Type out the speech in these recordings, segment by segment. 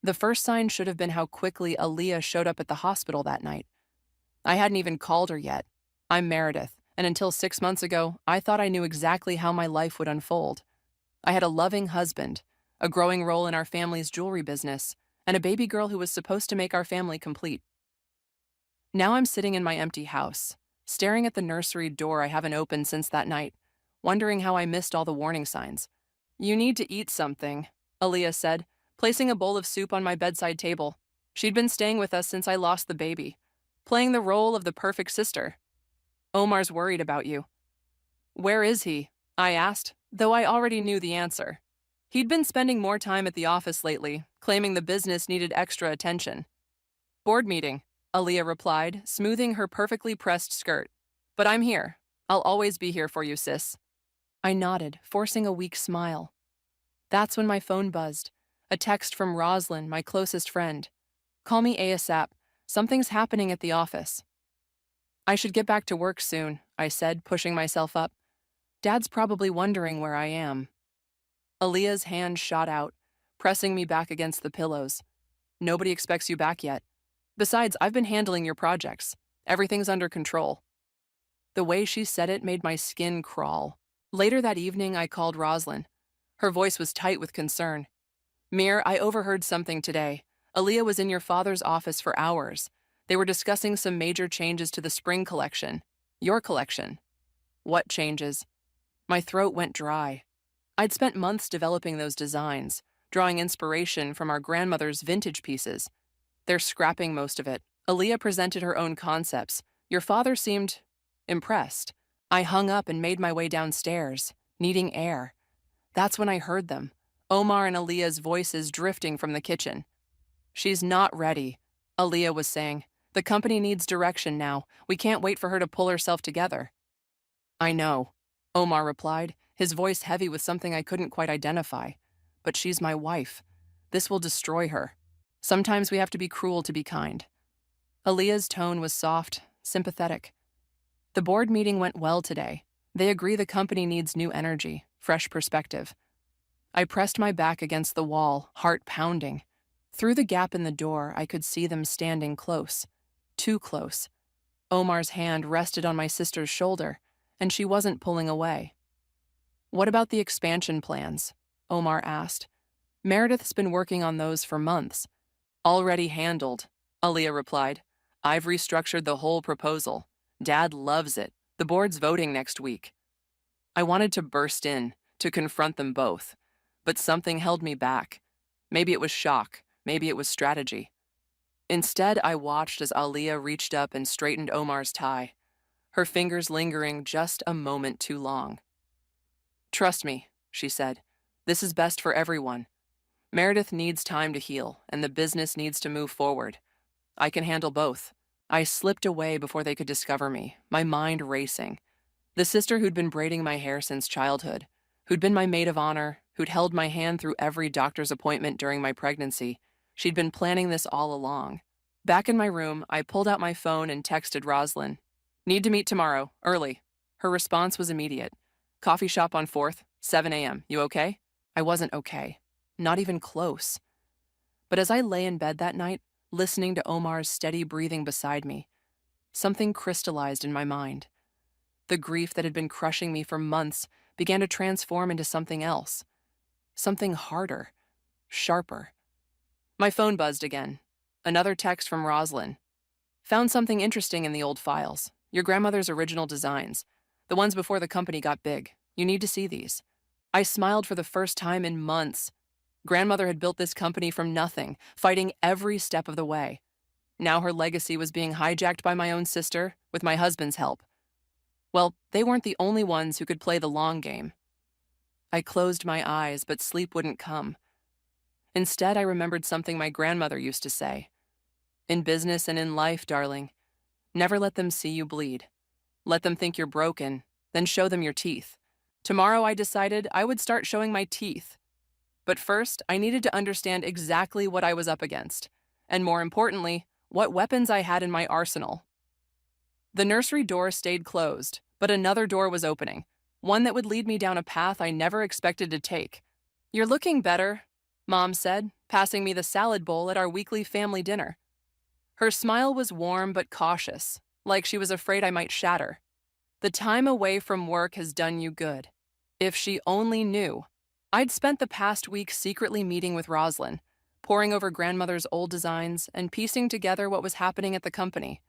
The first sign should have been how quickly Aaliyah showed up at the hospital that night. I hadn't even called her yet. I'm Meredith, and until 6 months ago, I thought I knew exactly how my life would unfold. I had a loving husband, a growing role in our family's jewelry business, and a baby girl who was supposed to make our family complete. Now I'm sitting in my empty house, staring at the nursery door I haven't opened since that night, wondering how I missed all the warning signs. "You need to eat something," Aaliyah said, placing a bowl of soup on my bedside table. She'd been staying with us since I lost the baby, playing the role of the perfect sister. "Omar's worried about you." "Where is he?" I asked, though I already knew the answer. He'd been spending more time at the office lately, claiming the business needed extra attention. "Board meeting," Aaliyah replied, smoothing her perfectly pressed skirt. "But I'm here. I'll always be here for you, sis." I nodded, forcing a weak smile. That's when my phone buzzed. A text from Roslyn, my closest friend. "Call me ASAP. Something's happening at the office." "I should get back to work soon," I said, pushing myself up. "Dad's probably wondering where I am." Aaliyah's hand shot out, pressing me back against the pillows. "Nobody expects you back yet. Besides, I've been handling your projects. Everything's under control." The way she said it made my skin crawl. Later that evening, I called Roslyn. Her voice was tight with concern. "Mir, I overheard something today. Aaliyah was in your father's office for hours. They were discussing some major changes to the spring collection. Your collection." "What changes?" My throat went dry. I'd spent months developing those designs, drawing inspiration from our grandmother's vintage pieces. "They're scrapping most of it. Aaliyah presented her own concepts. Your father seemed impressed." I hung up and made my way downstairs, needing air. That's when I heard them, Omar and Aaliyah's voices drifting from the kitchen. "She's not ready," Aaliyah was saying. "The company needs direction now. We can't wait for her to pull herself together." "I know," Omar replied, his voice heavy with something I couldn't quite identify. "But she's my wife. This will destroy her. Sometimes we have to be cruel to be kind." Aaliyah's tone was soft, sympathetic. "The board meeting went well today. They agree the company needs new energy, fresh perspective." I pressed my back against the wall, heart pounding. Through the gap in the door, I could see them standing close. Too close. Omar's hand rested on my sister's shoulder, and she wasn't pulling away. "What about the expansion plans?" Omar asked. "Meredith's been working on those for months." "Already handled," Aaliyah replied. "I've restructured the whole proposal. Dad loves it. The board's voting next week." I wanted to burst in, to confront them both, but something held me back. Maybe it was shock, maybe it was strategy. Instead, I watched as Aaliyah reached up and straightened Omar's tie, her fingers lingering just a moment too long. "Trust me," she said. "This is best for everyone. Meredith needs time to heal, and the business needs to move forward. I can handle both." I slipped away before they could discover me, my mind racing. The sister who'd been braiding my hair since childhood, who'd been my maid of honor, who'd held my hand through every doctor's appointment during my pregnancy, she'd been planning this all along. Back in my room, I pulled out my phone and texted Roslyn. "Need to meet tomorrow, early." Her response was immediate. "Coffee shop on 4th, 7 a.m. You okay?" I wasn't okay. Not even close. But as I lay in bed that night, listening to Omar's steady breathing beside me, something crystallized in my mind. The grief that had been crushing me for months began to transform into something else. Something harder, sharper. My phone buzzed again. Another text from Roslyn. "Found something interesting in the old files. Your grandmother's original designs. The ones before the company got big. You need to see these." I smiled for the first time in months. Grandmother had built this company from nothing, fighting every step of the way. Now her legacy was being hijacked by my own sister, with my husband's help. Well, they weren't the only ones who could play the long game. I closed my eyes, but sleep wouldn't come. Instead, I remembered something my grandmother used to say. "In business and in life, darling, never let them see you bleed. Let them think you're broken, then show them your teeth." Tomorrow, I decided I would start showing my teeth. But first, I needed to understand exactly what I was up against, and more importantly, what weapons I had in my arsenal. The nursery door stayed closed, but another door was opening, one that would lead me down a path I never expected to take. "You're looking better," Mom said, passing me the salad bowl at our weekly family dinner. Her smile was warm but cautious, like she was afraid I might shatter. The time away from work has done you good. If she only knew. I'd spent the past week secretly meeting with Roslyn, poring over grandmother's old designs and piecing together what was happening at the company.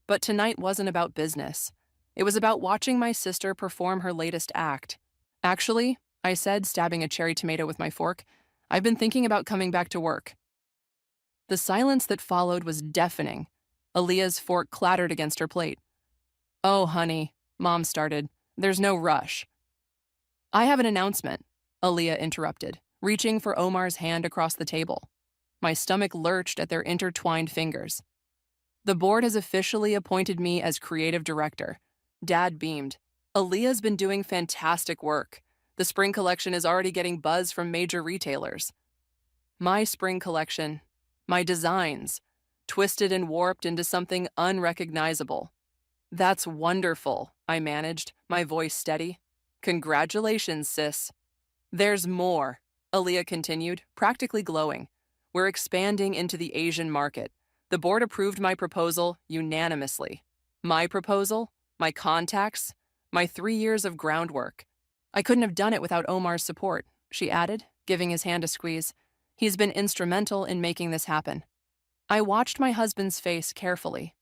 But tonight wasn't about business. It was about watching my sister perform her latest act. Actually, I said, stabbing a cherry tomato with my fork, I've been thinking about coming back to work. The silence that followed was deafening. Aaliyah's fork clattered against her plate. Oh, honey, Mom started. There's no rush. I have an announcement, Aaliyah interrupted, reaching for Omar's hand across the table. My stomach lurched at their intertwined fingers. The board has officially appointed me as creative director. Dad beamed. Aaliyah's been doing fantastic work. The spring collection is already getting buzz from major retailers. My spring collection, my designs, twisted and warped into something unrecognizable. That's wonderful, I managed, my voice steady. Congratulations, sis. There's more, Aaliyah continued, practically glowing. We're expanding into the Asian market. The board approved my proposal unanimously. My proposal, my contacts, my 3 years of groundwork. I couldn't have done it without Omar's support, she added, giving his hand a squeeze. He's been instrumental in making this happen. I watched my husband's face carefully.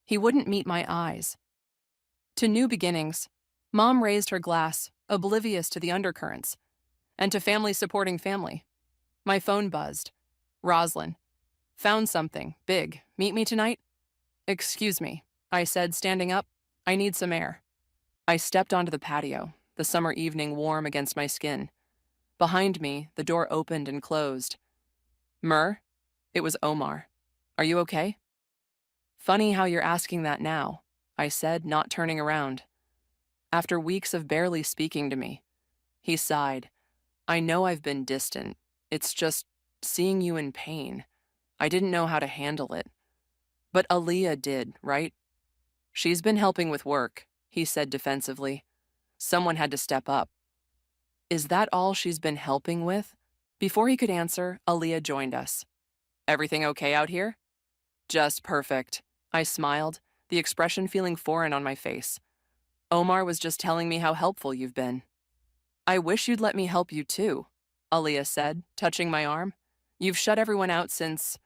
He wouldn't meet my eyes. To new beginnings, Mom raised her glass, oblivious to the undercurrents, and to family supporting family. My phone buzzed. Roslyn. Found something. Big. Meet me tonight? Excuse me, I said, standing up. I need some air. I stepped onto the patio, the summer evening warm against my skin. Behind me, the door opened and closed. Mur? It was Omar. Are you okay? Funny how you're asking that now, I said, not turning around. After weeks of barely speaking to me. He sighed. I know I've been distant. It's just seeing you in pain. I didn't know how to handle it. But Aaliyah did, right? She's been helping with work, he said defensively. Someone had to step up. Is that all she's been helping with? Before he could answer, Aaliyah joined us. Everything okay out here? Just perfect. I smiled, the expression feeling foreign on my face. Omar was just telling me how helpful you've been. I wish you'd let me help you too, Aaliyah said, touching my arm. You've shut everyone out since,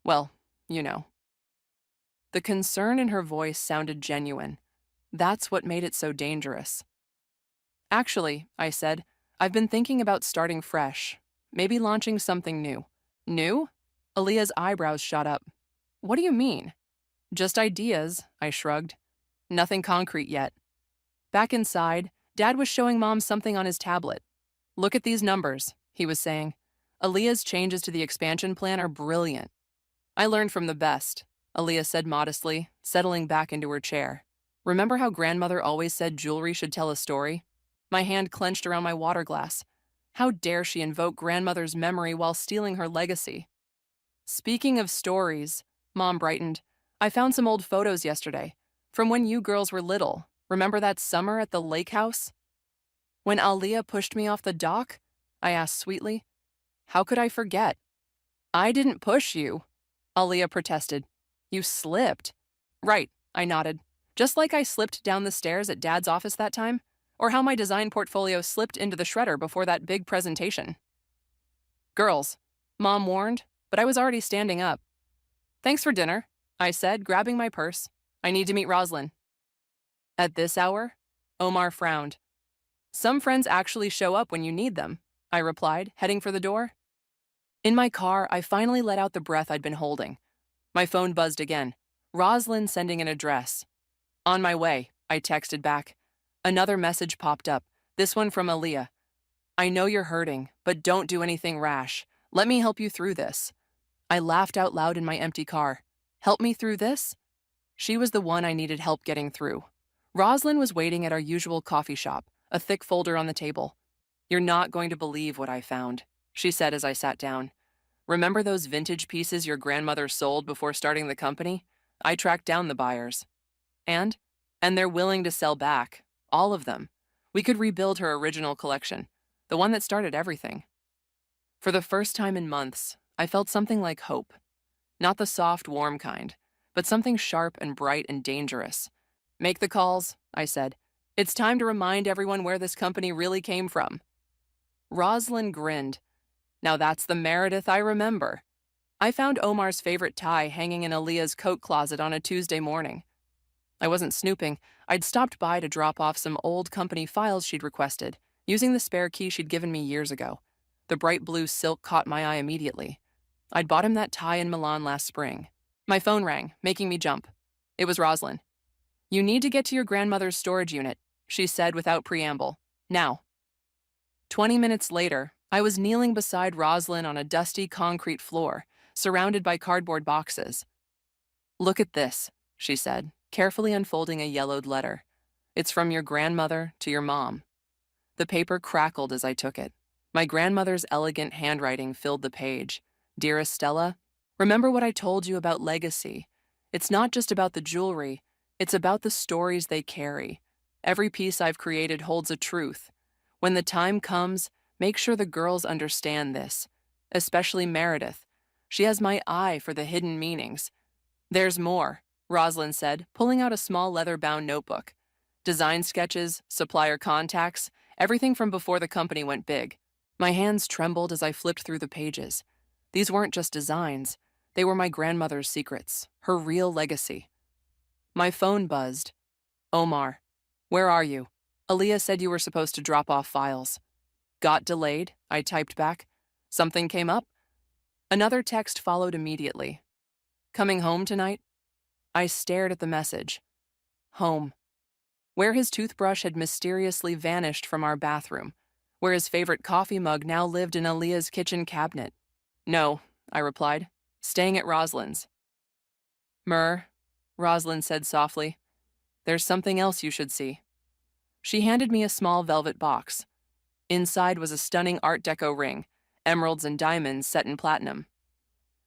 well, you know. The concern in her voice sounded genuine. That's what made it so dangerous. Actually, I said, I've been thinking about starting fresh, maybe launching something new. New? Aaliyah's eyebrows shot up. What do you mean? Just ideas, I shrugged. Nothing concrete yet. Back inside, Dad was showing Mom something on his tablet. Look at these numbers, he was saying. Aaliyah's changes to the expansion plan are brilliant. I learned from the best, Aaliyah said modestly, settling back into her chair. Remember how grandmother always said jewelry should tell a story? My hand clenched around my water glass. How dare she invoke grandmother's memory while stealing her legacy? Speaking of stories, Mom brightened. I found some old photos yesterday, from when you girls were little. Remember that summer at the lake house? When Aaliyah pushed me off the dock? I asked sweetly. How could I forget? I didn't push you, Aaliyah protested. You slipped. Right, I nodded. Just like I slipped down the stairs at Dad's office that time, or how my design portfolio slipped into the shredder before that big presentation. Girls, Mom warned, but I was already standing up. Thanks for dinner, I said, grabbing my purse. I need to meet Roslyn. At this hour? Omar frowned. Some friends actually show up when you need them, I replied, heading for the door. In my car, I finally let out the breath I'd been holding. My phone buzzed again. Roslyn sending an address. On my way, I texted back. Another message popped up, this one from Aaliyah. I know you're hurting, but don't do anything rash. Let me help you through this. I laughed out loud in my empty car. Help me through this? She was the one I needed help getting through. Roslyn was waiting at our usual coffee shop, a thick folder on the table. You're not going to believe what I found, she said as I sat down. Remember those vintage pieces your grandmother sold before starting the company? I tracked down the buyers. And they're willing to sell back. All of them. We could rebuild her original collection, the one that started everything. For the first time in months, I felt something like hope. Not the soft, warm kind, but something sharp and bright and dangerous. Make the calls, I said. It's time to remind everyone where this company really came from. Rosalind grinned. Now that's the Meredith I remember. I found Omar's favorite tie hanging in Aaliyah's coat closet on a Tuesday morning. I wasn't snooping. I'd stopped by to drop off some old company files she'd requested, using the spare key she'd given me years ago. The bright blue silk caught my eye immediately. I'd bought him that tie in Milan last spring. My phone rang, making me jump. It was Rosalind. You need to get to your grandmother's storage unit, she said without preamble. Now. 20 minutes later, I was kneeling beside Rosalind on a dusty concrete floor, surrounded by cardboard boxes. Look at this, she said, carefully unfolding a yellowed letter. It's from your grandmother to your mom. The paper crackled as I took it. My grandmother's elegant handwriting filled the page. Dearest Stella, remember what I told you about legacy. It's not just about the jewelry, it's about the stories they carry. Every piece I've created holds a truth. When the time comes, make sure the girls understand this, especially Meredith. She has my eye for the hidden meanings. There's more, Rosalind said, pulling out a small leather-bound notebook. Design sketches, supplier contacts, everything from before the company went big. My hands trembled as I flipped through the pages. These weren't just designs. They were my grandmother's secrets, her real legacy. My phone buzzed. Omar, where are you? Aaliyah said you were supposed to drop off files. Got delayed, I typed back. Something came up? Another text followed immediately. Coming home tonight? I stared at the message. Home. Where his toothbrush had mysteriously vanished from our bathroom. Where his favorite coffee mug now lived in Aaliyah's kitchen cabinet. No, I replied, staying at Rosalind's. Myrrh, Rosalind said softly. There's something else you should see. She handed me a small velvet box. Inside was a stunning Art Deco ring, emeralds and diamonds set in platinum.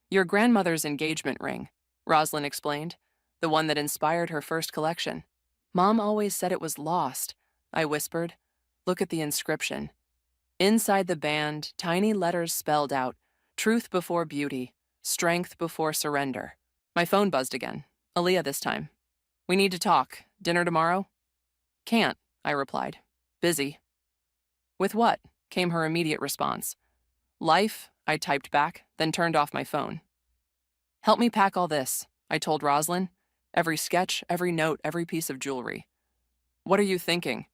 Your grandmother's engagement ring, Rosalind explained, the one that inspired her first collection. Mom always said it was lost, I whispered. Look at the inscription. Inside the band, tiny letters spelled out, truth before beauty, strength before surrender. My phone buzzed again. Aaliyah this time. We need to talk. Dinner tomorrow? Can't, I replied. Busy. With what? Came her immediate response. Life, I typed back, then turned off my phone. Help me pack all this, I told Rosalind. Every sketch, every note, every piece of jewelry. What are you thinking?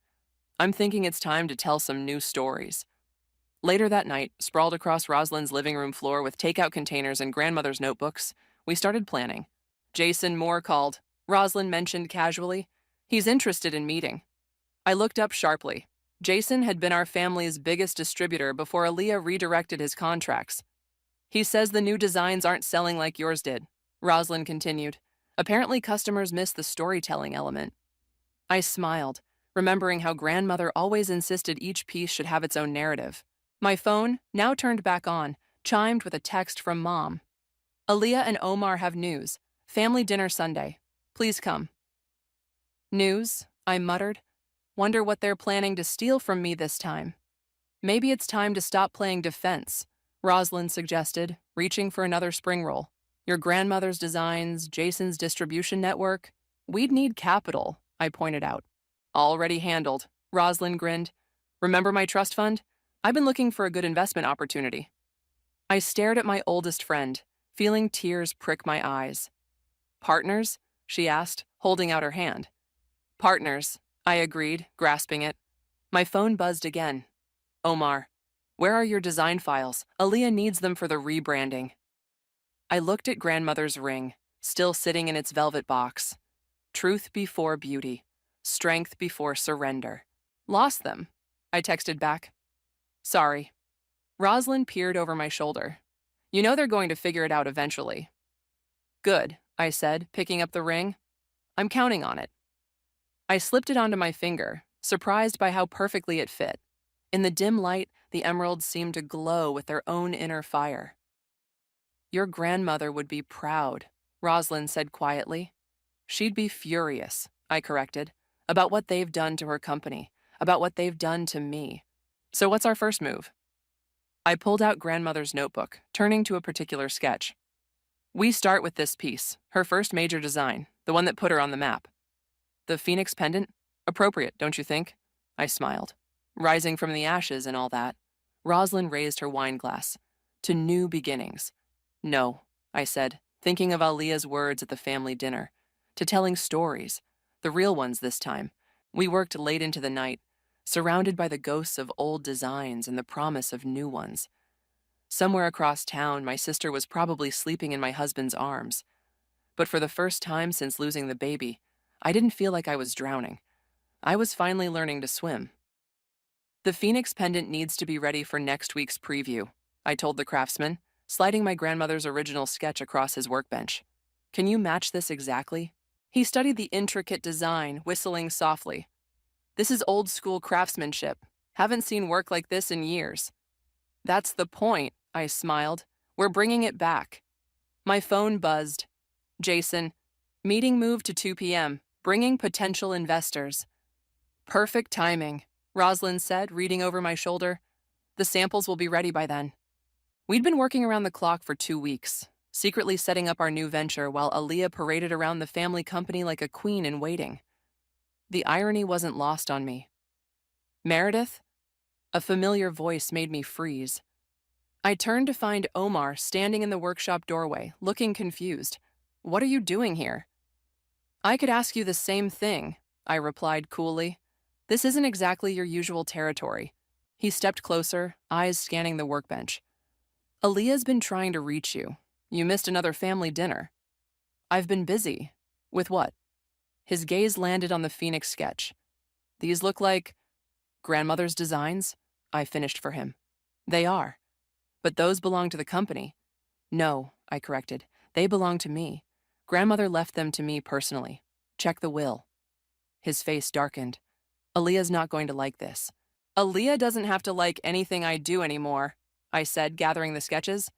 I'm thinking it's time to tell some new stories. Later that night, sprawled across Rosalind's living room floor with takeout containers and grandmother's notebooks, we started planning. Jason Moore called, Rosalind mentioned casually. He's interested in meeting. I looked up sharply. Jason had been our family's biggest distributor before Aaliyah redirected his contracts. He says the new designs aren't selling like yours did, Rosalind continued. Apparently customers miss the storytelling element. I smiled, remembering how grandmother always insisted each piece should have its own narrative. My phone, now turned back on, chimed with a text from Mom. Aaliyah and Omar have news. Family dinner Sunday. Please come. News, I muttered. Wonder what they're planning to steal from me this time. Maybe it's time to stop playing defense, Rosalind suggested, reaching for another spring roll. Your grandmother's designs, Jason's distribution network. We'd need capital, I pointed out. Already handled, Rosalind grinned. Remember my trust fund? I've been looking for a good investment opportunity. I stared at my oldest friend, feeling tears prick my eyes. Partners? She asked, holding out her hand. Partners, I agreed, grasping it. My phone buzzed again. Omar, where are your design files? Aaliyah needs them for the rebranding. I looked at grandmother's ring, still sitting in its velvet box. Truth before beauty, strength before surrender. Lost them, I texted back. Sorry. Rosalind peered over my shoulder. You know they're going to figure it out eventually. Good, I said, picking up the ring. I'm counting on it. I slipped it onto my finger, surprised by how perfectly it fit. In the dim light, the emeralds seemed to glow with their own inner fire. Your grandmother would be proud, Rosalind said quietly. She'd be furious, I corrected, about what they've done to her company, about what they've done to me. So what's our first move? I pulled out grandmother's notebook, turning to a particular sketch. We start with this piece, her first major design, the one that put her on the map. The phoenix pendant? Appropriate, don't you think? I smiled. Rising from the ashes and all that. Rosalind raised her wine glass. To new beginnings. No, I said, thinking of Aaliyah's words at the family dinner. To telling stories. The real ones this time. We worked late into the night, surrounded by the ghosts of old designs and the promise of new ones. Somewhere across town, my sister was probably sleeping in my husband's arms. But for the first time since losing the baby, I didn't feel like I was drowning. I was finally learning to swim. The phoenix pendant needs to be ready for next week's preview, I told the craftsman, sliding my grandmother's original sketch across his workbench. Can you match this exactly? He studied the intricate design, whistling softly. This is old school craftsmanship. Haven't seen work like this in years. That's the point, I smiled. We're bringing it back. My phone buzzed. Jason, meeting moved to 2 p.m., bringing potential investors. Perfect timing, Rosalind said, reading over my shoulder. The samples will be ready by then. We'd been working around the clock for 2 weeks, secretly setting up our new venture while Aaliyah paraded around the family company like a queen in waiting. The irony wasn't lost on me. Meredith? A familiar voice made me freeze. I turned to find Omar standing in the workshop doorway, looking confused. What are you doing here? I could ask you the same thing, I replied coolly. This isn't exactly your usual territory. He stepped closer, eyes scanning the workbench. Aaliyah's been trying to reach you. You missed another family dinner. I've been busy. With what? His gaze landed on the phoenix sketch. These look like grandmother's designs, I finished for him. They are. But those belong to the company. No, I corrected. They belong to me. Grandmother left them to me personally. Check the will. His face darkened. Aaliyah's not going to like this. Aaliyah doesn't have to like anything I do anymore, I said, gathering the sketches.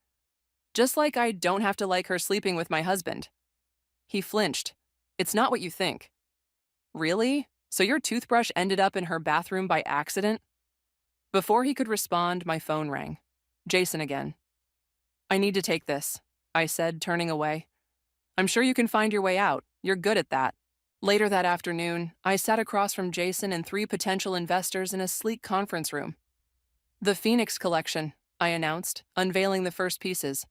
Just like I don't have to like her sleeping with my husband. He flinched. It's not what you think. Really? So your toothbrush ended up in her bathroom by accident? Before he could respond, my phone rang. Jason again. I need to take this, I said, turning away. I'm sure you can find your way out. You're good at that. Later that afternoon, I sat across from Jason and 3 potential investors in a sleek conference room. The Phoenix Collection, I announced, unveiling the first pieces.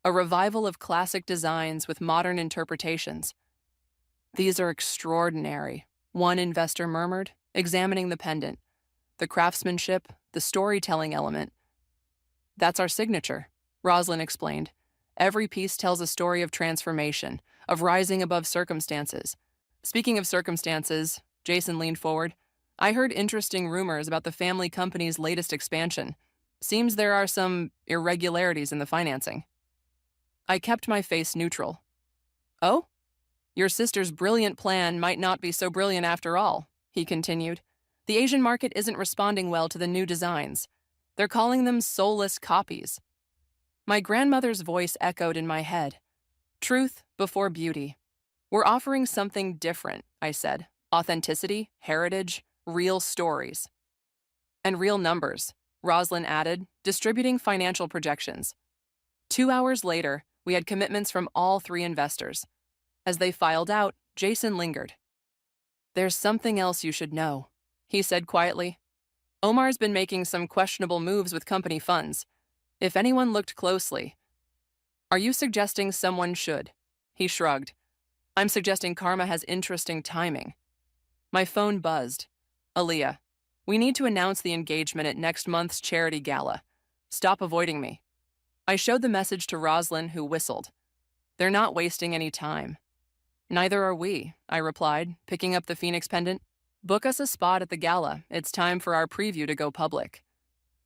A revival of classic designs with modern interpretations. These are extraordinary, one investor murmured, examining the pendant. The craftsmanship, the storytelling element. That's our signature, Rosalind explained. Every piece tells a story of transformation, of rising above circumstances. Speaking of circumstances, Jason leaned forward. I heard interesting rumors about the family company's latest expansion. Seems there are some irregularities in the financing. I kept my face neutral. Oh? Your sister's brilliant plan might not be so brilliant after all, he continued. The Asian market isn't responding well to the new designs. They're calling them soulless copies. My grandmother's voice echoed in my head. Truth before beauty. We're offering something different, I said. Authenticity, heritage, real stories. And real numbers, Rosalind added, distributing financial projections. 2 hours later, we had commitments from all 3 investors. As they filed out, Jason lingered. There's something else you should know, he said quietly. Omar's been making some questionable moves with company funds. If anyone looked closely. Are you suggesting someone should? He shrugged. I'm suggesting karma has interesting timing. My phone buzzed. Aaliyah, we need to announce the engagement at next month's charity gala. Stop avoiding me. I showed the message to Rosalind, who whistled. They're not wasting any time. Neither are we, I replied, picking up the phoenix pendant. Book us a spot at the gala. It's time for our preview to go public.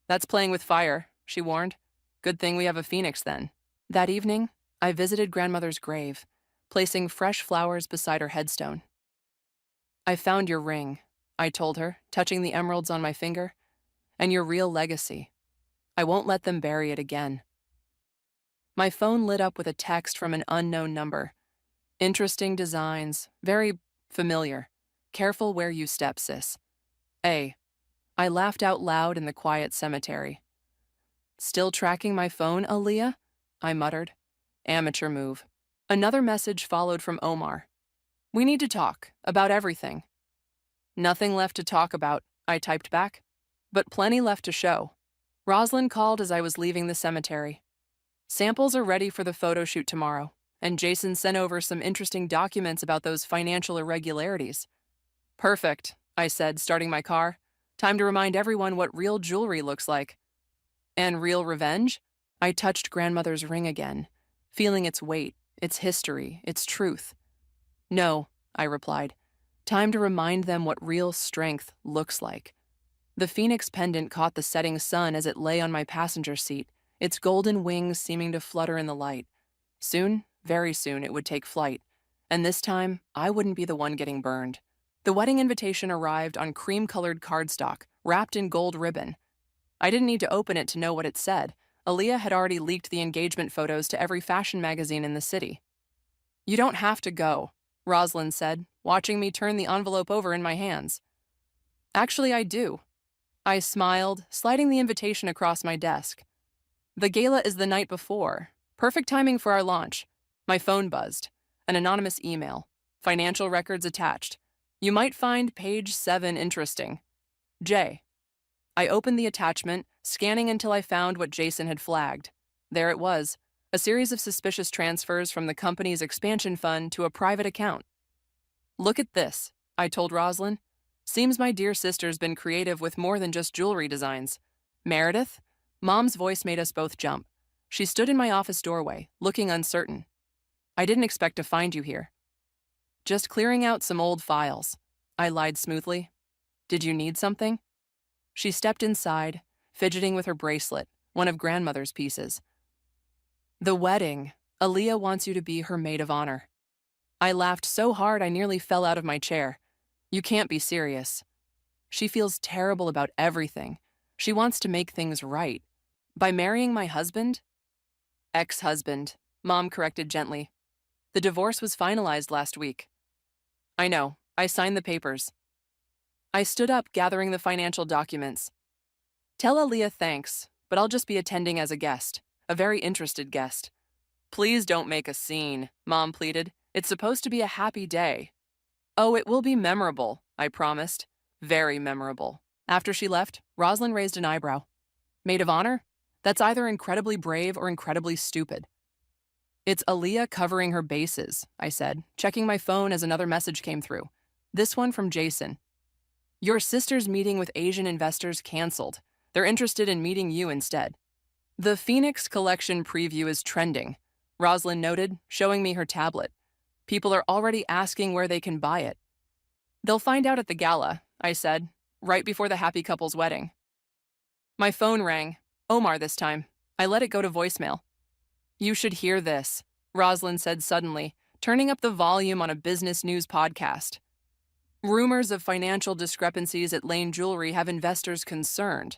That's playing with fire, she warned. Good thing we have a phoenix then. That evening, I visited grandmother's grave, placing fresh flowers beside her headstone. I found your ring, I told her, touching the emeralds on my finger, and your real legacy. I won't let them bury it again. My phone lit up with a text from an unknown number. Interesting designs, very familiar. Careful where you step, sis. I laughed out loud in the quiet cemetery. Still tracking my phone, Aaliyah? I muttered. Amateur move. Another message followed from Omar. We need to talk, about everything. Nothing left to talk about, I typed back. But plenty left to show. Rosalind called as I was leaving the cemetery. Samples are ready for the photo shoot tomorrow, and Jason sent over some interesting documents about those financial irregularities. Perfect, I said, starting my car. Time to remind everyone what real jewelry looks like. And real revenge? I touched grandmother's ring again, feeling its weight, its history, its truth. No, I replied. Time to remind them what real strength looks like. The phoenix pendant caught the setting sun as it lay on my passenger seat, its golden wings seeming to flutter in the light. Soon, very soon, it would take flight, and this time, I wouldn't be the one getting burned. The wedding invitation arrived on cream-colored cardstock, wrapped in gold ribbon. I didn't need to open it to know what it said. Aaliyah had already leaked the engagement photos to every fashion magazine in the city. You don't have to go, Rosalind said, watching me turn the envelope over in my hands. Actually, I do. I smiled, sliding the invitation across my desk. The gala is the night before. Perfect timing for our launch. My phone buzzed. An anonymous email. Financial records attached. You might find page 7 interesting. J. I opened the attachment, scanning until I found what Jason had flagged. There it was, a series of suspicious transfers from the company's expansion fund to a private account. Look at this, I told Rosalind. Seems my dear sister's been creative with more than just jewelry designs. Meredith? Mom's voice made us both jump. She stood in my office doorway, looking uncertain. I didn't expect to find you here. Just clearing out some old files. I lied smoothly. Did you need something? She stepped inside, fidgeting with her bracelet, one of grandmother's pieces. The wedding. Aaliyah wants you to be her maid of honor. I laughed so hard I nearly fell out of my chair. You can't be serious. She feels terrible about everything. She wants to make things right. By marrying my husband? Ex-husband, Mom corrected gently. The divorce was finalized last week. I know. I signed the papers. I stood up, gathering the financial documents. Tell Aaliyah thanks, but I'll just be attending as a guest, a very interested guest. Please don't make a scene, Mom pleaded. It's supposed to be a happy day. Oh, it will be memorable, I promised. Very memorable. After she left, Rosalind raised an eyebrow. Maid of honor? That's either incredibly brave or incredibly stupid. It's Aaliyah covering her bases, I said, checking my phone as another message came through. This one from Jason. Your sister's meeting with Asian investors canceled. They're interested in meeting you instead. The Phoenix collection preview is trending, Rosalind noted, showing me her tablet. People are already asking where they can buy it. They'll find out at the gala, I said, right before the happy couple's wedding. My phone rang. Omar this time. I let it go to voicemail. You should hear this, Rosalind said suddenly, turning up the volume on a business news podcast. Rumors of financial discrepancies at Lane Jewelry have investors concerned.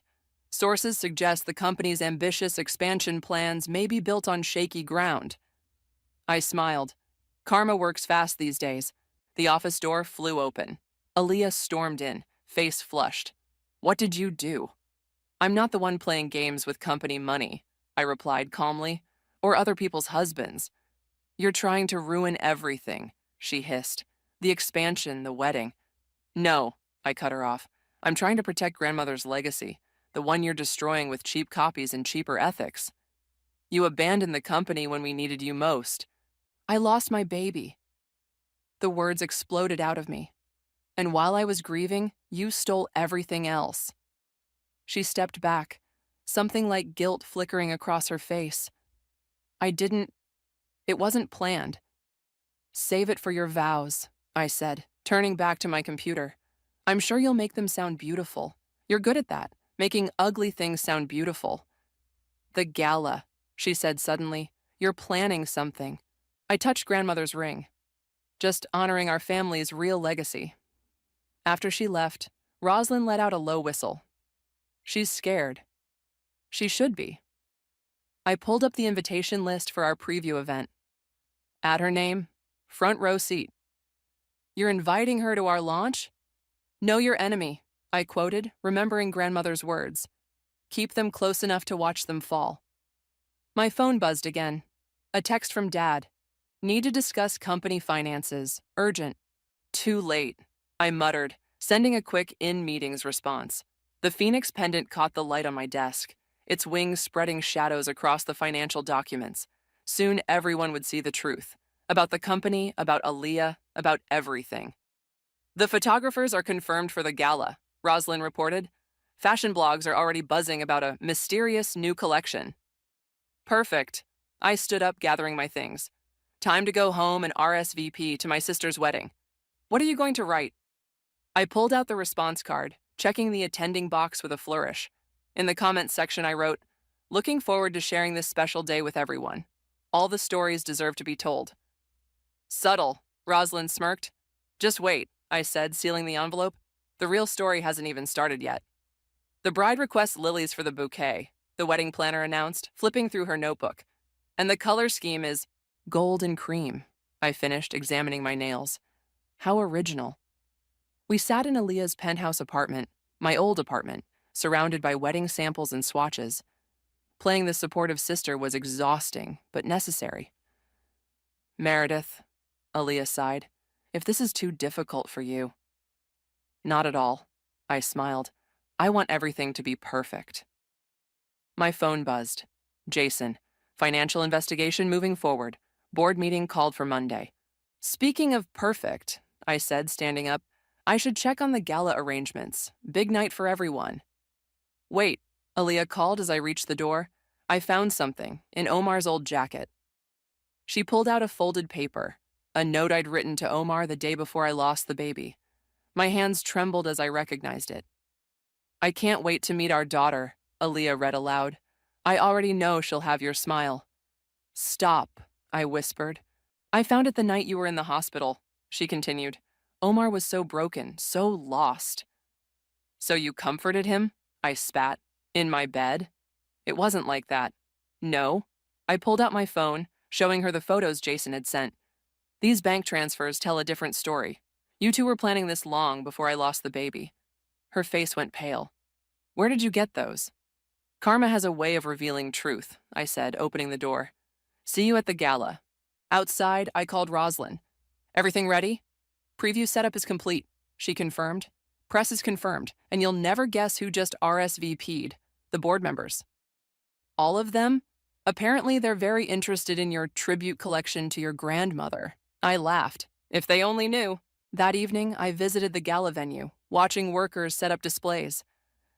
Sources suggest the company's ambitious expansion plans may be built on shaky ground. I smiled. Karma works fast these days. The office door flew open. Aaliyah stormed in, face flushed. What did you do? I'm not the one playing games with company money, I replied calmly, or other people's husbands. You're trying to ruin everything, she hissed. The expansion, the wedding. No, I cut her off. I'm trying to protect grandmother's legacy, the one you're destroying with cheap copies and cheaper ethics. You abandoned the company when we needed you most. I lost my baby. The words exploded out of me. And while I was grieving, you stole everything else. She stepped back, something like guilt flickering across her face. It wasn't planned. Save it for your vows, I said, turning back to my computer. I'm sure you'll make them sound beautiful. You're good at that, making ugly things sound beautiful. The gala, she said suddenly. You're planning something. I touched grandmother's ring. Just honoring our family's real legacy. After she left, Rosalind let out a low whistle. She's scared. She should be. I pulled up the invitation list for our preview event. Add her name, front row seat. You're inviting her to our launch? Know your enemy, I quoted, remembering grandmother's words. Keep them close enough to watch them fall. My phone buzzed again. A text from Dad. Need to discuss company finances. Urgent. Too late, I muttered, sending a quick in-meetings response. The phoenix pendant caught the light on my desk, its wings spreading shadows across the financial documents. Soon everyone would see the truth. About the company, about Aaliyah, about everything. The photographers are confirmed for the gala, Roslyn reported. Fashion blogs are already buzzing about a mysterious new collection. Perfect. I stood up, gathering my things. Time to go home and RSVP to my sister's wedding. What are you going to write? I pulled out the response card, checking the attending box with a flourish. In the comments section, I wrote, "Looking forward to sharing this special day with everyone. All the stories deserve to be told." Subtle, Roslyn smirked. "Just wait," I said, sealing the envelope. "The real story hasn't even started yet." "The bride requests lilies for the bouquet," the wedding planner announced, flipping through her notebook. "And the color scheme is gold and cream," I finished, examining my nails. How original. We sat in Aaliyah's penthouse apartment, my old apartment, surrounded by wedding samples and swatches. Playing the supportive sister was exhausting, but necessary. "Meredith," Aaliyah sighed, "if this is too difficult for you." "Not at all," I smiled. "I want everything to be perfect." My phone buzzed. Jason, financial investigation moving forward. Board meeting called for Monday. "Speaking of perfect," I said, standing up, "I should check on the gala arrangements. Big night for everyone." "Wait," Aaliyah called as I reached the door. "I found something in Omar's old jacket." She pulled out a folded paper, a note I'd written to Omar the day before I lost the baby. My hands trembled as I recognized it. "I can't wait to meet our daughter," Aaliyah read aloud. "I already know she'll have your smile." "Stop," I whispered. "I found it the night you were in the hospital," she continued. "Omar was so broken, so lost." "So you comforted him?" I spat. "In my bed?" "It wasn't like that." "No." I pulled out my phone, showing her the photos Jason had sent. "These bank transfers tell a different story. You two were planning this long before I lost the baby." Her face went pale. "Where did you get those?" "Karma has a way of revealing truth," I said, opening the door. "See you at the gala." Outside, I called Roslyn. "Everything ready?" "Preview setup is complete," she confirmed. "Press is confirmed, and you'll never guess who just RSVP'd. The board members." "All of them?" "Apparently they're very interested in your tribute collection to your grandmother." I laughed. If they only knew. That evening, I visited the gala venue, watching workers set up displays.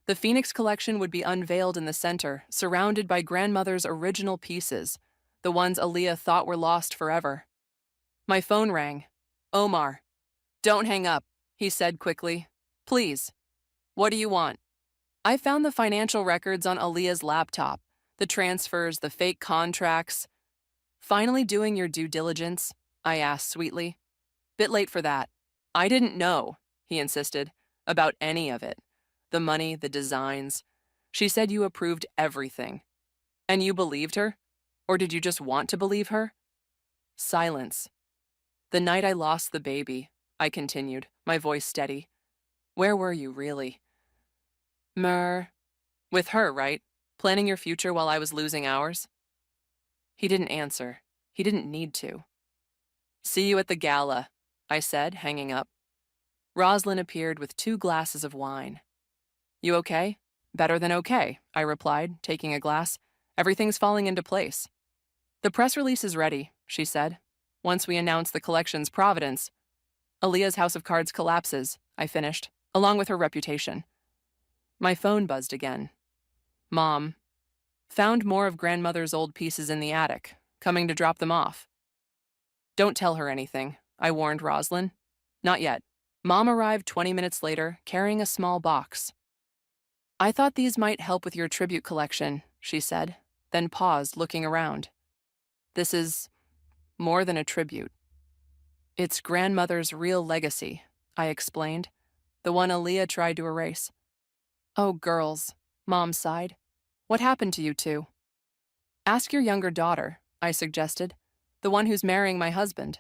The Phoenix collection would be unveiled in the center, surrounded by grandmother's original pieces, the ones Aaliyah thought were lost forever. My phone rang. "Omar." "Don't hang up," he said quickly. "Please." "What do you want?" "I found the financial records on Aaliyah's laptop, the transfers, the fake contracts." "Finally doing your due diligence?" I asked sweetly. "Bit late for that." "I didn't know," he insisted, "about any of it. The money, the designs. She said you approved everything." "And you believed her? Or did you just want to believe her?" Silence. "The night I lost the baby," I continued, my voice steady. "Where were you, really?" With her, right? Planning your future while I was losing ours?" He didn't answer. He didn't need to. "See you at the gala," I said, hanging up. Roslyn appeared with 2 glasses of wine. "You okay?" "Better than okay," I replied, taking a glass. "Everything's falling into place." "The press release is ready," she said. "Once we announce the collection's provenance." "Aaliyah's house of cards collapses," I finished, "along with her reputation." My phone buzzed again. "Mom. Found more of grandmother's old pieces in the attic. Coming to drop them off." "Don't tell her anything," I warned Roslyn. "Not yet." Mom arrived 20 minutes later, carrying a small box. "I thought these might help with your tribute collection," she said, then paused, looking around. "This is more than a tribute. It's grandmother's real legacy," I explained, "the one Aaliyah tried to erase." "Oh, girls," Mom sighed. "What happened to you two?" "Ask your younger daughter," I suggested, "the one who's marrying my husband."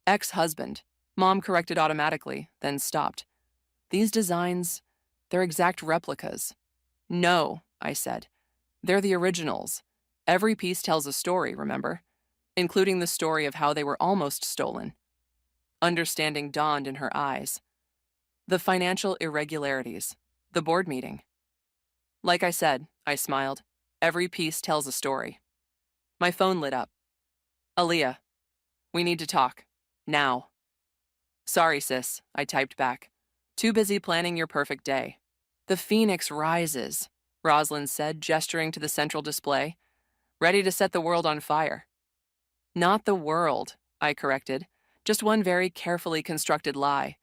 "Ex-husband," Mom corrected automatically, then stopped. "These designs, they're exact replicas." "No," I said. They're the originals. Every piece tells a story, remember? Including the story of how they were almost stolen. Understanding dawned in her eyes. The financial irregularities. The board meeting. Like I said, I smiled. Every piece tells a story. My phone lit up. Aaliyah, we need to talk. Now. Sorry, sis, I typed back. Too busy planning your perfect day. The phoenix rises, Rosalind said, gesturing to the central display. Ready to set the world on fire. Not the world, I corrected. Just one very carefully constructed lie.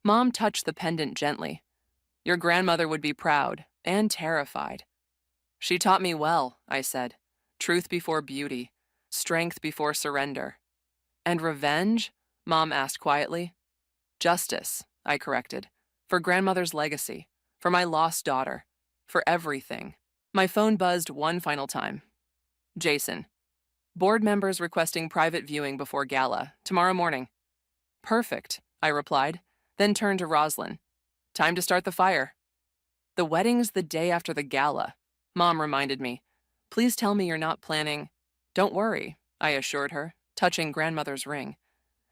Mom touched the pendant gently. Your grandmother would be proud and terrified. She taught me well, I said. Truth before beauty, strength before surrender. And revenge? Mom asked quietly. Justice, I corrected. For grandmother's legacy, for my lost daughter, for everything. My phone buzzed one final time. Jason. Board members requesting private viewing before gala, tomorrow morning. Perfect, I replied, then turned to Rosalind. Time to start the fire. The wedding's the day after the gala, Mom reminded me. Please tell me you're not planning. Don't worry, I assured her, touching grandmother's ring.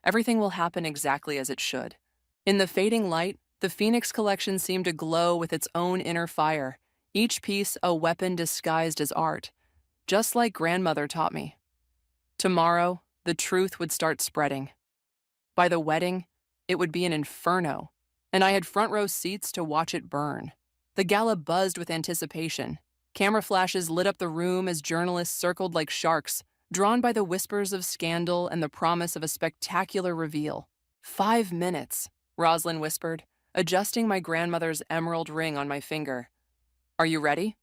Everything will happen exactly as it should. In the fading light, the Phoenix collection seemed to glow with its own inner fire, each piece a weapon disguised as art, just like grandmother taught me. Tomorrow, the truth would start spreading. By the wedding, it would be an inferno, and I had front row seats to watch it burn. The gala buzzed with anticipation. Camera flashes lit up the room as journalists circled like sharks, drawn by the whispers of scandal and the promise of a spectacular reveal. 5 minutes, Rosalind whispered, adjusting my grandmother's emerald ring on my finger. Are you ready?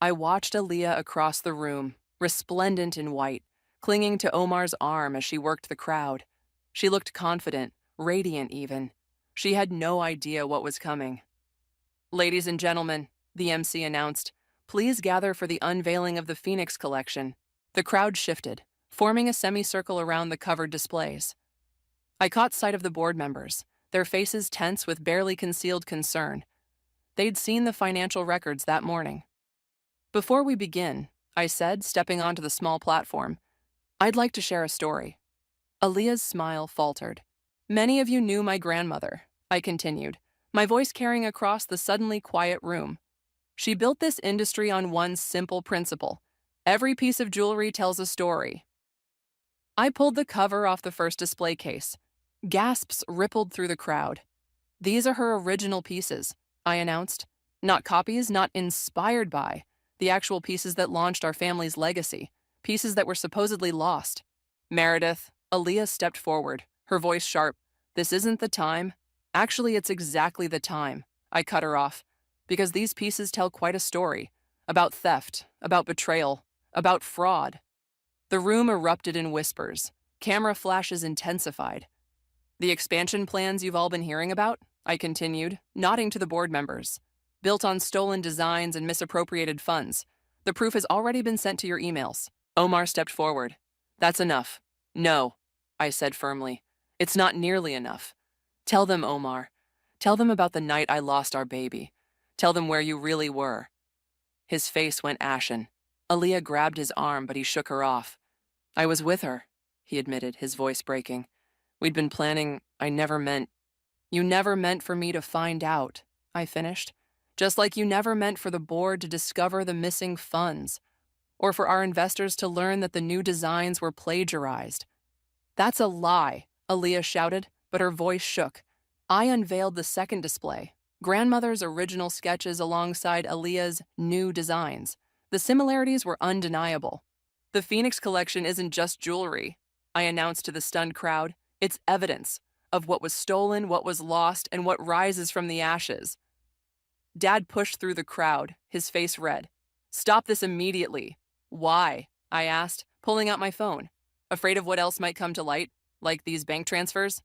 I watched Aaliyah across the room, resplendent in white, clinging to Omar's arm as she worked the crowd. She looked confident, radiant even. She had no idea what was coming. Ladies and gentlemen, the MC announced, please gather for the unveiling of the Phoenix collection. The crowd shifted, forming a semicircle around the covered displays. I caught sight of the board members, their faces tense with barely concealed concern. They'd seen the financial records that morning. Before we begin, I said, stepping onto the small platform, I'd like to share a story. Aaliyah's smile faltered. Many of you knew my grandmother, I continued, my voice carrying across the suddenly quiet room. She built this industry on one simple principle. Every piece of jewelry tells a story. I pulled the cover off the first display case. Gasps rippled through the crowd. These are her original pieces, I announced. Not copies, not inspired by. The actual pieces that launched our family's legacy. Pieces that were supposedly lost. Meredith, Aaliyah stepped forward, her voice sharp. This isn't the time. Actually, it's exactly the time. I cut her off. Because these pieces tell quite a story. About theft, about betrayal, about fraud. The room erupted in whispers. Camera flashes intensified. The expansion plans you've all been hearing about? I continued, nodding to the board members. Built on stolen designs and misappropriated funds. The proof has already been sent to your emails. Omar stepped forward. That's enough. No, I said firmly. It's not nearly enough. Tell them, Omar. Tell them about the night I lost our baby. Tell them where you really were. His face went ashen. Aaliyah grabbed his arm, but he shook her off. I was with her, he admitted, his voice breaking. We'd been planning. I never meant. You never meant for me to find out, I finished. Just like you never meant for the board to discover the missing funds, or for our investors to learn that the new designs were plagiarized. That's a lie, Aaliyah shouted, but her voice shook. I unveiled the second display, grandmother's original sketches alongside Aaliyah's new designs. The similarities were undeniable. The Phoenix collection isn't just jewelry, I announced to the stunned crowd. It's evidence of what was stolen, what was lost, and what rises from the ashes. Dad pushed through the crowd, his face red. Stop this immediately. Why? I asked, pulling out my phone. Afraid of what else might come to light, like these bank transfers?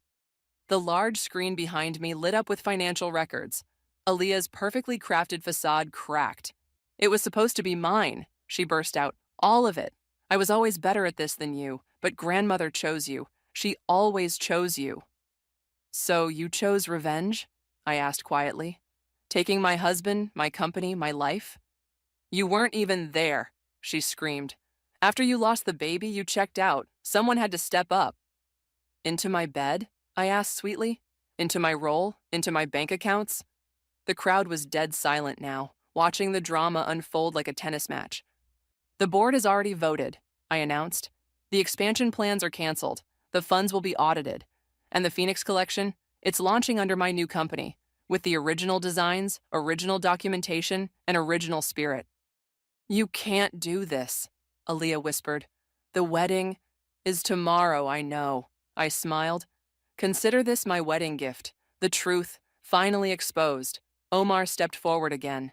The large screen behind me lit up with financial records. Aaliyah's perfectly crafted facade cracked. It was supposed to be mine, she burst out. All of it. I was always better at this than you, but grandmother chose you. She always chose you. So you chose revenge? I asked quietly. Taking my husband, my company, my life? You weren't even there, she screamed. After you lost the baby, you checked out. Someone had to step up. Into my bed? I asked sweetly. Into my role? Into my bank accounts? The crowd was dead silent now, watching the drama unfold like a tennis match. The board has already voted, I announced. The expansion plans are canceled. The funds will be audited. And the Phoenix Collection? It's launching under my new company, with the original designs, original documentation, and original spirit. You can't do this, Aaliyah whispered. The wedding is tomorrow, I know. I smiled. Consider this my wedding gift. The truth, finally exposed. Omar stepped forward again.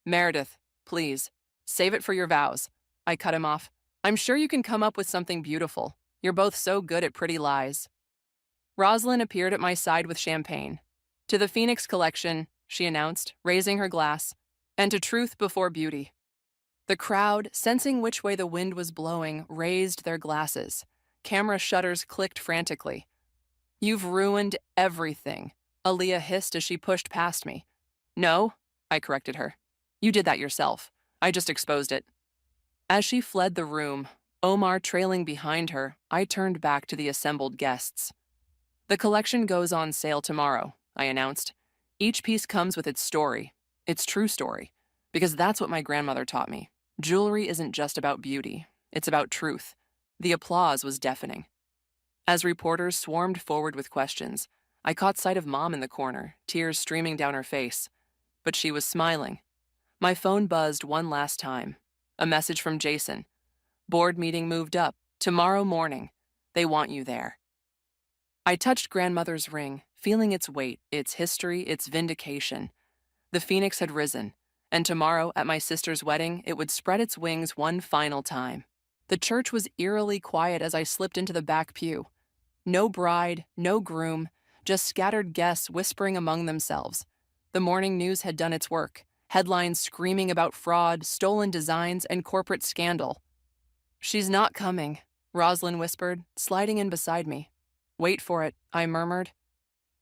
Meredith, please, save it for your vows. I cut him off. I'm sure you can come up with something beautiful. You're both so good at pretty lies. Rosalind appeared at my side with champagne. To the Phoenix Collection, she announced, raising her glass, and to truth before beauty. The crowd, sensing which way the wind was blowing, raised their glasses. Camera shutters clicked frantically. You've ruined everything, Aaliyah hissed as she pushed past me. No, I corrected her. You did that yourself. I just exposed it. As she fled the room, Omar trailing behind her, I turned back to the assembled guests. The collection goes on sale tomorrow, I announced. Each piece comes with its story, its true story, because that's what my grandmother taught me. Jewelry isn't just about beauty, it's about truth. The applause was deafening. As reporters swarmed forward with questions, I caught sight of Mom in the corner, tears streaming down her face. But she was smiling. My phone buzzed one last time. A message from Jason. Board meeting moved up. Tomorrow morning. They want you there. I touched grandmother's ring, feeling its weight, its history, its vindication. The phoenix had risen, and tomorrow, at my sister's wedding, it would spread its wings one final time. The church was eerily quiet as I slipped into the back pew. No bride, no groom, just scattered guests whispering among themselves. The morning news had done its work, headlines screaming about fraud, stolen designs, and corporate scandal. She's not coming, Rosalind whispered, sliding in beside me. Wait for it, I murmured.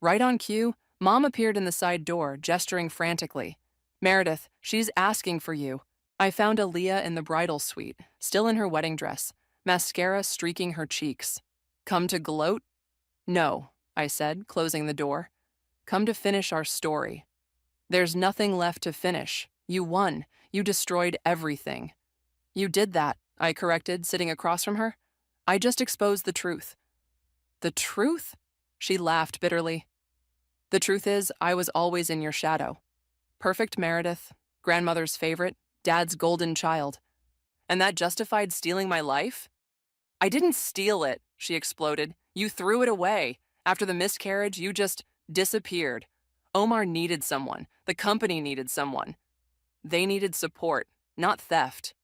Right on cue, Mom appeared in the side door, gesturing frantically. Meredith, she's asking for you. I found Aaliyah in the bridal suite, still in her wedding dress, mascara streaking her cheeks. Come to gloat? No, I said, closing the door. Come to finish our story. There's nothing left to finish. You won. You destroyed everything. You did that, I corrected, sitting across from her. I just exposed the truth. The truth? She laughed bitterly. The truth is, I was always in your shadow. Perfect Meredith, grandmother's favorite, Dad's golden child. And that justified stealing my life? I didn't steal it, she exploded. You threw it away. After the miscarriage, you just disappeared. Omar needed someone. The company needed someone. They needed support, not theft.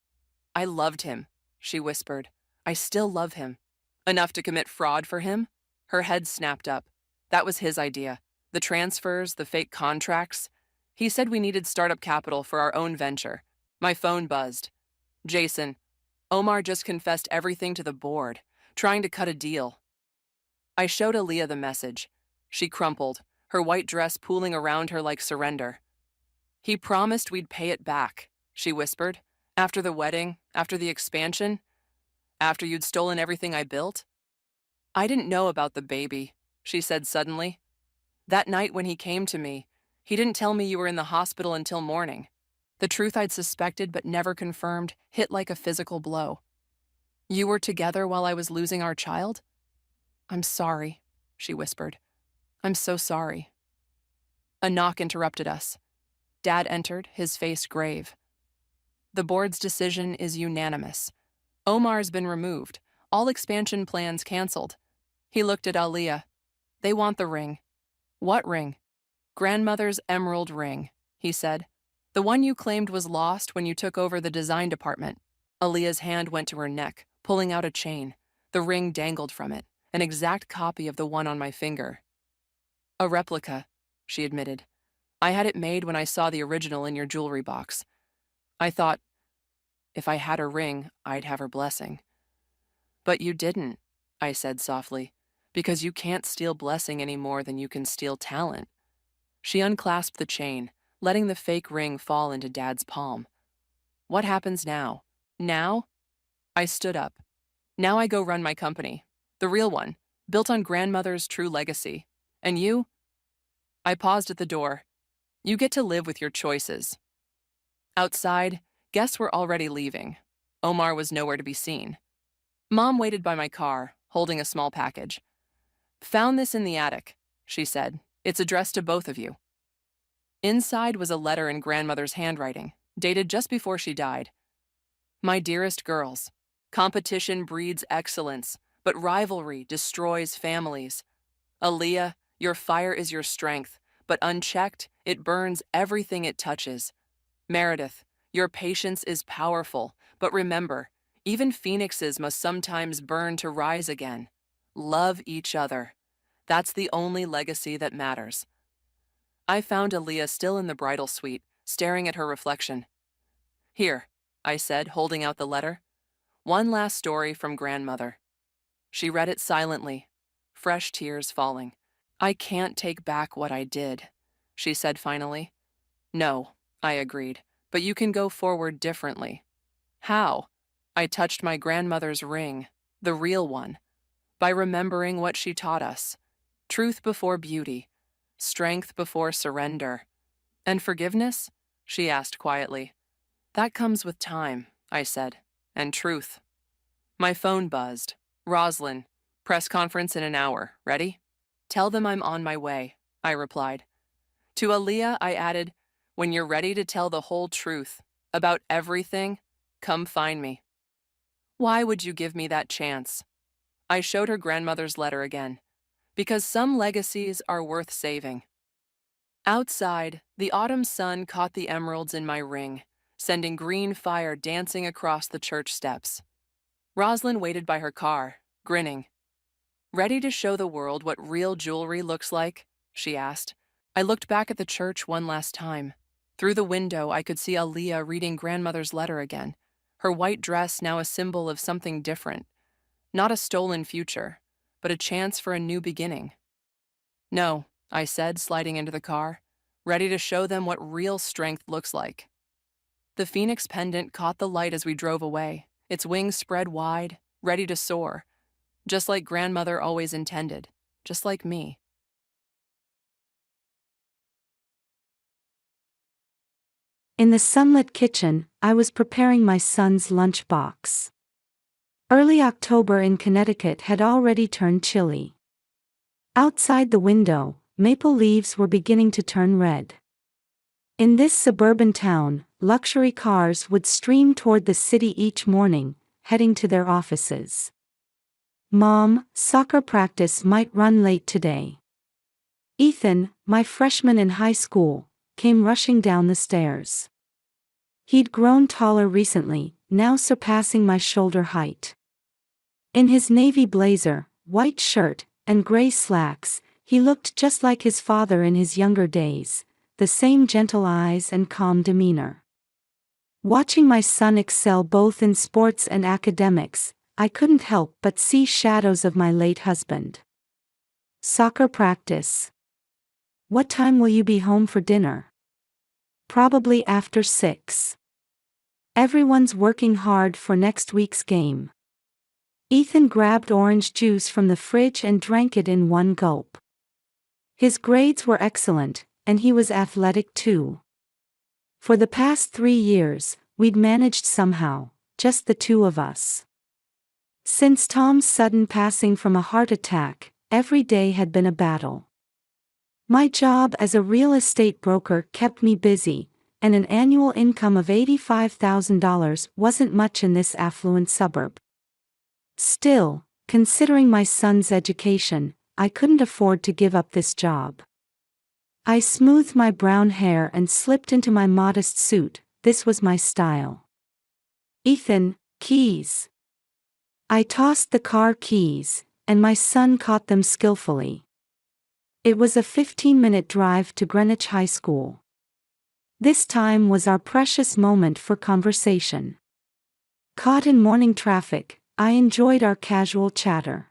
I loved him, she whispered. I still love him. Enough to commit fraud for him? Her head snapped up. That was his idea. The transfers, the fake contracts. He said we needed startup capital for our own venture. My phone buzzed. Jason, Omar just confessed everything to the board, trying to cut a deal. I showed Aaliyah the message. She crumpled, her white dress pooling around her like surrender. He promised we'd pay it back, she whispered. After the wedding, after the expansion, after you'd stolen everything I built. I didn't know about the baby, she said suddenly. That night when he came to me, he didn't tell me you were in the hospital until morning. The truth I'd suspected but never confirmed hit like a physical blow. You were together while I was losing our child? I'm sorry, she whispered. I'm so sorry. A knock interrupted us. Dad entered, his face grave. The board's decision is unanimous. Omar's been removed, all expansion plans canceled. He looked at Aaliyah. They want the ring. What ring? Grandmother's emerald ring, he said. The one you claimed was lost when you took over the design department. Aaliyah's hand went to her neck, pulling out a chain. The ring dangled from it, an exact copy of the one on my finger. A replica, she admitted. I had it made when I saw the original in your jewelry box. I thought, if I had a ring, I'd have her blessing. But you didn't, I said softly, because you can't steal blessing any more than you can steal talent. She unclasped the chain, letting the fake ring fall into Dad's palm. What happens now? Now? I stood up. Now I go run my company. The real one, built on grandmother's true legacy. And you? I paused at the door. You get to live with your choices. Outside, guests were already leaving. Omar was nowhere to be seen. Mom waited by my car, holding a small package. Found this in the attic, she said. It's addressed to both of you. Inside was a letter in grandmother's handwriting, dated just before she died. My dearest girls, competition breeds excellence, but rivalry destroys families. Aaliyah, your fire is your strength, but unchecked, it burns everything it touches. Meredith, your patience is powerful, but remember, even phoenixes must sometimes burn to rise again. Love each other. That's the only legacy that matters. I found Aaliyah still in the bridal suite, staring at her reflection. Here, I said, holding out the letter. One last story from grandmother. She read it silently, fresh tears falling. I can't take back what I did, she said finally. No, I agreed, but you can go forward differently. How? I touched my grandmother's ring, the real one, by remembering what she taught us. Truth before beauty, strength before surrender. And forgiveness? She asked quietly. That comes with time, I said, and truth. My phone buzzed. Roslyn, press conference in an hour. Ready? Tell them I'm on my way, I replied. To Aaliyah, I added, when you're ready to tell the whole truth about everything, come find me. Why would you give me that chance? I showed her grandmother's letter again. Because some legacies are worth saving. Outside, the autumn sun caught the emeralds in my ring, sending green fire dancing across the church steps. Roslyn waited by her car, grinning. Ready to show the world what real jewelry looks like? She asked. I looked back at the church one last time. Through the window, I could see Aaliyah reading grandmother's letter again, her white dress now a symbol of something different. Not a stolen future, but a chance for a new beginning. No, I said, sliding into the car, ready to show them what real strength looks like. The phoenix pendant caught the light as we drove away, its wings spread wide, ready to soar, just like grandmother always intended, just like me. In the sunlit kitchen, I was preparing my son's lunchbox. Early October in Connecticut had already turned chilly. Outside the window, maple leaves were beginning to turn red. In this suburban town, luxury cars would stream toward the city each morning, heading to their offices. Mom, soccer practice might run late today. Ethan, my freshman in high school, came rushing down the stairs. He'd grown taller recently, now surpassing my shoulder height. In his navy blazer, white shirt, and gray slacks, he looked just like his father in his younger days, the same gentle eyes and calm demeanor. Watching my son excel both in sports and academics, I couldn't help but see shadows of my late husband. Soccer practice. What time will you be home for dinner? Probably after 6. Everyone's working hard for next week's game. Ethan grabbed orange juice from the fridge and drank it in one gulp. His grades were excellent, and he was athletic too. For the past 3 years, we'd managed somehow, just the two of us. Since Tom's sudden passing from a heart attack, every day had been a battle. My job as a real estate broker kept me busy, and an annual income of $85,000 wasn't much in this affluent suburb. Still, considering my son's education, I couldn't afford to give up this job. I smoothed my brown hair and slipped into my modest suit. This was my style. Ethan, keys. I tossed the car keys, and my son caught them skillfully. It was a 15-minute drive to Greenwich High School. This time was our precious moment for conversation. Caught in morning traffic, I enjoyed our casual chatter.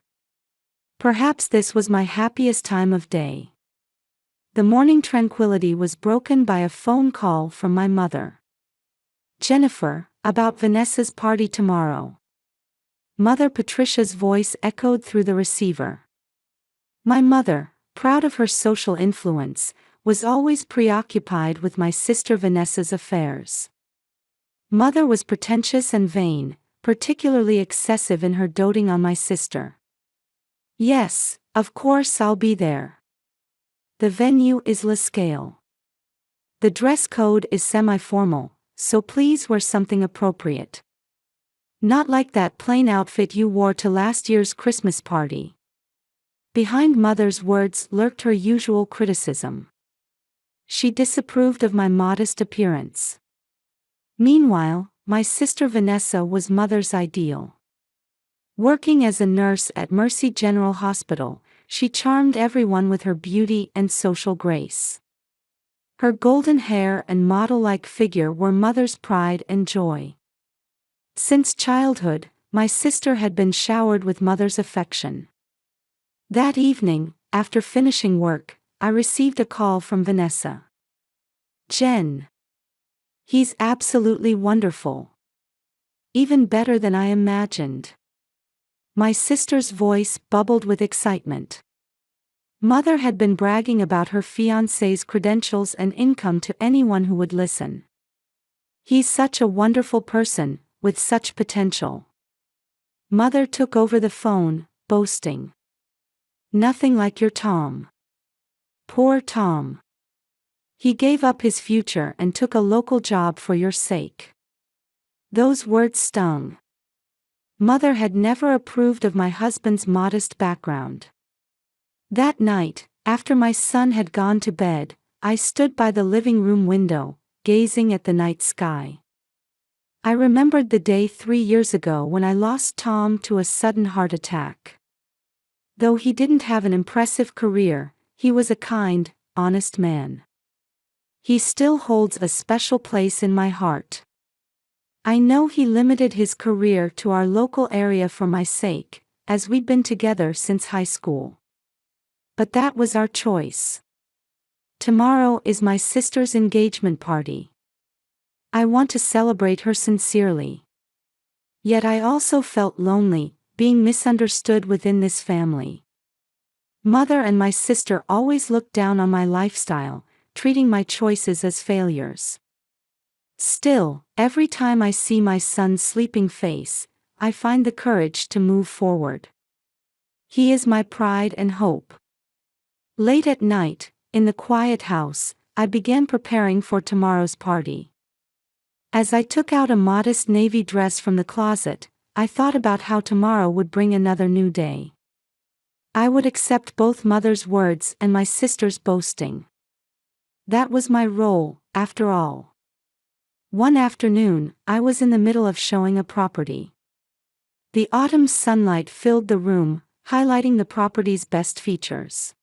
Perhaps this was my happiest time of day. The morning tranquility was broken by a phone call from my mother. Jennifer, about Vanessa's party tomorrow. Mother Patricia's voice echoed through the receiver. My mother, proud of her social influence, was always preoccupied with my sister Vanessa's affairs. Mother was pretentious and vain, particularly excessive in her doting on my sister. Yes, of course I'll be there. The venue is La Scale. The dress code is semi-formal, so please wear something appropriate. Not like that plain outfit you wore to last year's Christmas party. Behind Mother's words lurked her usual criticism. She disapproved of my modest appearance. Meanwhile, my sister Vanessa was Mother's ideal. Working as a nurse at Mercy General Hospital, she charmed everyone with her beauty and social grace. Her golden hair and model-like figure were Mother's pride and joy. Since childhood, my sister had been showered with Mother's affection. That evening, after finishing work, I received a call from Vanessa. Jen. He's absolutely wonderful. Even better than I imagined. My sister's voice bubbled with excitement. Mother had been bragging about her fiancé's credentials and income to anyone who would listen. He's such a wonderful person, with such potential. Mother took over the phone, boasting. Nothing like your Tom. Poor Tom. He gave up his future and took a local job for your sake. Those words stung. Mother had never approved of my husband's modest background. That night, after my son had gone to bed, I stood by the living room window, gazing at the night sky. I remembered the day 3 years ago when I lost Tom to a sudden heart attack. Though he didn't have an impressive career, he was a kind, honest man. He still holds a special place in my heart. I know he limited his career to our local area for my sake, as we'd been together since high school. But that was our choice. Tomorrow is my sister's engagement party. I want to celebrate her sincerely. Yet I also felt lonely, being misunderstood within this family. Mother and my sister always looked down on my lifestyle, treating my choices as failures. Still, every time I see my son's sleeping face, I find the courage to move forward. He is my pride and hope. Late at night, in the quiet house, I began preparing for tomorrow's party. As I took out a modest navy dress from the closet, I thought about how tomorrow would bring another new day. I would accept both Mother's words and my sister's boasting. That was my role, after all. One afternoon, I was in the middle of showing a property. The autumn sunlight filled the room, highlighting the property's best features.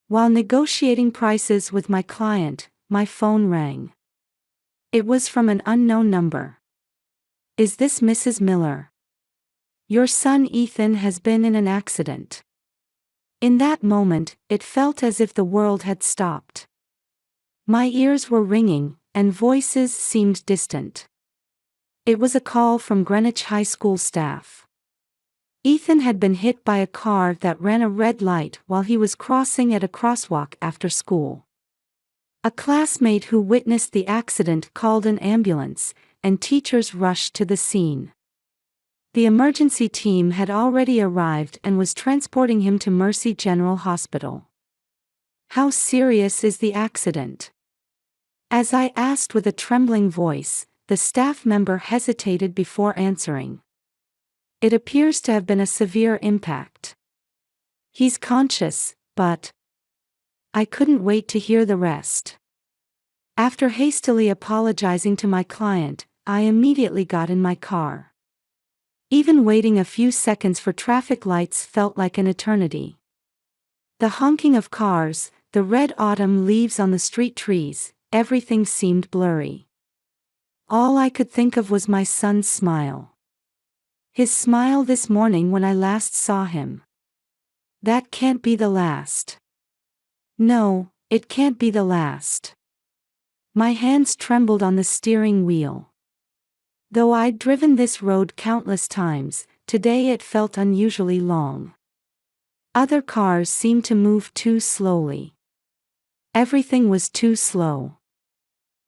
While negotiating prices with my client, my phone rang. It was from an unknown number. Is this Mrs. Miller? Your son Ethan has been in an accident. In that moment, it felt as if the world had stopped. My ears were ringing, and voices seemed distant. It was a call from Greenwich High School staff. Ethan had been hit by a car that ran a red light while he was crossing at a crosswalk after school. A classmate who witnessed the accident called an ambulance, and teachers rushed to the scene. The emergency team had already arrived and was transporting him to Mercy General Hospital. How serious is the accident? As I asked with a trembling voice, the staff member hesitated before answering. It appears to have been a severe impact. He's conscious, but... I couldn't wait to hear the rest. After hastily apologizing to my client, I immediately got in my car. Even waiting a few seconds for traffic lights felt like an eternity. The honking of cars, the red autumn leaves on the street trees, everything seemed blurry. All I could think of was my son's smile. His smile this morning when I last saw him. That can't be the last. No, it can't be the last. My hands trembled on the steering wheel. Though I'd driven this road countless times, today it felt unusually long. Other cars seemed to move too slowly. Everything was too slow.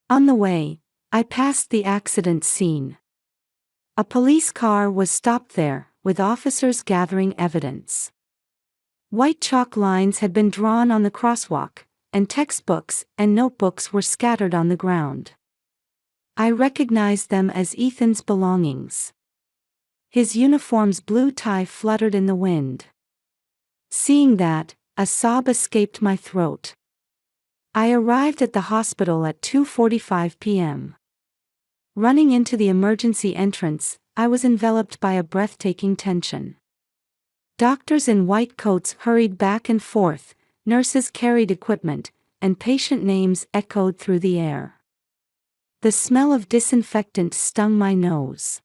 On the way, I passed the accident scene. A police car was stopped there, with officers gathering evidence. White chalk lines had been drawn on the crosswalk, and textbooks and notebooks were scattered on the ground. I recognized them as Ethan's belongings. His uniform's blue tie fluttered in the wind. Seeing that, a sob escaped my throat. I arrived at the hospital at 2:45 p.m. Running into the emergency entrance, I was enveloped by a breathtaking tension. Doctors in white coats hurried back and forth, nurses carried equipment, and patient names echoed through the air. The smell of disinfectant stung my nose.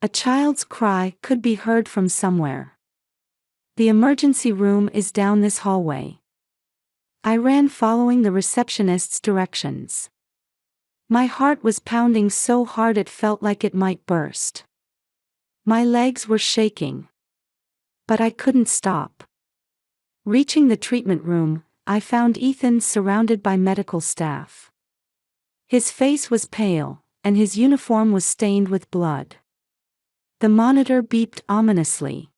A child's cry could be heard from somewhere. The emergency room is down this hallway. I ran following the receptionist's directions. My heart was pounding so hard it felt like it might burst. My legs were shaking. But I couldn't stop. Reaching the treatment room, I found Ethan surrounded by medical staff. His face was pale, and his uniform was stained with blood. The monitor beeped ominously.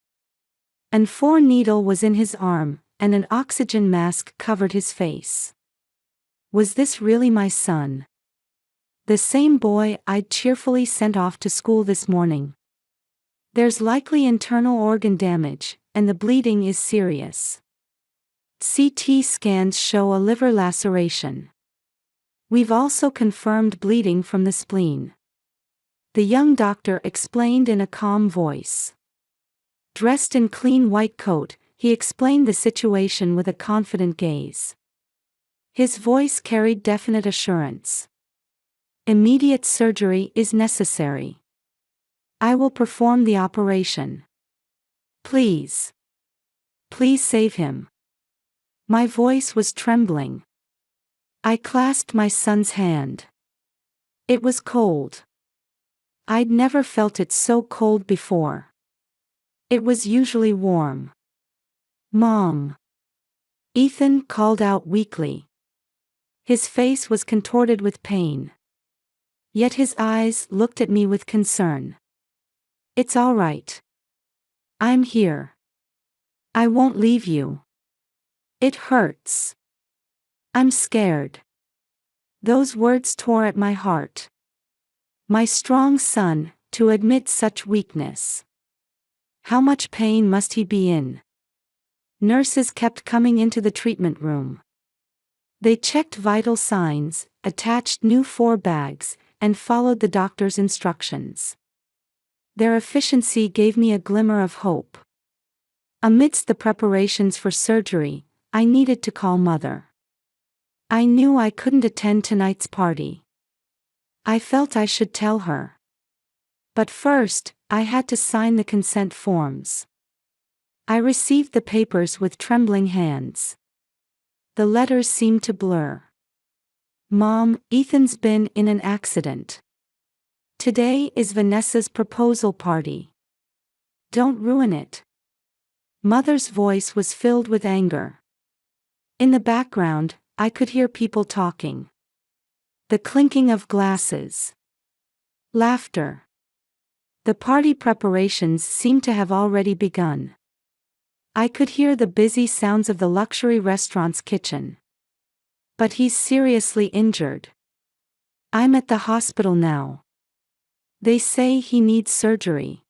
An 4 needle was in his arm, and an oxygen mask covered his face. Was this really my son? The same boy I'd cheerfully sent off to school this morning. There's likely internal organ damage, and the bleeding is serious. CT scans show a liver laceration. We've also confirmed bleeding from the spleen. The young doctor explained in a calm voice. Dressed in clean white coat, he explained the situation with a confident gaze. His voice carried definite assurance. Immediate surgery is necessary. I will perform the operation. Please. Please save him. My voice was trembling. I clasped my son's hand. It was cold. I'd never felt it so cold before. It was usually warm. Mom. Ethan called out weakly. His face was contorted with pain. Yet his eyes looked at me with concern. It's all right. I'm here. I won't leave you. It hurts. I'm scared. Those words tore at my heart. My strong son, to admit such weakness. How much pain must he be in? Nurses kept coming into the treatment room. They checked vital signs, attached new 4 bags, and followed the doctor's instructions. Their efficiency gave me a glimmer of hope. Amidst the preparations for surgery, I needed to call Mother. I knew I couldn't attend tonight's party. I felt I should tell her. But first, I had to sign the consent forms. I received the papers with trembling hands. The letters seemed to blur. Mom, Ethan's been in an accident. Today is Vanessa's proposal party. Don't ruin it. Mother's voice was filled with anger. In the background, I could hear people talking. The clinking of glasses. Laughter. The party preparations seemed to have already begun. I could hear the busy sounds of the luxury restaurant's kitchen. But he's seriously injured. I'm at the hospital now. They say he needs surgery.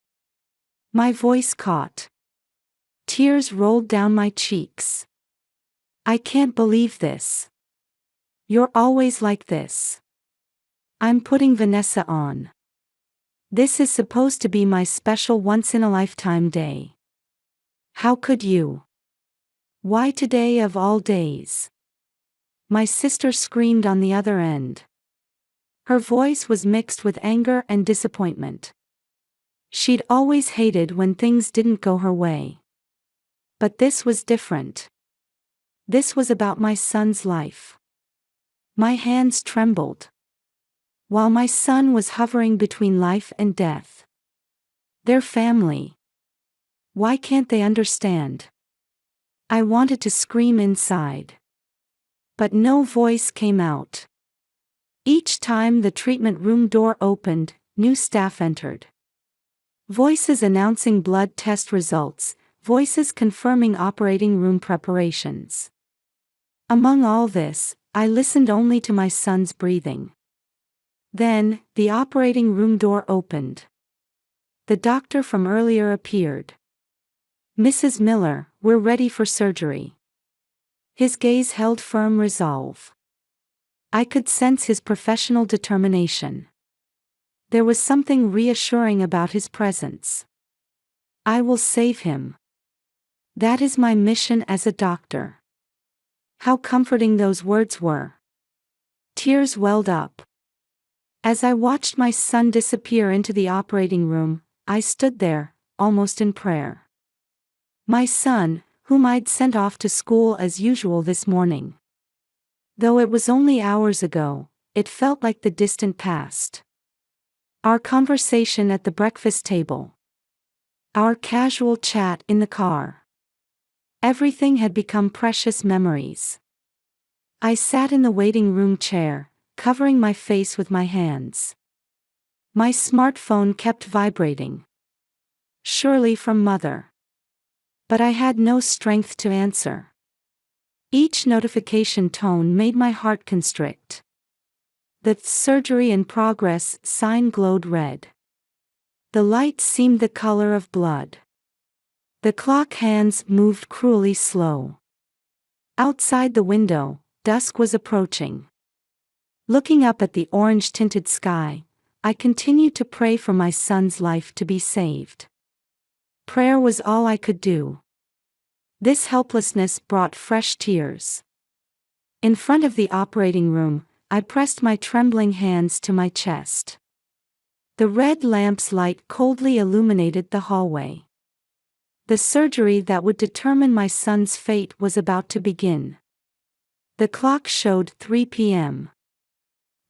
My voice caught. Tears rolled down my cheeks. I can't believe this. You're always like this. I'm putting Vanessa on. This is supposed to be my special once-in-a-lifetime day. How could you? Why today of all days? My sister screamed on the other end. Her voice was mixed with anger and disappointment. She'd always hated when things didn't go her way. But this was different. This was about my son's life. My hands trembled. while my son was hovering between life and death. Their family. Why can't they understand? I wanted to scream inside. But no voice came out. Each time the treatment room door opened, new staff entered. Voices announcing blood test results, voices confirming operating room preparations. Among all this, I listened only to my son's breathing. Then, the operating room door opened. The doctor from earlier appeared. "Mrs. Miller, we're ready for surgery." His gaze held firm resolve. I could sense his professional determination. There was something reassuring about his presence. I will save him. That is my mission as a doctor. How comforting those words were. Tears welled up. As I watched my son disappear into the operating room, I stood there, almost in prayer. My son, whom I'd sent off to school as usual this morning. Though it was only hours ago, it felt like the distant past. Our conversation at the breakfast table. Our casual chat in the car. Everything had become precious memories. I sat in the waiting room chair, covering my face with my hands. My smartphone kept vibrating. Surely from Mother. But I had no strength to answer. Each notification tone made my heart constrict. The surgery in progress sign glowed red. The light seemed the color of blood. The clock hands moved cruelly slow. Outside the window, dusk was approaching. Looking up at the orange-tinted sky, I continued to pray for my son's life to be saved. Prayer was all I could do. This helplessness brought fresh tears. In front of the operating room, I pressed my trembling hands to my chest. The red lamp's light coldly illuminated the hallway. The surgery that would determine my son's fate was about to begin. The clock showed 3 p.m.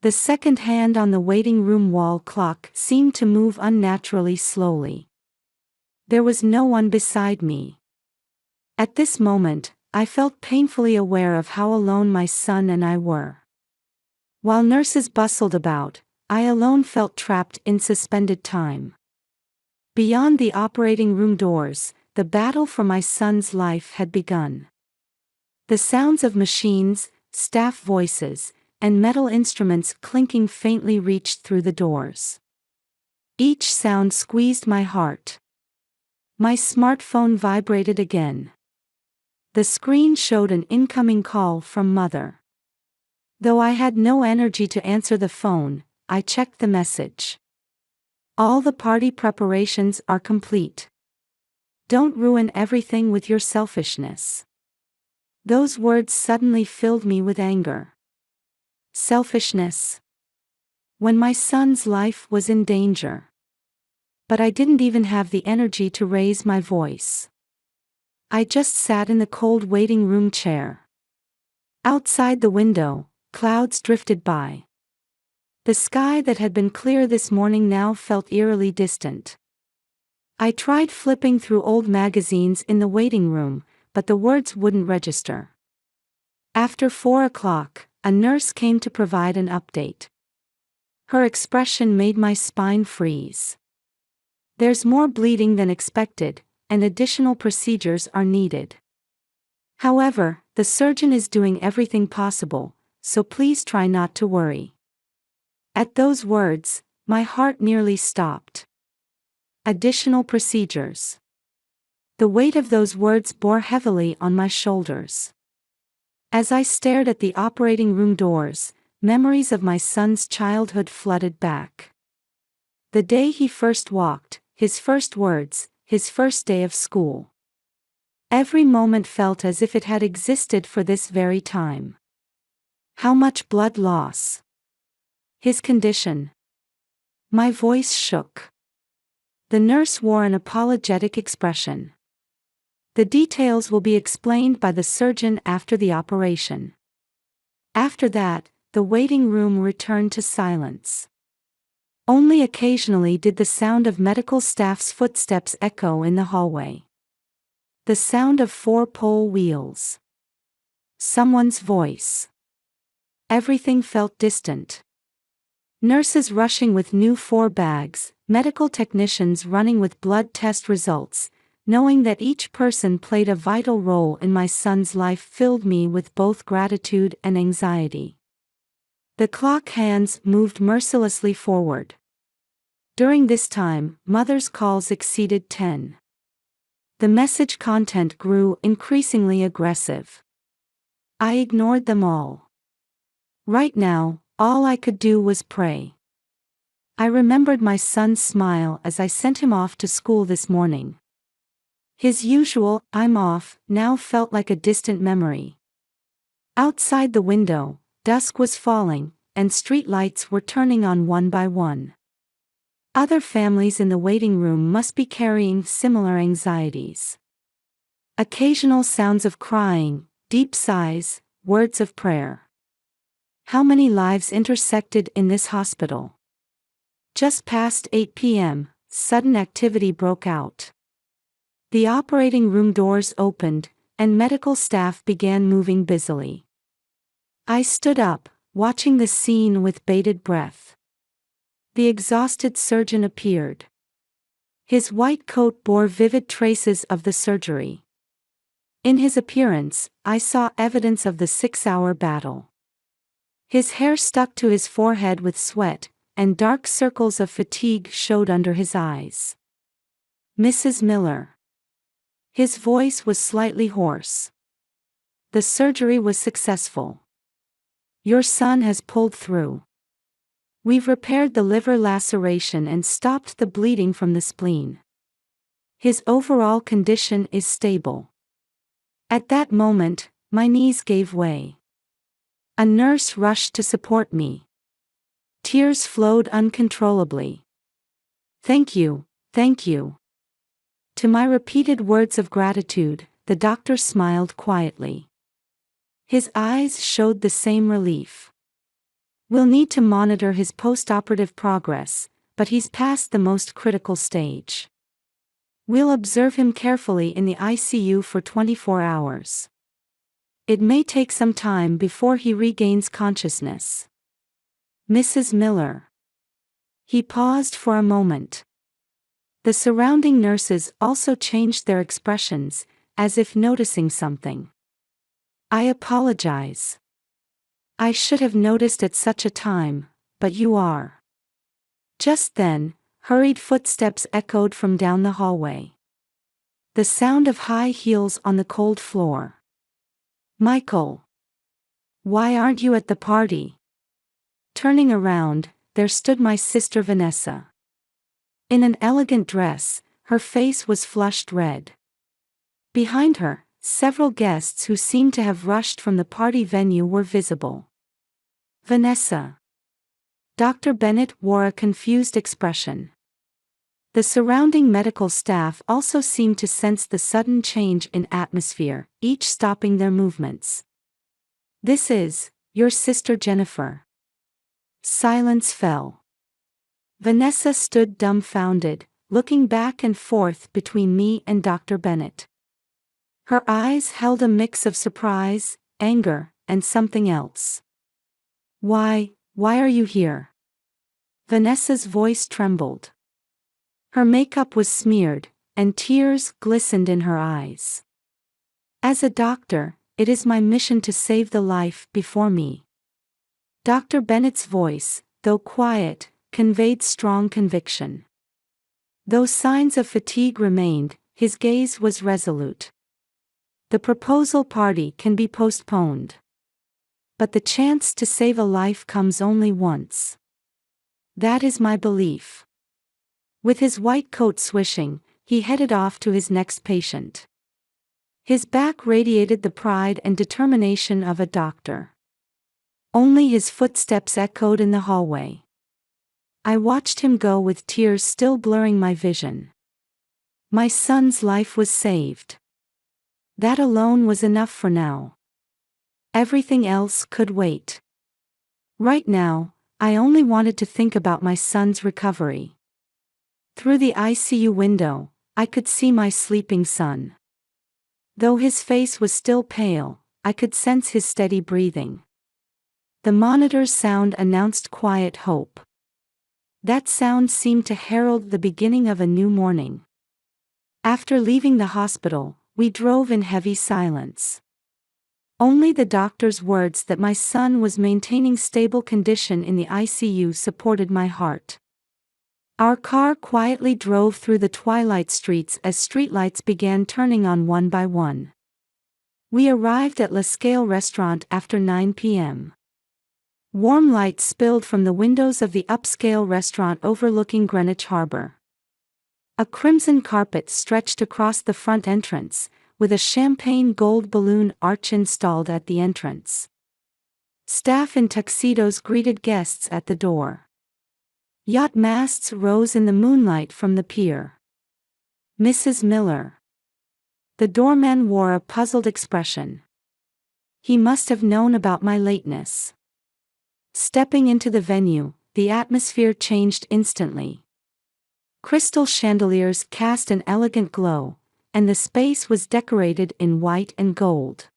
The second hand on the waiting room wall clock seemed to move unnaturally slowly. There was no one beside me. At this moment, I felt painfully aware of how alone my son and I were. While nurses bustled about, I alone felt trapped in suspended time. Beyond the operating room doors, the battle for my son's life had begun. The sounds of machines, staff voices, and metal instruments clinking faintly reached through the doors. Each sound squeezed my heart. My smartphone vibrated again. The screen showed an incoming call from Mother. Though I had no energy to answer the phone, I checked the message. "All the party preparations are complete. Don't ruin everything with your selfishness." Those words suddenly filled me with anger. Selfishness. When my son's life was in danger. But I didn't even have the energy to raise my voice. I just sat in the cold waiting room chair. Outside the window, clouds drifted by. The sky that had been clear this morning now felt eerily distant. I tried flipping through old magazines in the waiting room, but the words wouldn't register. After 4 o'clock, a nurse came to provide an update. Her expression made my spine freeze. "There's more bleeding than expected, and additional procedures are needed. However, the surgeon is doing everything possible, so please try not to worry." At those words, my heart nearly stopped. Additional procedures. The weight of those words bore heavily on my shoulders. As I stared at the operating room doors, memories of my son's childhood flooded back. The day he first walked, his first words, his first day of school. Every moment felt as if it had existed for this very time. How much blood loss. His condition. My voice shook. The nurse wore an apologetic expression. "The details will be explained by the surgeon after the operation." After that, the waiting room returned to silence. Only occasionally did the sound of medical staff's footsteps echo in the hallway. The sound of four-pole wheels. Someone's voice. Everything felt distant. Nurses rushing with new 4 bags, medical technicians running with blood test results, knowing that each person played a vital role in my son's life filled me with both gratitude and anxiety. The clock hands moved mercilessly forward. During this time, mother's calls exceeded 10. The message content grew increasingly aggressive. I ignored them all. Right now, all I could do was pray. I remembered my son's smile as I sent him off to school this morning. His usual, "I'm off," now felt like a distant memory. Outside the window, dusk was falling, and street lights were turning on one by one. Other families in the waiting room must be carrying similar anxieties. Occasional sounds of crying, deep sighs, words of prayer. How many lives intersected in this hospital? Just past 8 p.m., sudden activity broke out. The operating room doors opened, and medical staff began moving busily. I stood up, watching the scene with bated breath. The exhausted surgeon appeared. His white coat bore vivid traces of the surgery. In his appearance, I saw evidence of the 6-hour battle. His hair stuck to his forehead with sweat, and dark circles of fatigue showed under his eyes. "Mrs. Miller." His voice was slightly hoarse. "The surgery was successful. Your son has pulled through. We've repaired the liver laceration and stopped the bleeding from the spleen. His overall condition is stable." At that moment, my knees gave way. A nurse rushed to support me. Tears flowed uncontrollably. "Thank you, thank you." To my repeated words of gratitude, the doctor smiled quietly. His eyes showed the same relief. "We'll need to monitor his post-operative progress, but he's past the most critical stage. We'll observe him carefully in the ICU for 24 hours. It may take some time before he regains consciousness." "Mrs. Miller." He paused for a moment. The surrounding nurses also changed their expressions, as if noticing something. "I apologize. I should have noticed at such a time, but you are." Just then, hurried footsteps echoed from down the hallway. The sound of high heels on the cold floor. "Michael. Why aren't you at the party?" Turning around, there stood my sister Vanessa. In an elegant dress, her face was flushed red. Behind her, several guests who seemed to have rushed from the party venue were visible. "Vanessa." Dr. Bennett wore a confused expression. The surrounding medical staff also seemed to sense the sudden change in atmosphere, each stopping their movements. "This is your sister Jennifer." Silence fell. Vanessa stood dumbfounded, looking back and forth between me and Dr. Bennett. Her eyes held a mix of surprise, anger, and something else. Why are you here?" Vanessa's voice trembled. Her makeup was smeared, and tears glistened in her eyes. "As a doctor, it is my mission to save the life before me." Dr. Bennett's voice, though quiet, conveyed strong conviction. Though signs of fatigue remained, his gaze was resolute. "The proposal party can be postponed. But the chance to save a life comes only once. That is my belief." With his white coat swishing, he headed off to his next patient. His back radiated the pride and determination of a doctor. Only his footsteps echoed in the hallway. I watched him go with tears still blurring my vision. My son's life was saved. That alone was enough for now. Everything else could wait. Right now, I only wanted to think about my son's recovery. Through the ICU window, I could see my sleeping son. Though his face was still pale, I could sense his steady breathing. The monitor's sound announced quiet hope. That sound seemed to herald the beginning of a new morning. After leaving the hospital, we drove in heavy silence. Only the doctor's words that my son was maintaining stable condition in the ICU supported my heart. Our car quietly drove through the twilight streets as streetlights began turning on one by one. We arrived at La Scale restaurant after 9 p.m. Warm light spilled from the windows of the upscale restaurant overlooking Greenwich Harbor. A crimson carpet stretched across the front entrance, with a champagne gold balloon arch installed at the entrance. Staff in tuxedos greeted guests at the door. Yacht masts rose in the moonlight from the pier. Mrs. Miller. The doorman wore a puzzled expression. He must have known about my lateness. Stepping into the venue, the atmosphere changed instantly. Crystal chandeliers cast an elegant glow, and the space was decorated in white and gold.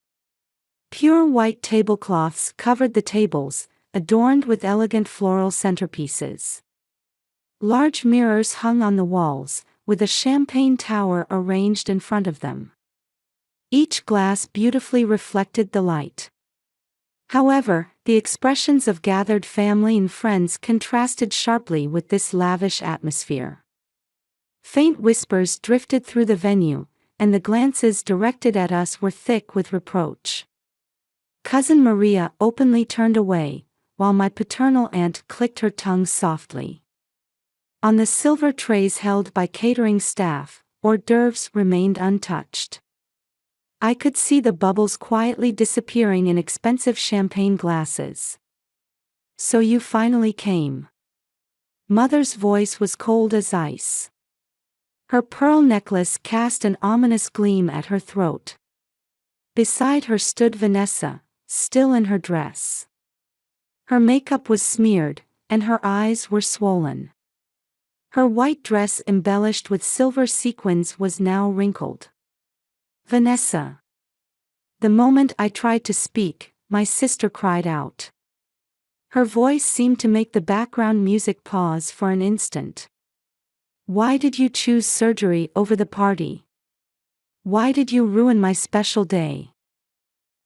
Pure white tablecloths covered the tables, adorned with elegant floral centerpieces. Large mirrors hung on the walls, with a champagne tower arranged in front of them. Each glass beautifully reflected the light. However, the expressions of gathered family and friends contrasted sharply with this lavish atmosphere. Faint whispers drifted through the venue, and the glances directed at us were thick with reproach. Cousin Maria openly turned away, while my paternal aunt clicked her tongue softly. On the silver trays held by catering staff, hors d'oeuvres remained untouched. I could see the bubbles quietly disappearing in expensive champagne glasses. "So you finally came." Mother's voice was cold as ice. Her pearl necklace cast an ominous gleam at her throat. Beside her stood Vanessa, still in her dress. Her makeup was smeared, and her eyes were swollen. Her white dress embellished with silver sequins was now wrinkled. "Vanessa." The moment I tried to speak, my sister cried out. Her voice seemed to make the background music pause for an instant. "Why did you choose surgery over the party? Why did you ruin my special day?"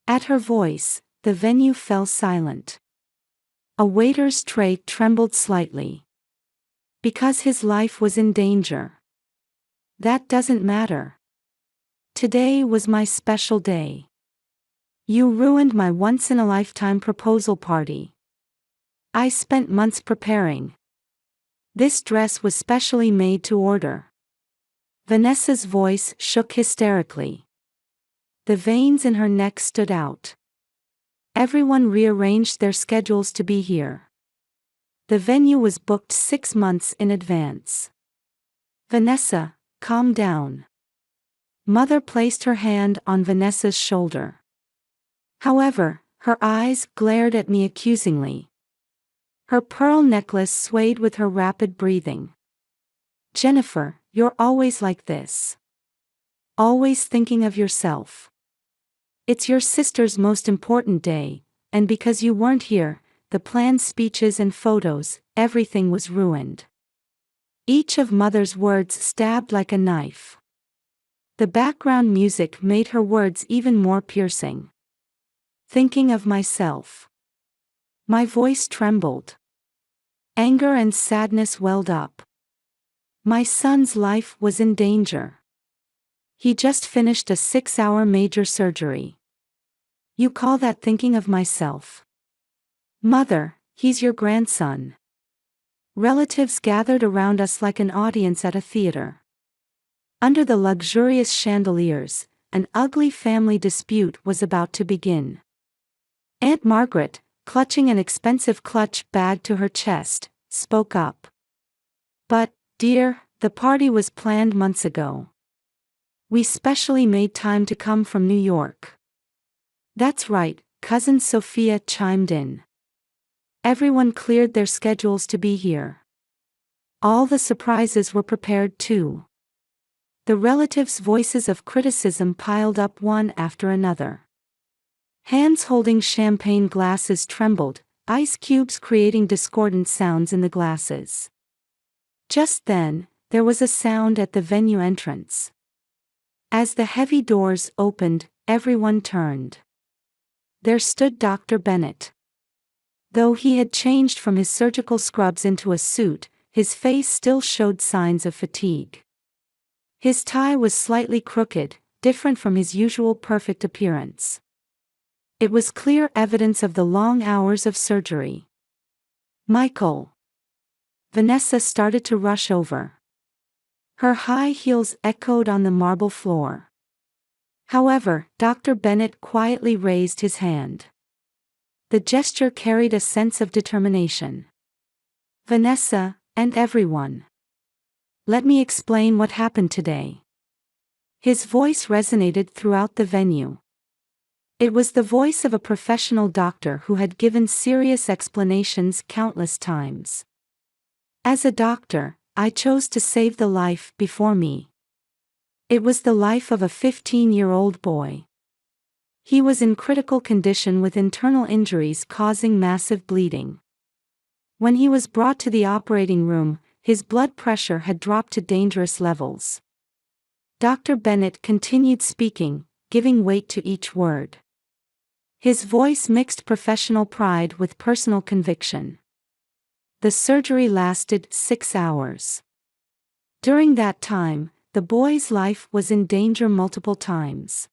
At her voice, the venue fell silent. A waiter's tray trembled slightly. "Because his life was in danger." "That doesn't matter. Today was my special day. You ruined my once-in-a-lifetime proposal party. I spent months preparing. This dress was specially made to order." Vanessa's voice shook hysterically. The veins in her neck stood out. Everyone rearranged their schedules to be here. The venue was booked 6 months in advance. "Vanessa, calm down." Mother placed her hand on Vanessa's shoulder. However, her eyes glared at me accusingly. Her pearl necklace swayed with her rapid breathing. "Jennifer, you're always like this. Always thinking of yourself. It's your sister's most important day, and because you weren't here, the planned speeches and photos, everything was ruined." Each of Mother's words stabbed like a knife. The background music made her words even more piercing. "Thinking of myself." My voice trembled. Anger and sadness welled up. My son's life was in danger. He just finished a 6-hour major surgery. You call that thinking of myself? Mother, he's your grandson. Relatives gathered around us like an audience at a theater. Under the luxurious chandeliers, an ugly family dispute was about to begin. Aunt Margaret, clutching an expensive clutch bag to her chest, spoke up. "But, dear, the party was planned months ago. We specially made time to come from New York." "That's right," Cousin Sophia chimed in. Everyone cleared their schedules to be here. All the surprises were prepared too. The relatives' voices of criticism piled up one after another. Hands holding champagne glasses trembled, ice cubes creating discordant sounds in the glasses. Just then, there was a sound at the venue entrance. As the heavy doors opened, everyone turned. There stood Dr. Bennett. Though he had changed from his surgical scrubs into a suit, his face still showed signs of fatigue. His tie was slightly crooked, different from his usual perfect appearance. It was clear evidence of the long hours of surgery. "Michael." Vanessa started to rush over. Her high heels echoed on the marble floor. However, Dr. Bennett quietly raised his hand. The gesture carried a sense of determination. "Vanessa, and everyone. Let me explain what happened today." His voice resonated throughout the venue. It was the voice of a professional doctor who had given serious explanations countless times. "As a doctor, I chose to save the life before me. It was the life of a 15-year-old boy. He was in critical condition with internal injuries causing massive bleeding. When he was brought to the operating room, his blood pressure had dropped to dangerous levels." Dr. Bennett continued speaking, giving weight to each word. His voice mixed professional pride with personal conviction. "The surgery lasted 6 hours. During that time, the boy's life was in danger multiple times.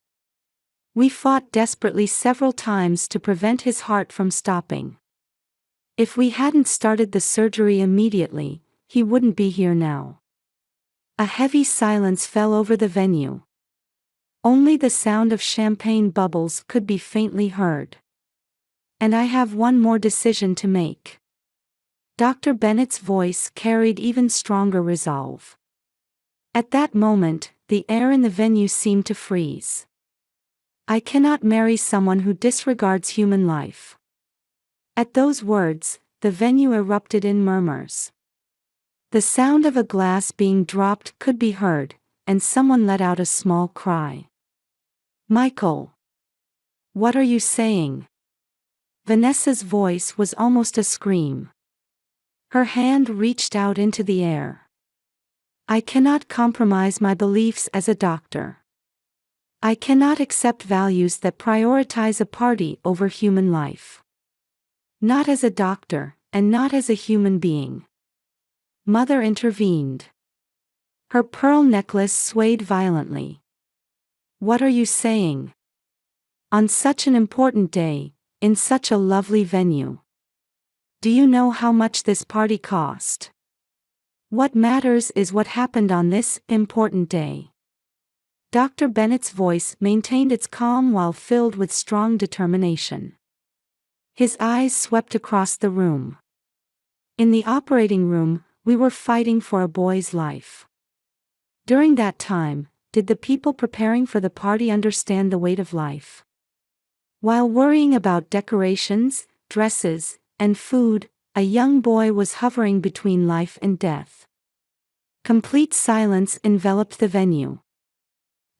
We fought desperately several times to prevent his heart from stopping. If we hadn't started the surgery immediately, he wouldn't be here now." A heavy silence fell over the venue. Only the sound of champagne bubbles could be faintly heard. "And I have one more decision to make." Dr. Bennett's voice carried even stronger resolve. At that moment, the air in the venue seemed to freeze. "I cannot marry someone who disregards human life." At those words, the venue erupted in murmurs. The sound of a glass being dropped could be heard, and someone let out a small cry. "Michael! What are you saying?" Vanessa's voice was almost a scream. Her hand reached out into the air. "I cannot compromise my beliefs as a doctor. I cannot accept values that prioritize a party over human life. Not as a doctor, and not as a human being." Mother intervened. Her pearl necklace swayed violently. "What are you saying? On such an important day, in such a lovely venue. Do you know how much this party cost? What matters is what happened on this important day." Dr. Bennett's voice maintained its calm while filled with strong determination. His eyes swept across the room. "In the operating room, we were fighting for a boy's life. During that time, did the people preparing for the party understand the weight of life? While worrying about decorations, dresses, and food, a young boy was hovering between life and death." Complete silence enveloped the venue.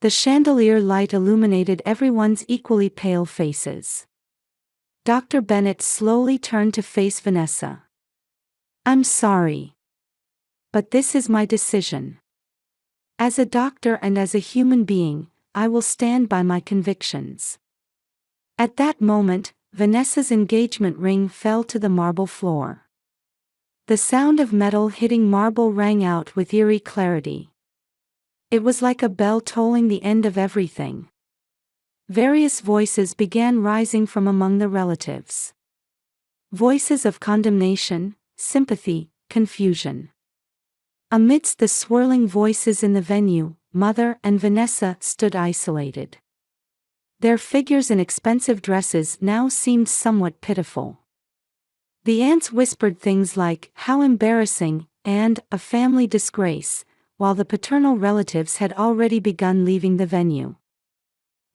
The chandelier light illuminated everyone's equally pale faces. Dr. Bennett slowly turned to face Vanessa. "I'm sorry. But this is my decision. As a doctor and as a human being, I will stand by my convictions." At that moment, Vanessa's engagement ring fell to the marble floor. The sound of metal hitting marble rang out with eerie clarity. It was like a bell tolling the end of everything. Various voices began rising from among the relatives. Voices of condemnation, sympathy, confusion. Amidst the swirling voices in the venue, Mother and Vanessa stood isolated. Their figures in expensive dresses now seemed somewhat pitiful. The aunts whispered things like, "How embarrassing," and "a family disgrace," while the paternal relatives had already begun leaving the venue.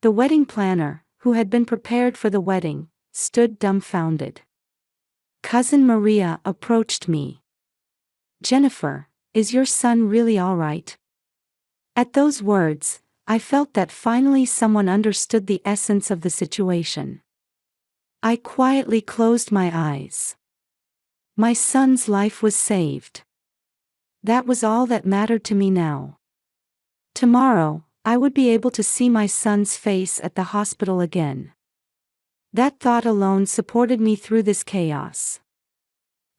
The wedding planner, who had been prepared for the wedding, stood dumbfounded. cousin Maria approached me. "Jennifer, is your son really all right?" At those words, I felt that finally someone understood the essence of the situation. I quietly closed my eyes. My son's life was saved. That was all that mattered to me now. Tomorrow, I would be able to see my son's face at the hospital again. That thought alone supported me through this chaos.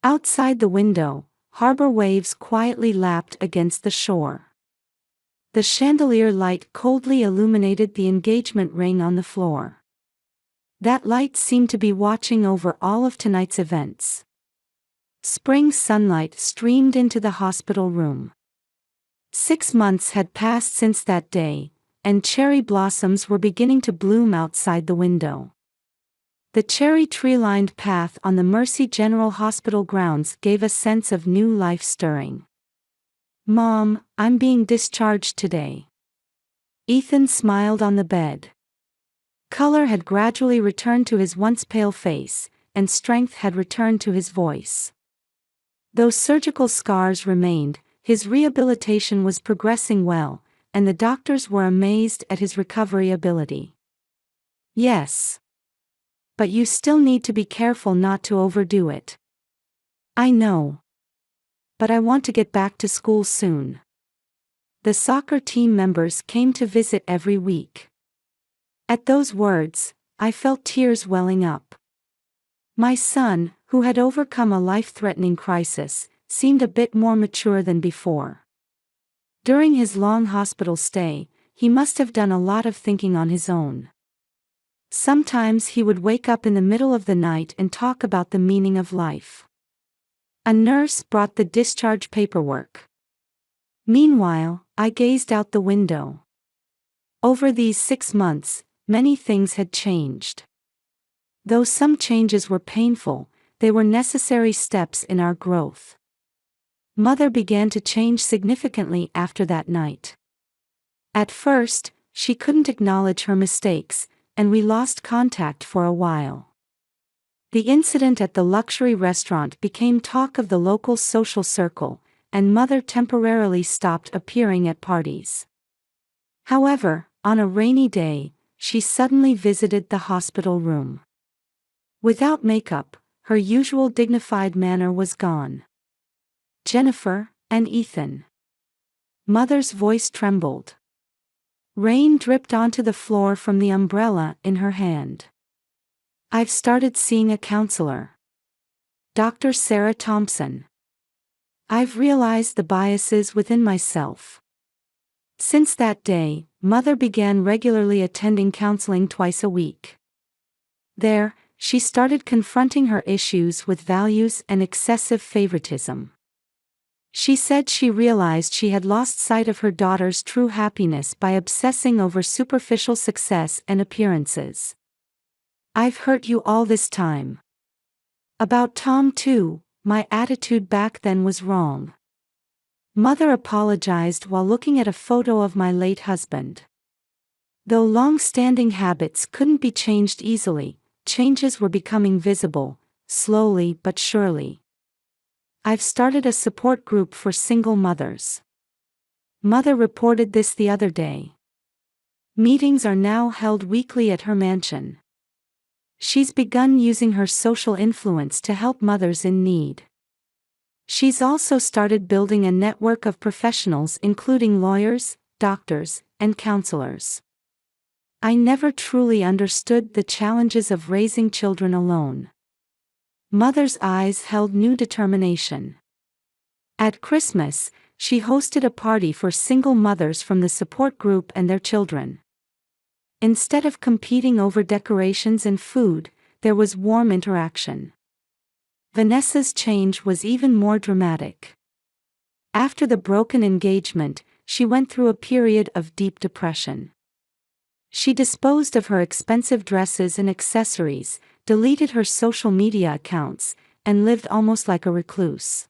Outside the window, harbor waves quietly lapped against the shore. The chandelier light coldly illuminated the engagement ring on the floor. That light seemed to be watching over all of tonight's events. Spring sunlight streamed into the hospital room. 6 months had passed since that day, and cherry blossoms were beginning to bloom outside the window. The cherry tree-lined path on the Mercy General Hospital grounds gave a sense of new life stirring. "Mom, I'm being discharged today." Ethan smiled on the bed. Color had gradually returned to his once pale face, and strength had returned to his voice. Though surgical scars remained, his rehabilitation was progressing well, and the doctors were amazed at his recovery ability. "Yes. But you still need to be careful not to overdo it." "I know. But I want to get back to school soon." The soccer team members came to visit every week. At those words, I felt tears welling up. My son, who had overcome a life-threatening crisis, seemed a bit more mature than before. During his long hospital stay, he must have done a lot of thinking on his own. Sometimes he would wake up in the middle of the night and talk about the meaning of life. A nurse brought the discharge paperwork. Meanwhile, I gazed out the window. Over these 6 months, many things had changed. Though some changes were painful, they were necessary steps in our growth. Mother began to change significantly after that night. At first, she couldn't acknowledge her mistakes, and we lost contact for a while. The incident at the luxury restaurant became talk of the local social circle, and Mother temporarily stopped appearing at parties. However, on a rainy day, she suddenly visited the hospital room. Without makeup, her usual dignified manner was gone. "Jennifer, and Ethan." Mother's voice trembled. Rain dripped onto the floor from the umbrella in her hand. "I've started seeing a counselor. Dr. Sarah Thompson. I've realized the biases within myself." Since that day, Mother began regularly attending counseling twice a week. There, she started confronting her issues with values and excessive favoritism. She said she realized she had lost sight of her daughter's true happiness by obsessing over superficial success and appearances. "I've hurt you all this time. About Tom too, my attitude back then was wrong." Mother apologized while looking at a photo of my late husband. Though long-standing habits couldn't be changed easily, changes were becoming visible, slowly but surely. "I've started a support group for single mothers." Mother reported this the other day. Meetings are now held weekly at her mansion. She's begun using her social influence to help mothers in need. She's also started building a network of professionals including lawyers, doctors, and counselors. I never truly understood the challenges of raising children alone. Mother's eyes held new determination. At Christmas, she hosted a party for single mothers from the support group and their children. Instead of competing over decorations and food, there was warm interaction. Vanessa's change was even more dramatic. After the broken engagement, she went through a period of deep depression. She disposed of her expensive dresses and accessories, deleted her social media accounts, and lived almost like a recluse.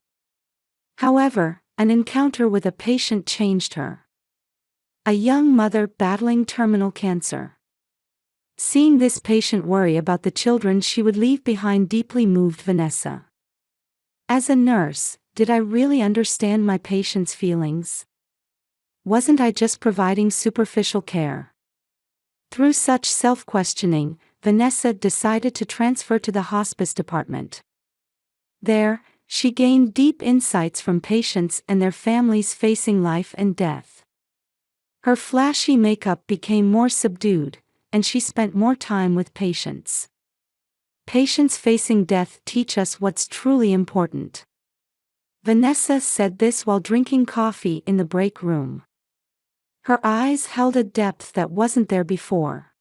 However, an encounter with a patient changed her. A young mother battling terminal cancer. Seeing this patient worry about the children she would leave behind deeply moved Vanessa. As a nurse, did I really understand my patients' feelings? Wasn't I just providing superficial care? Through such self-questioning, Vanessa decided to transfer to the hospice department. There, she gained deep insights from patients and their families facing life and death. Her flashy makeup became more subdued, and she spent more time with patients. Patients facing death teach us what's truly important. Vanessa said this while drinking coffee in the break room. Her eyes held a depth that wasn't there before.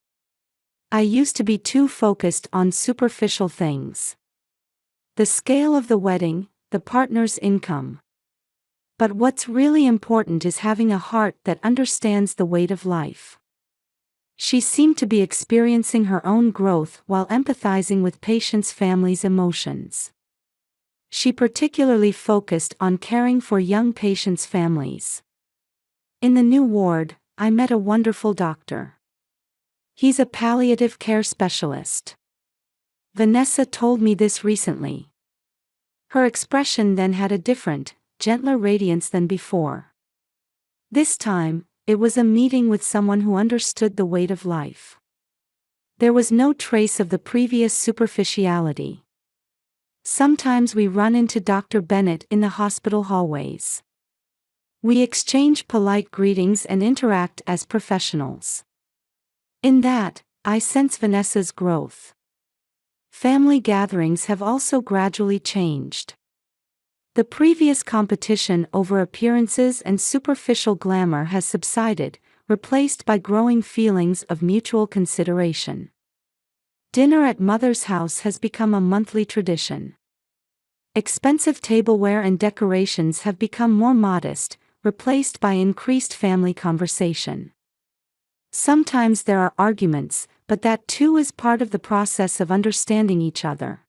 I used to be too focused on superficial things. The scale of the wedding, the partner's income. But what's really important is having a heart that understands the weight of life. She seemed to be experiencing her own growth while empathizing with patients' families' emotions. She particularly focused on caring for young patients' families. In the new ward, I met a wonderful doctor. He's a palliative care specialist. Vanessa told me this recently. Her expression then had a different, gentler radiance than before. This time, it was a meeting with someone who understood the weight of life. There was no trace of the previous superficiality. Sometimes we run into Dr. Bennett in the hospital hallways. We exchange polite greetings and interact as professionals. In that, I sense Vanessa's growth. Family gatherings have also gradually changed. The previous competition over appearances and superficial glamour has subsided, replaced by growing feelings of mutual consideration. Dinner at Mother's house has become a monthly tradition. Expensive tableware and decorations have become more modest, replaced by increased family conversation. Sometimes there are arguments, but that too is part of the process of understanding each other.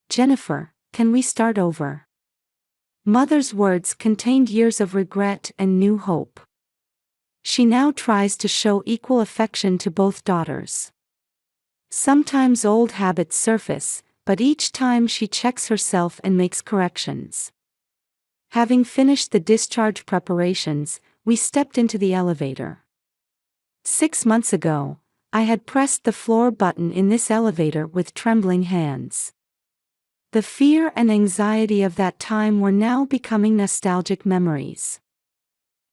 Jennifer, can we start over? Mother's words contained years of regret and new hope. She now tries to show equal affection to both daughters. Sometimes old habits surface, but each time she checks herself and makes corrections. Having finished the discharge preparations, we stepped into the elevator. 6 months ago, I had pressed the floor button in this elevator with trembling hands. The fear and anxiety of that time were now becoming nostalgic memories.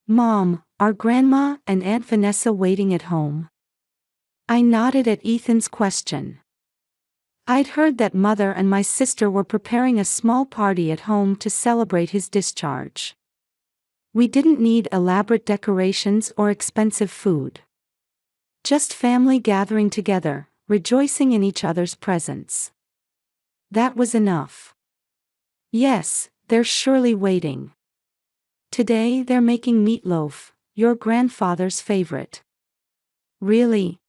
Mom, are Grandma and Aunt Vanessa waiting at home? I nodded at Ethan's question. I'd heard that Mother and my sister were preparing a small party at home to celebrate his discharge. We didn't need elaborate decorations or expensive food. Just family gathering together, rejoicing in each other's presence. That was enough. Yes, they're surely waiting. Today they're making meatloaf, your grandfather's favorite. Really?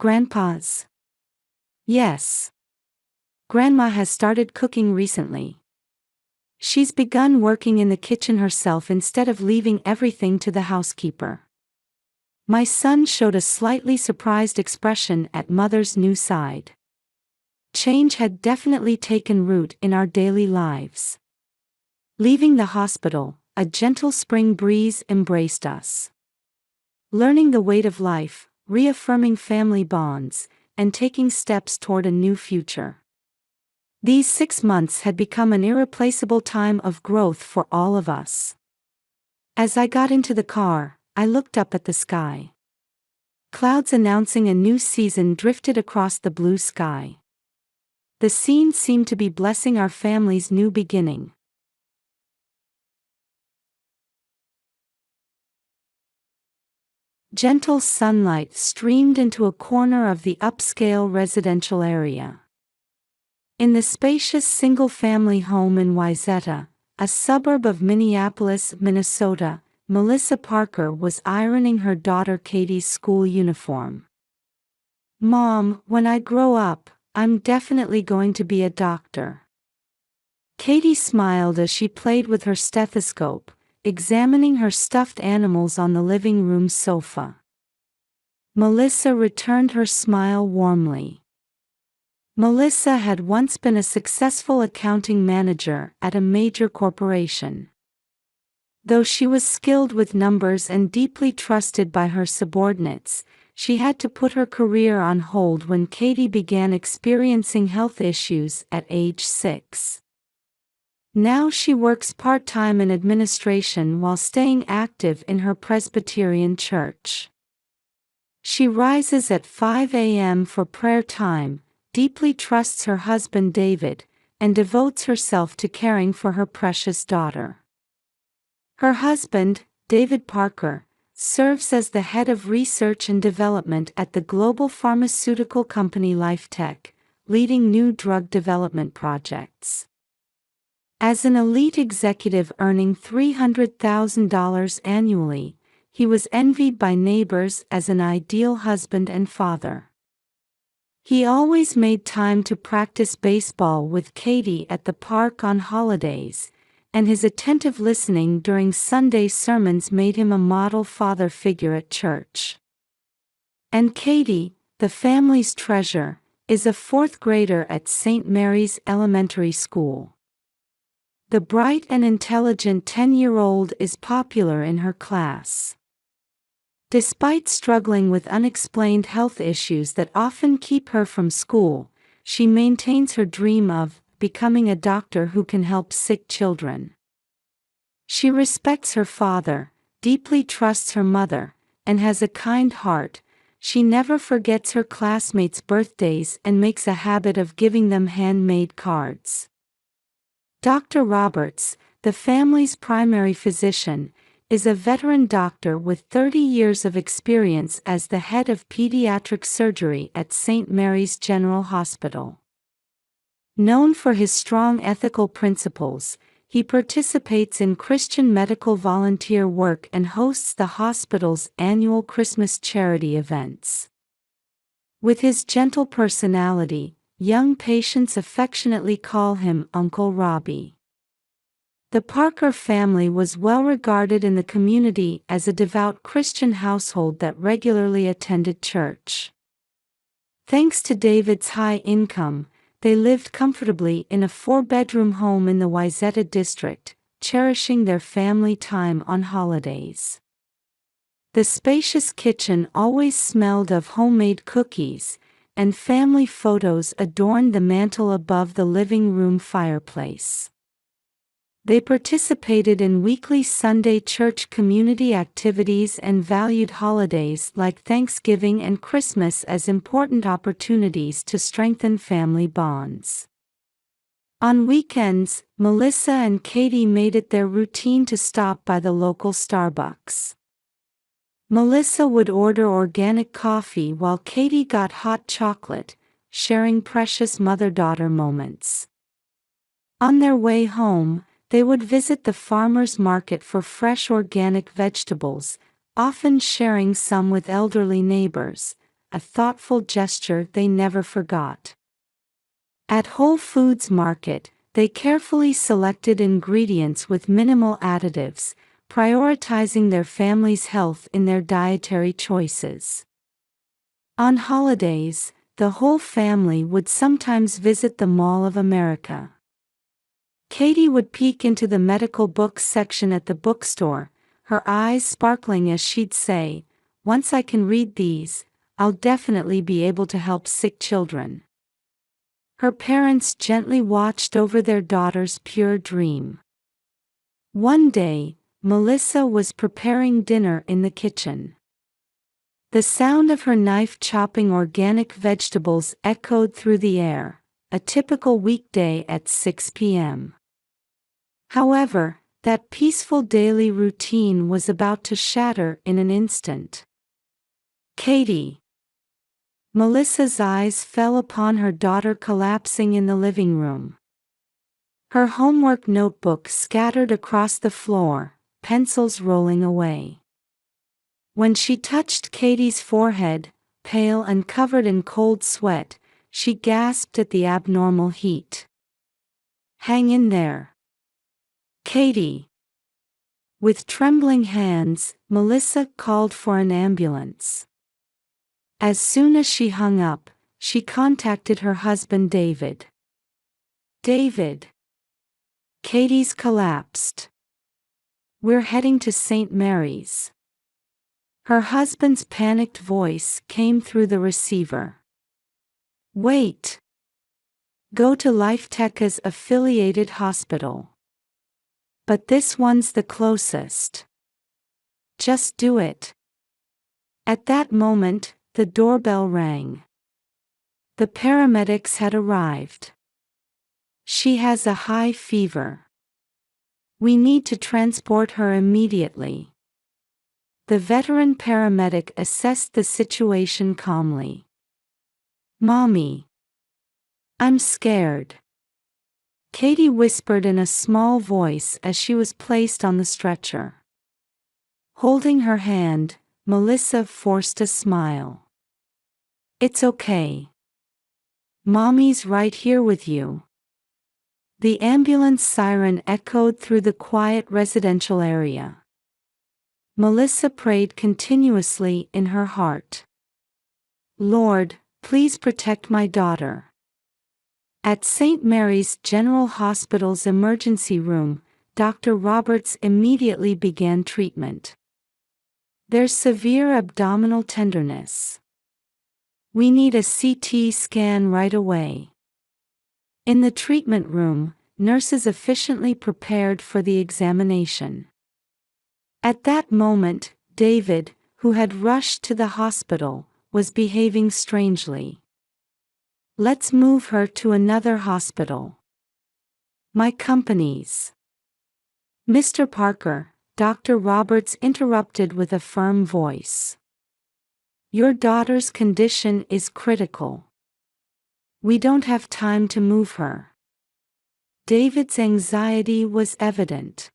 Grandpa's? Yes. Grandma has started cooking recently. She's begun working in the kitchen herself instead of leaving everything to the housekeeper. My son showed a slightly surprised expression at Mother's new side. Change had definitely taken root in our daily lives. Leaving the hospital, a gentle spring breeze embraced us. Learning the weight of life, reaffirming family bonds, and taking steps toward a new future. These 6 months had become an irreplaceable time of growth for all of us. As I got into the car, I looked up at the sky. Clouds announcing a new season drifted across the blue sky. The scene seemed to be blessing our family's new beginning. Gentle sunlight streamed into a corner of the upscale residential area. In the spacious single-family home in Wayzata, a suburb of Minneapolis, Minnesota, Melissa Parker was ironing her daughter Katie's school uniform. Mom, when I grow up, I'm definitely going to be a doctor. Katie smiled as she played with her stethoscope, examining her stuffed animals on the living room sofa. Melissa returned her smile warmly. Melissa had once been a successful accounting manager at a major corporation. Though she was skilled with numbers and deeply trusted by her subordinates, she had to put her career on hold when Katie began experiencing health issues at age 6. Now she works part-time in administration while staying active in her Presbyterian church. She rises at 5 a.m. for prayer time, deeply trusts her husband David, and devotes herself to caring for her precious daughter. Her husband, David Parker, serves as the head of research and development at the global pharmaceutical company LifeTech, leading new drug development projects. As an elite executive earning $300,000 annually, he was envied by neighbors as an ideal husband and father. He always made time to practice baseball with Katie at the park on holidays, and his attentive listening during Sunday sermons made him a model father figure at church. And Katie, the family's treasure, is a fourth grader at St. Mary's Elementary School. The bright and intelligent 10-year-old is popular in her class. Despite struggling with unexplained health issues that often keep her from school, she maintains her dream of becoming a doctor who can help sick children. She respects her father, deeply trusts her mother, and has a kind heart. She never forgets her classmates' birthdays and makes a habit of giving them handmade cards. Dr. Roberts, the family's primary physician, is a veteran doctor with 30 years of experience as the head of pediatric surgery at St. Mary's General Hospital. Known for his strong ethical principles, he participates in Christian medical volunteer work and hosts the hospital's annual Christmas charity events. With his gentle personality, young patients affectionately call him Uncle Robbie. The Parker family was well regarded in the community as a devout Christian household that regularly attended church. Thanks to David's high income, they lived comfortably in a 4-bedroom home in the Wayzata district, cherishing their family time on holidays. The spacious kitchen always smelled of homemade cookies, and family photos adorned the mantel above the living room fireplace. They participated in weekly Sunday church community activities and valued holidays like Thanksgiving and Christmas as important opportunities to strengthen family bonds. On weekends, Melissa and Katie made it their routine to stop by the local Starbucks. Melissa would order organic coffee while Katie got hot chocolate, sharing precious mother-daughter moments. On their way home, they would visit the farmer's market for fresh organic vegetables, often sharing some with elderly neighbors, a thoughtful gesture they never forgot. At Whole Foods Market, they carefully selected ingredients with minimal additives, prioritizing their family's health in their dietary choices. On holidays, the whole family would sometimes visit the Mall of America. Katie would peek into the medical books section at the bookstore, her eyes sparkling as she'd say, "Once I can read these, I'll definitely be able to help sick children." Her parents gently watched over their daughter's pure dream. One day, Melissa was preparing dinner in the kitchen. The sound of her knife chopping organic vegetables echoed through the air, a typical weekday at 6 p.m. However, that peaceful daily routine was about to shatter in an instant. "Katie." Melissa's eyes fell upon her daughter collapsing in the living room. Her homework notebook scattered across the floor, pencils rolling away. When she touched Katie's forehead, pale and covered in cold sweat, she gasped at the abnormal heat. "Hang in there, Katie." With trembling hands, Melissa called for an ambulance. As soon as she hung up, she contacted her husband David. David. Katie's collapsed. We're heading to St. Mary's. Her husband's panicked voice came through the receiver. Wait. Go to LifeTech's affiliated hospital. But this one's the closest. Just do it. At that moment, the doorbell rang. The paramedics had arrived. She has a high fever. We need to transport her immediately. The veteran paramedic assessed the situation calmly. Mommy. I'm scared. Katie whispered in a small voice as she was placed on the stretcher. Holding her hand, Melissa forced a smile. It's okay. Mommy's right here with you. The ambulance siren echoed through the quiet residential area. Melissa prayed continuously in her heart. Lord, please protect my daughter. At St. Mary's General Hospital's emergency room, Dr. Roberts immediately began treatment. There's severe abdominal tenderness. We need a CT scan right away. In the treatment room, nurses efficiently prepared for the examination. At that moment, David, who had rushed to the hospital, was behaving strangely. Let's move her to another hospital. My company's. Mr. Parker, Dr. Roberts interrupted with a firm voice. Your daughter's condition is critical. We don't have time to move her. David's anxiety was evident.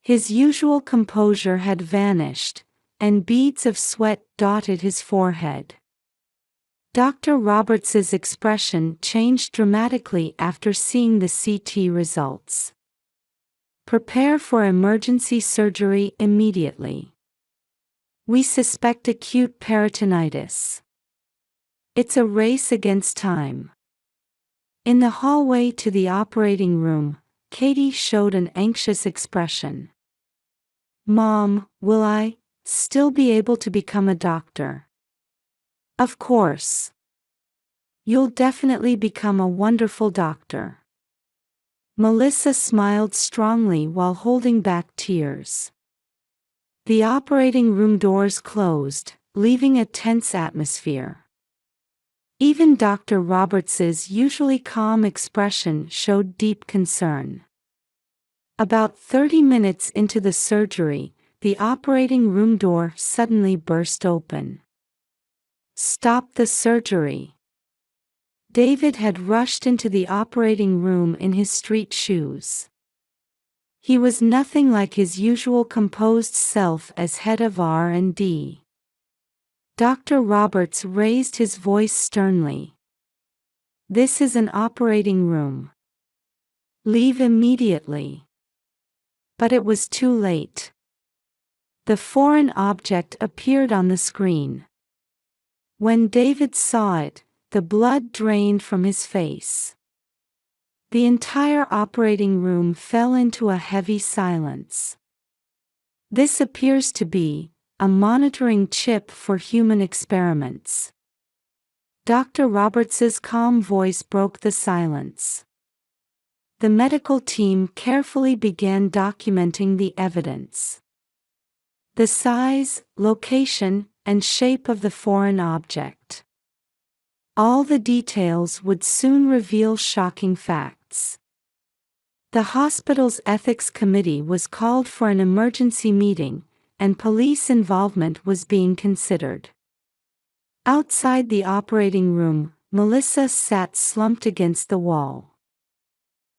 His usual composure had vanished, and beads of sweat dotted his forehead. Dr. Roberts's expression changed dramatically after seeing the CT results. Prepare for emergency surgery immediately. We suspect acute peritonitis. It's a race against time. In the hallway to the operating room, Katie showed an anxious expression. Mom, will I still be able to become a doctor? Of course. You'll definitely become a wonderful doctor. Melissa smiled strongly while holding back tears. The operating room doors closed, leaving a tense atmosphere. Even Dr. Roberts's usually calm expression showed deep concern. About 30 minutes into the surgery, the operating room door suddenly burst open. Stop the surgery. David had rushed into the operating room in his street shoes. He was nothing like his usual composed self as head of R&D. Dr. Roberts raised his voice sternly. This is an operating room. Leave immediately. But it was too late. The foreign object appeared on the screen. When David saw it, the blood drained from his face. The entire operating room fell into a heavy silence. This appears to be a monitoring chip for human experiments. Dr. Roberts's calm voice broke the silence. The medical team carefully began documenting the evidence. The size, location, and shape of the foreign object. All the details would soon reveal shocking facts. The hospital's ethics committee was called for an emergency meeting, and police involvement was being considered. Outside the operating room, Melissa sat slumped against the wall.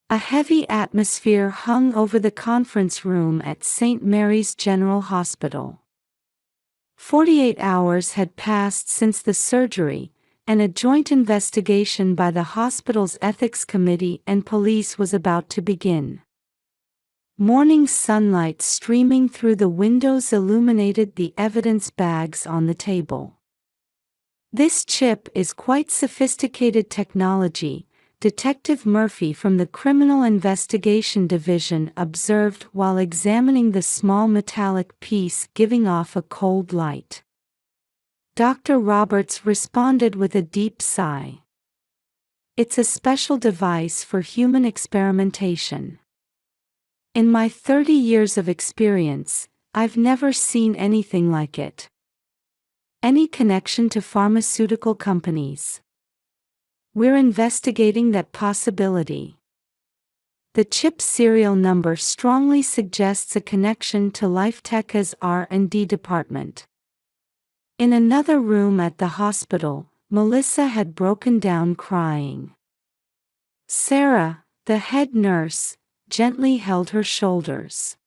A heavy atmosphere hung over the conference room at St. Mary's General Hospital. 48 hours had passed since the surgery, and a joint investigation by the hospital's ethics committee and police was about to begin. Morning sunlight streaming through the windows illuminated the evidence bags on the table. This chip is quite sophisticated technology, Detective Murphy from the Criminal Investigation Division observed while examining the small metallic piece giving off a cold light. Dr. Roberts responded with a deep sigh. It's a special device for human experimentation. In my 30 years of experience, I've never seen anything like it. Any connection to pharmaceutical companies? We're investigating that possibility. The chip's serial number strongly suggests a connection to Lifetech's R&D department. In another room at the hospital, Melissa had broken down crying. Sarah, the head nurse, gently held her shoulders.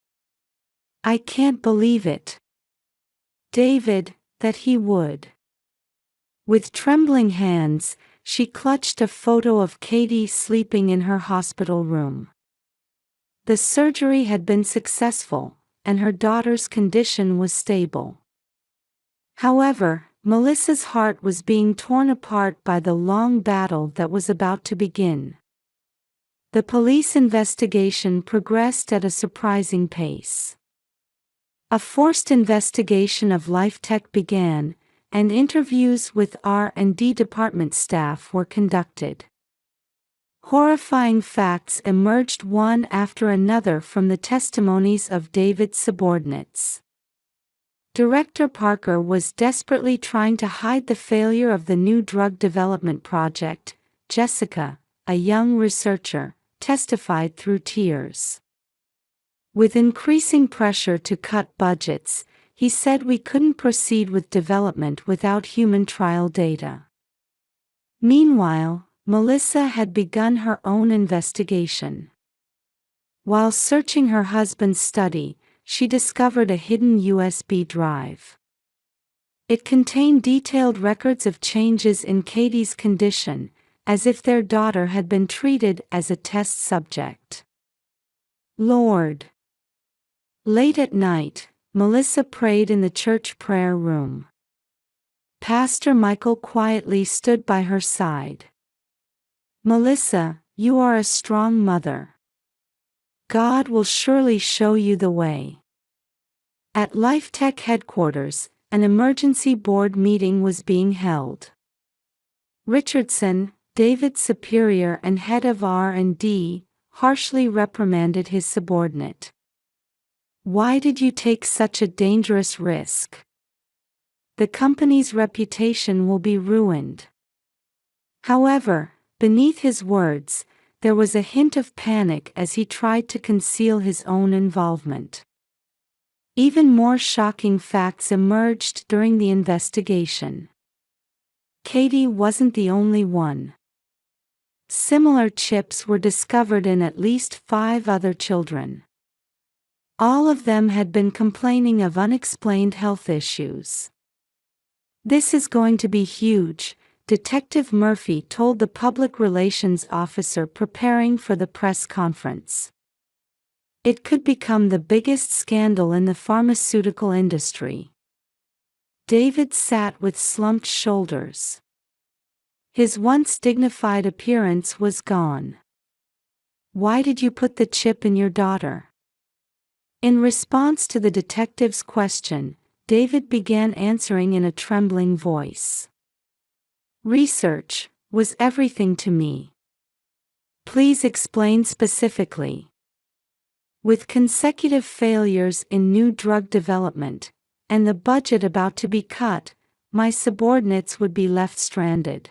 I can't believe it. David, that he would. With trembling hands, she clutched a photo of Katie sleeping in her hospital room. The surgery had been successful, and her daughter's condition was stable. However, Melissa's heart was being torn apart by the long battle that was about to begin. The police investigation progressed at a surprising pace. A forced investigation of Lifetech began, and interviews with R&D department staff were conducted. Horrifying facts emerged one after another from the testimonies of David's subordinates. Director Parker was desperately trying to hide the failure of the new drug development project. Jessica, a young researcher, testified through tears. With increasing pressure to cut budgets, he said we couldn't proceed with development without human trial data. Meanwhile, Melissa had begun her own investigation. While searching her husband's study, she discovered a hidden USB drive. It contained detailed records of changes in Katie's condition, as if their daughter had been treated as a test subject. Lord. Late at night, Melissa prayed in the church prayer room. Pastor Michael quietly stood by her side. Melissa, you are a strong mother. God will surely show you the way. At Lifetech headquarters, an emergency board meeting was being held. Richardson, David's superior and head of R&D, harshly reprimanded his subordinate. Why did you take such a dangerous risk? The company's reputation will be ruined. However, beneath his words, there was a hint of panic as he tried to conceal his own involvement. Even more shocking facts emerged during the investigation. Katie wasn't the only one. Similar chips were discovered in at least 5 other children. All of them had been complaining of unexplained health issues. This is going to be huge, Detective Murphy told the public relations officer preparing for the press conference. It could become the biggest scandal in the pharmaceutical industry. David sat with slumped shoulders. His once dignified appearance was gone. Why did you put the chip in your daughter? In response to the detective's question, David began answering in a trembling voice. Research was everything to me. Please explain specifically. With consecutive failures in new drug development, and the budget about to be cut, my subordinates would be left stranded.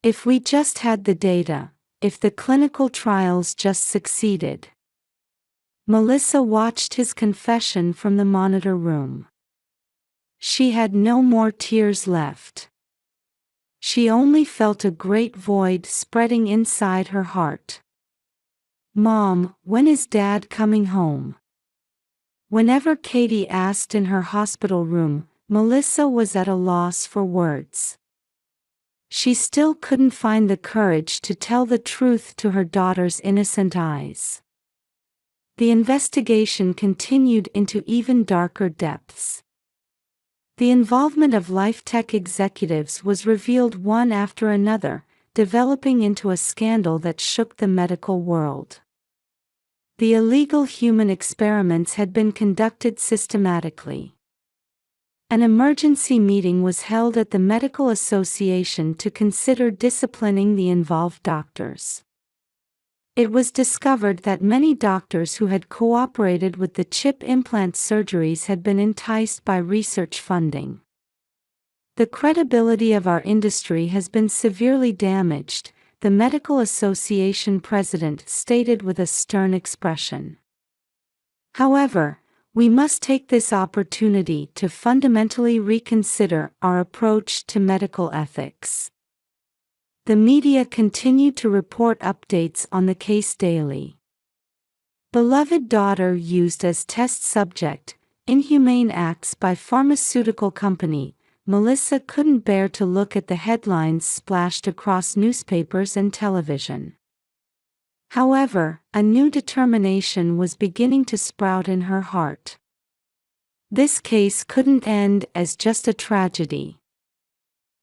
If we just had the data, if the clinical trials just succeeded. Melissa watched his confession from the monitor room. She had no more tears left. She only felt a great void spreading inside her heart. Mom, when is Dad coming home? Whenever Katie asked in her hospital room, Melissa was at a loss for words. She still couldn't find the courage to tell the truth to her daughter's innocent eyes. The investigation continued into even darker depths. The involvement of LifeTech executives was revealed one after another, developing into a scandal that shook the medical world. The illegal human experiments had been conducted systematically. An emergency meeting was held at the Medical Association to consider disciplining the involved doctors. It was discovered that many doctors who had cooperated with the chip implant surgeries had been enticed by research funding. The credibility of our industry has been severely damaged, the Medical Association president stated with a stern expression. However, we must take this opportunity to fundamentally reconsider our approach to medical ethics. The media continued to report updates on the case daily. Beloved daughter used as test subject, inhumane acts by pharmaceutical company. Melissa couldn't bear to look at the headlines splashed across newspapers and television. However, a new determination was beginning to sprout in her heart. This case couldn't end as just a tragedy.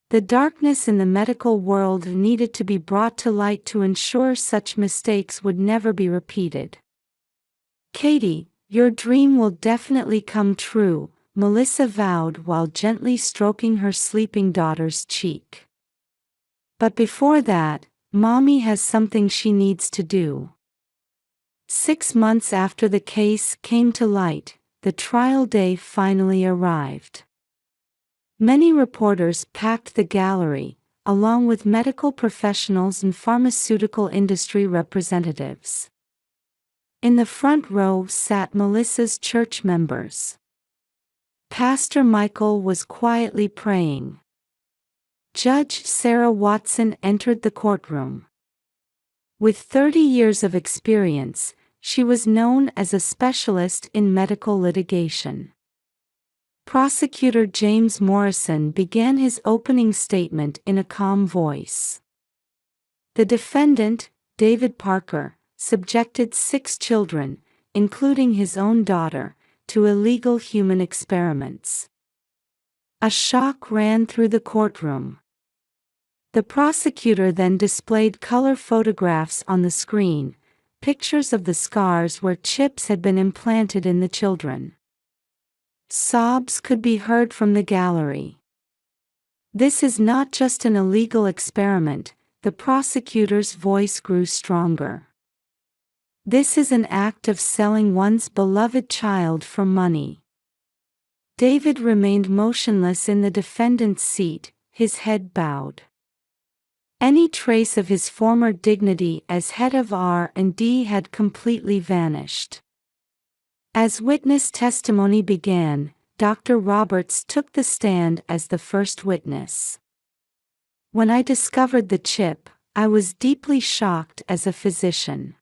The darkness in the medical world needed to be brought to light to ensure such mistakes would never be repeated. "Katie, your dream will definitely come true," Melissa vowed while gently stroking her sleeping daughter's cheek. "But before that, Mommy has something she needs to do." 6 months after the case came to light, the trial day finally arrived. Many reporters packed the gallery, along with medical professionals and pharmaceutical industry representatives. In the front row sat Melissa's church members. Pastor Michael was quietly praying. Judge Sarah Watson entered the courtroom. With 30 years of experience, she was known as a specialist in medical litigation. Prosecutor James Morrison began his opening statement in a calm voice. The defendant, David Parker, subjected 6 children, including his own daughter, to illegal human experiments. A shock ran through the courtroom. The prosecutor then displayed color photographs on the screen, pictures of the scars where chips had been implanted in the children. Sobs could be heard from the gallery. "This is not just an illegal experiment," the prosecutor's voice grew stronger. "This is an act of selling one's beloved child for money." David remained motionless in the defendant's seat, his head bowed. Any trace of his former dignity as head of R&D had completely vanished. As witness testimony began, Dr. Roberts took the stand as the first witness. "When I discovered the chip, I was deeply shocked as a physician.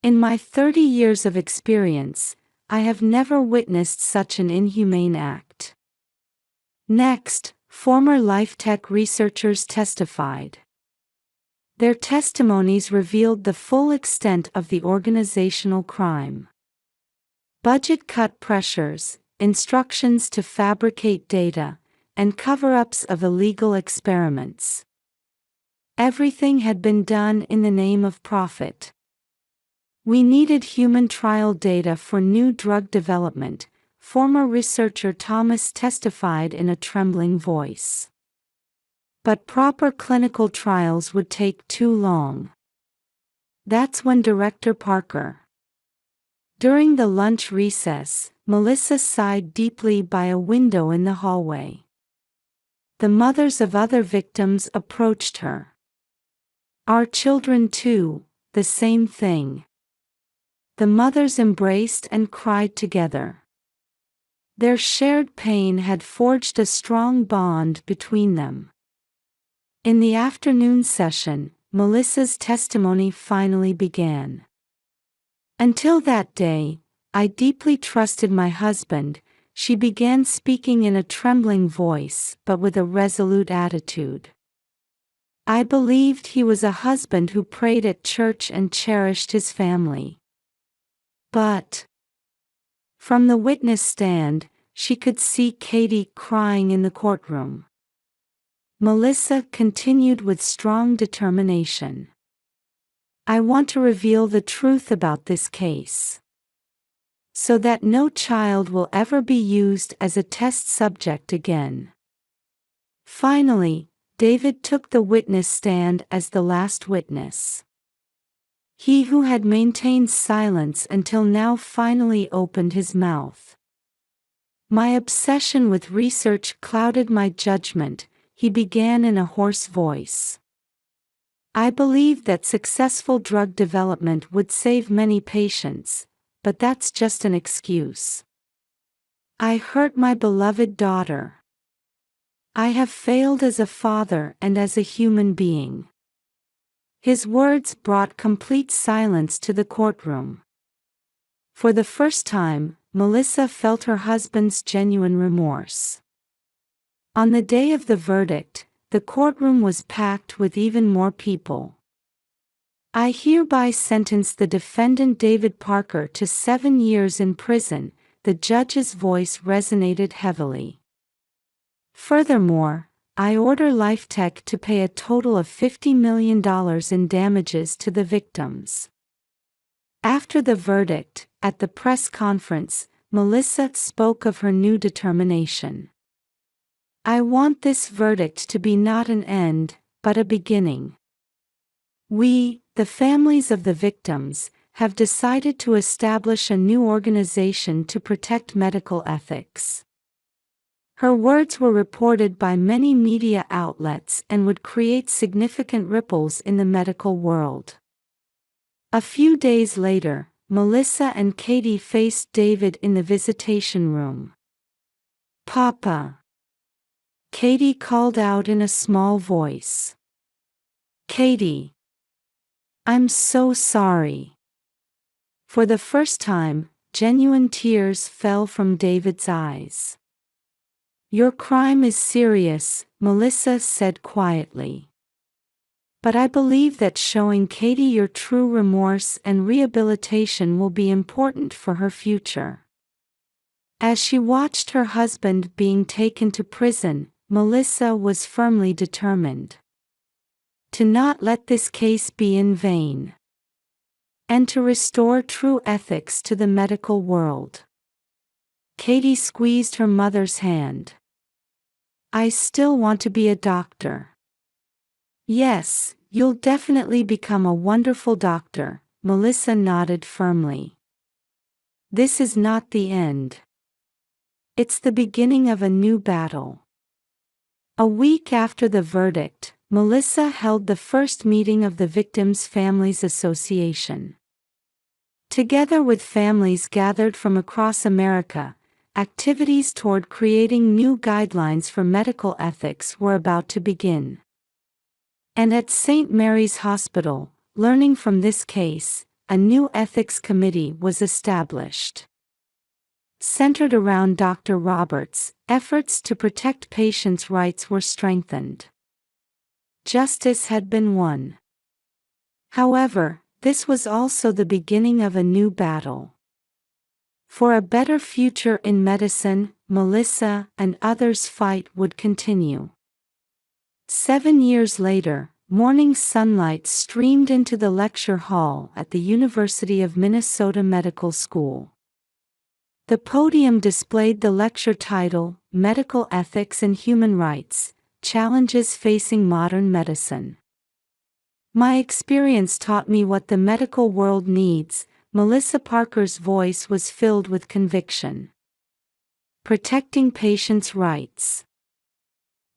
In my 30 years of experience, I have never witnessed such an inhumane act." Next, former LifeTech researchers testified. Their testimonies revealed the full extent of the organizational crime. Budget cut pressures, instructions to fabricate data, and cover-ups of illegal experiments. Everything had been done in the name of profit. "We needed human trial data for new drug development," former researcher Thomas testified in a trembling voice. "But proper clinical trials would take too long." That's when Director Parker. During the lunch recess, Melissa sighed deeply by a window in the hallway. The mothers of other victims approached her. "Our children too, the same thing." The mothers embraced and cried together. Their shared pain had forged a strong bond between them. In the afternoon session, Melissa's testimony finally began. "Until that day, I deeply trusted my husband," she began, speaking in a trembling voice but with a resolute attitude. "I believed he was a husband who prayed at church and cherished his family. But..." From the witness stand, she could see Katie crying in the courtroom. Melissa continued with strong determination. I want to reveal the truth about this case, so that no child will ever be used as a test subject again. Finally, David took the witness stand as the last witness. He who had maintained silence until now finally opened his mouth. My obsession with research clouded my judgment, he began in a hoarse voice. I believed that successful drug development would save many patients, but that's just an excuse. I hurt my beloved daughter. I have failed as a father and as a human being. His words brought complete silence to the courtroom. For the first time, Melissa felt her husband's genuine remorse. On the day of the verdict, the courtroom was packed with even more people. I hereby sentence the defendant David Parker to 7 years in prison, the judge's voice resonated heavily. Furthermore, I order LifeTech to pay a total of $50 million in damages to the victims. After the verdict, at the press conference, Melissa spoke of her new determination. I want this verdict to be not an end, but a beginning. We, the families of the victims, have decided to establish a new organization to protect medical ethics. Her words were reported by many media outlets and would create significant ripples in the medical world. A few days later, Melissa and Katie faced David in the visitation room. "Papa," Katie called out in a small voice. "Katie, I'm so sorry." For the first time, genuine tears fell from David's eyes. "Your crime is serious," Melissa said quietly. "But I believe that showing Katie your true remorse and rehabilitation will be important for her future." As she watched her husband being taken to prison, Melissa was firmly determined to not let this case be in vain, and to restore true ethics to the medical world. Katie squeezed her mother's hand. "I still want to be a doctor." "Yes, you'll definitely become a wonderful doctor," Melissa nodded firmly. "This is not the end. It's the beginning of a new battle." A week after the verdict, Melissa held the first meeting of the Victims' Families Association. Together with families gathered from across America, activities toward creating new guidelines for medical ethics were about to begin. And at St. Mary's Hospital, learning from this case, a new ethics committee was established. Centered around Dr. Roberts, efforts to protect patients' rights were strengthened. Justice had been won. However, this was also the beginning of a new battle. For a better future in medicine, Melissa and others' fight would continue. 7 years later, morning sunlight streamed into the lecture hall at the University of Minnesota Medical School. The podium displayed the lecture title, Medical Ethics and Human Rights: Challenges Facing Modern Medicine. "My experience taught me what the medical world needs," Melissa Parker's voice was filled with conviction. "Protecting patients' rights.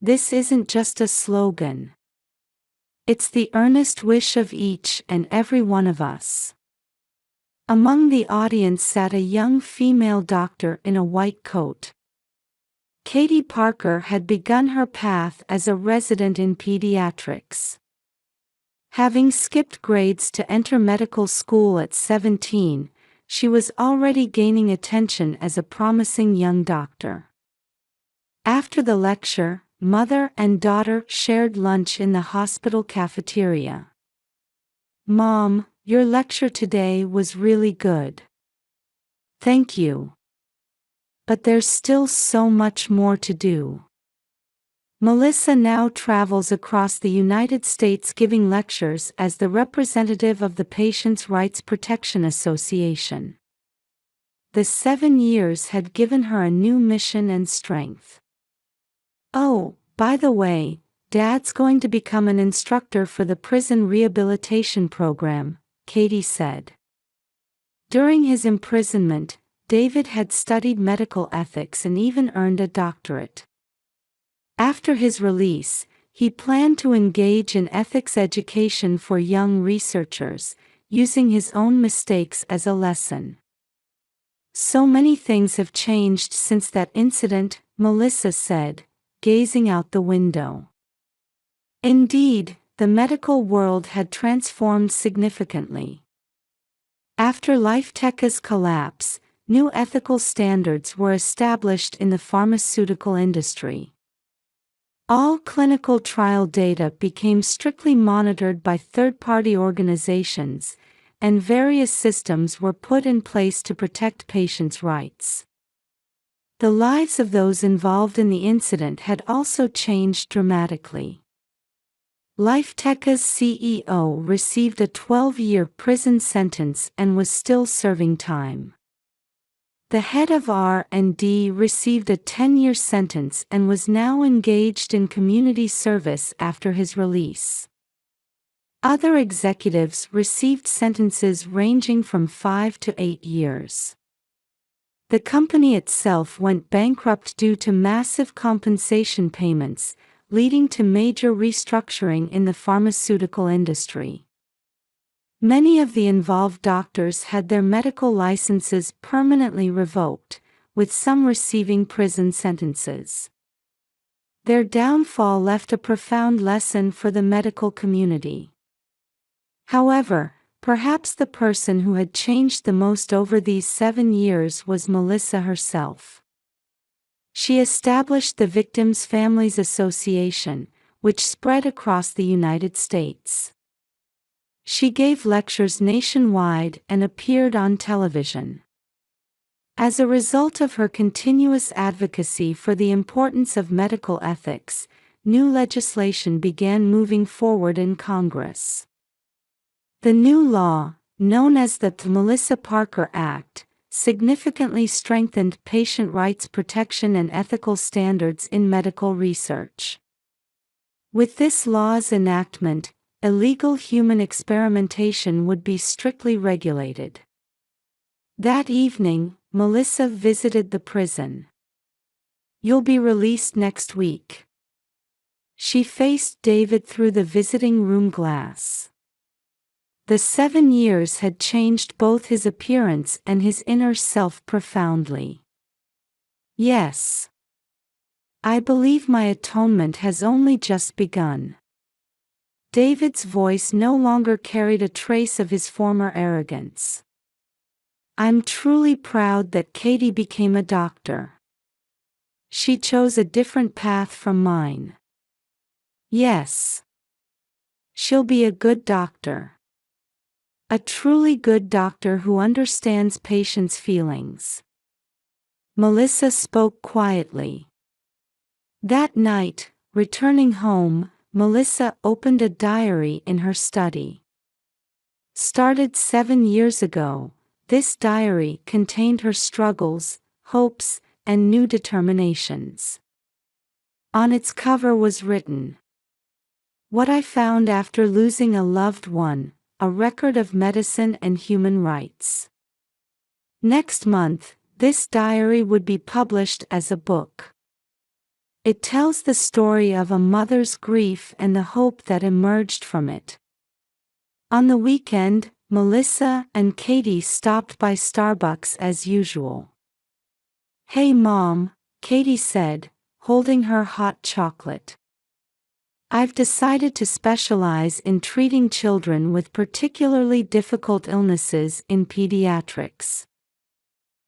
This isn't just a slogan. It's the earnest wish of each and every one of us." Among the audience sat a young female doctor in a white coat. Katie Parker had begun her path as a resident in pediatrics. Having skipped grades to enter medical school at 17, she was already gaining attention as a promising young doctor. After the lecture, mother and daughter shared lunch in the hospital cafeteria. "Mom, your lecture today was really good." "Thank you." But there's still so much more to do. Melissa now travels across the United States giving lectures as the representative of the Patients' Rights Protection Association. The 7 years had given her a new mission and strength. Oh, by the way, Dad's going to become an instructor for the prison rehabilitation program, Katie said. During his imprisonment, David had studied medical ethics and even earned a doctorate. After his release, he planned to engage in ethics education for young researchers, using his own mistakes as a lesson. So many things have changed since that incident, Melissa said, gazing out the window. Indeed, the medical world had transformed significantly. After Lifetecha's collapse, new ethical standards were established in the pharmaceutical industry. All clinical trial data became strictly monitored by third-party organizations, and various systems were put in place to protect patients' rights. The lives of those involved in the incident had also changed dramatically. Lifetecha's CEO received a 12-year prison sentence and was still serving time. The head of R&D received a 10-year sentence and was now engaged in community service after his release. Other executives received sentences ranging from 5 to 8 years. The company itself went bankrupt due to massive compensation payments, leading to major restructuring in the pharmaceutical industry. Many of the involved doctors had their medical licenses permanently revoked, with some receiving prison sentences. Their downfall left a profound lesson for the medical community. However, perhaps the person who had changed the most over these 7 years was Melissa herself. She established the Victims' Families Association, which spread across the United States. She gave lectures nationwide and appeared on television. As a result of her continuous advocacy for the importance of medical ethics, new legislation began moving forward in Congress. The new law, known as the Melissa Parker Act, significantly strengthened patient rights protection and ethical standards in medical research. With this law's enactment, illegal human experimentation would be strictly regulated. That evening, Melissa visited the prison. "You'll be released next week." She faced David through the visiting room glass. The 7 years had changed both his appearance and his inner self profoundly. "Yes. I believe my atonement has only just begun." David's voice no longer carried a trace of his former arrogance. "I'm truly proud that Katie became a doctor. She chose a different path from mine. Yes. She'll be a good doctor. A truly good doctor who understands patients' feelings." Melissa spoke quietly. That night, returning home, Melissa opened a diary in her study. Started 7 years ago, this diary contained her struggles, hopes, and new determinations. On its cover was written, "What I found after losing a loved one, a record of medicine and human rights." Next month, this diary would be published as a book. It tells the story of a mother's grief and the hope that emerged from it. On the weekend, Melissa and Katie stopped by Starbucks as usual. "Hey Mom," Katie said, holding her hot chocolate. "I've decided to specialize in treating children with particularly difficult illnesses in pediatrics.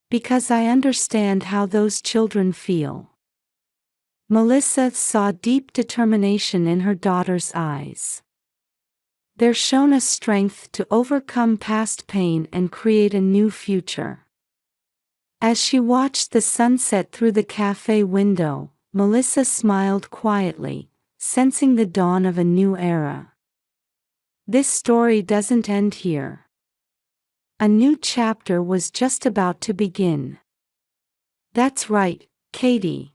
Because I understand how those children feel." Melissa saw deep determination in her daughter's eyes. There shone a strength to overcome past pain and create a new future. As she watched the sunset through the cafe window, Melissa smiled quietly, sensing the dawn of a new era. This story doesn't end here. A new chapter was just about to begin. That's right, Katie.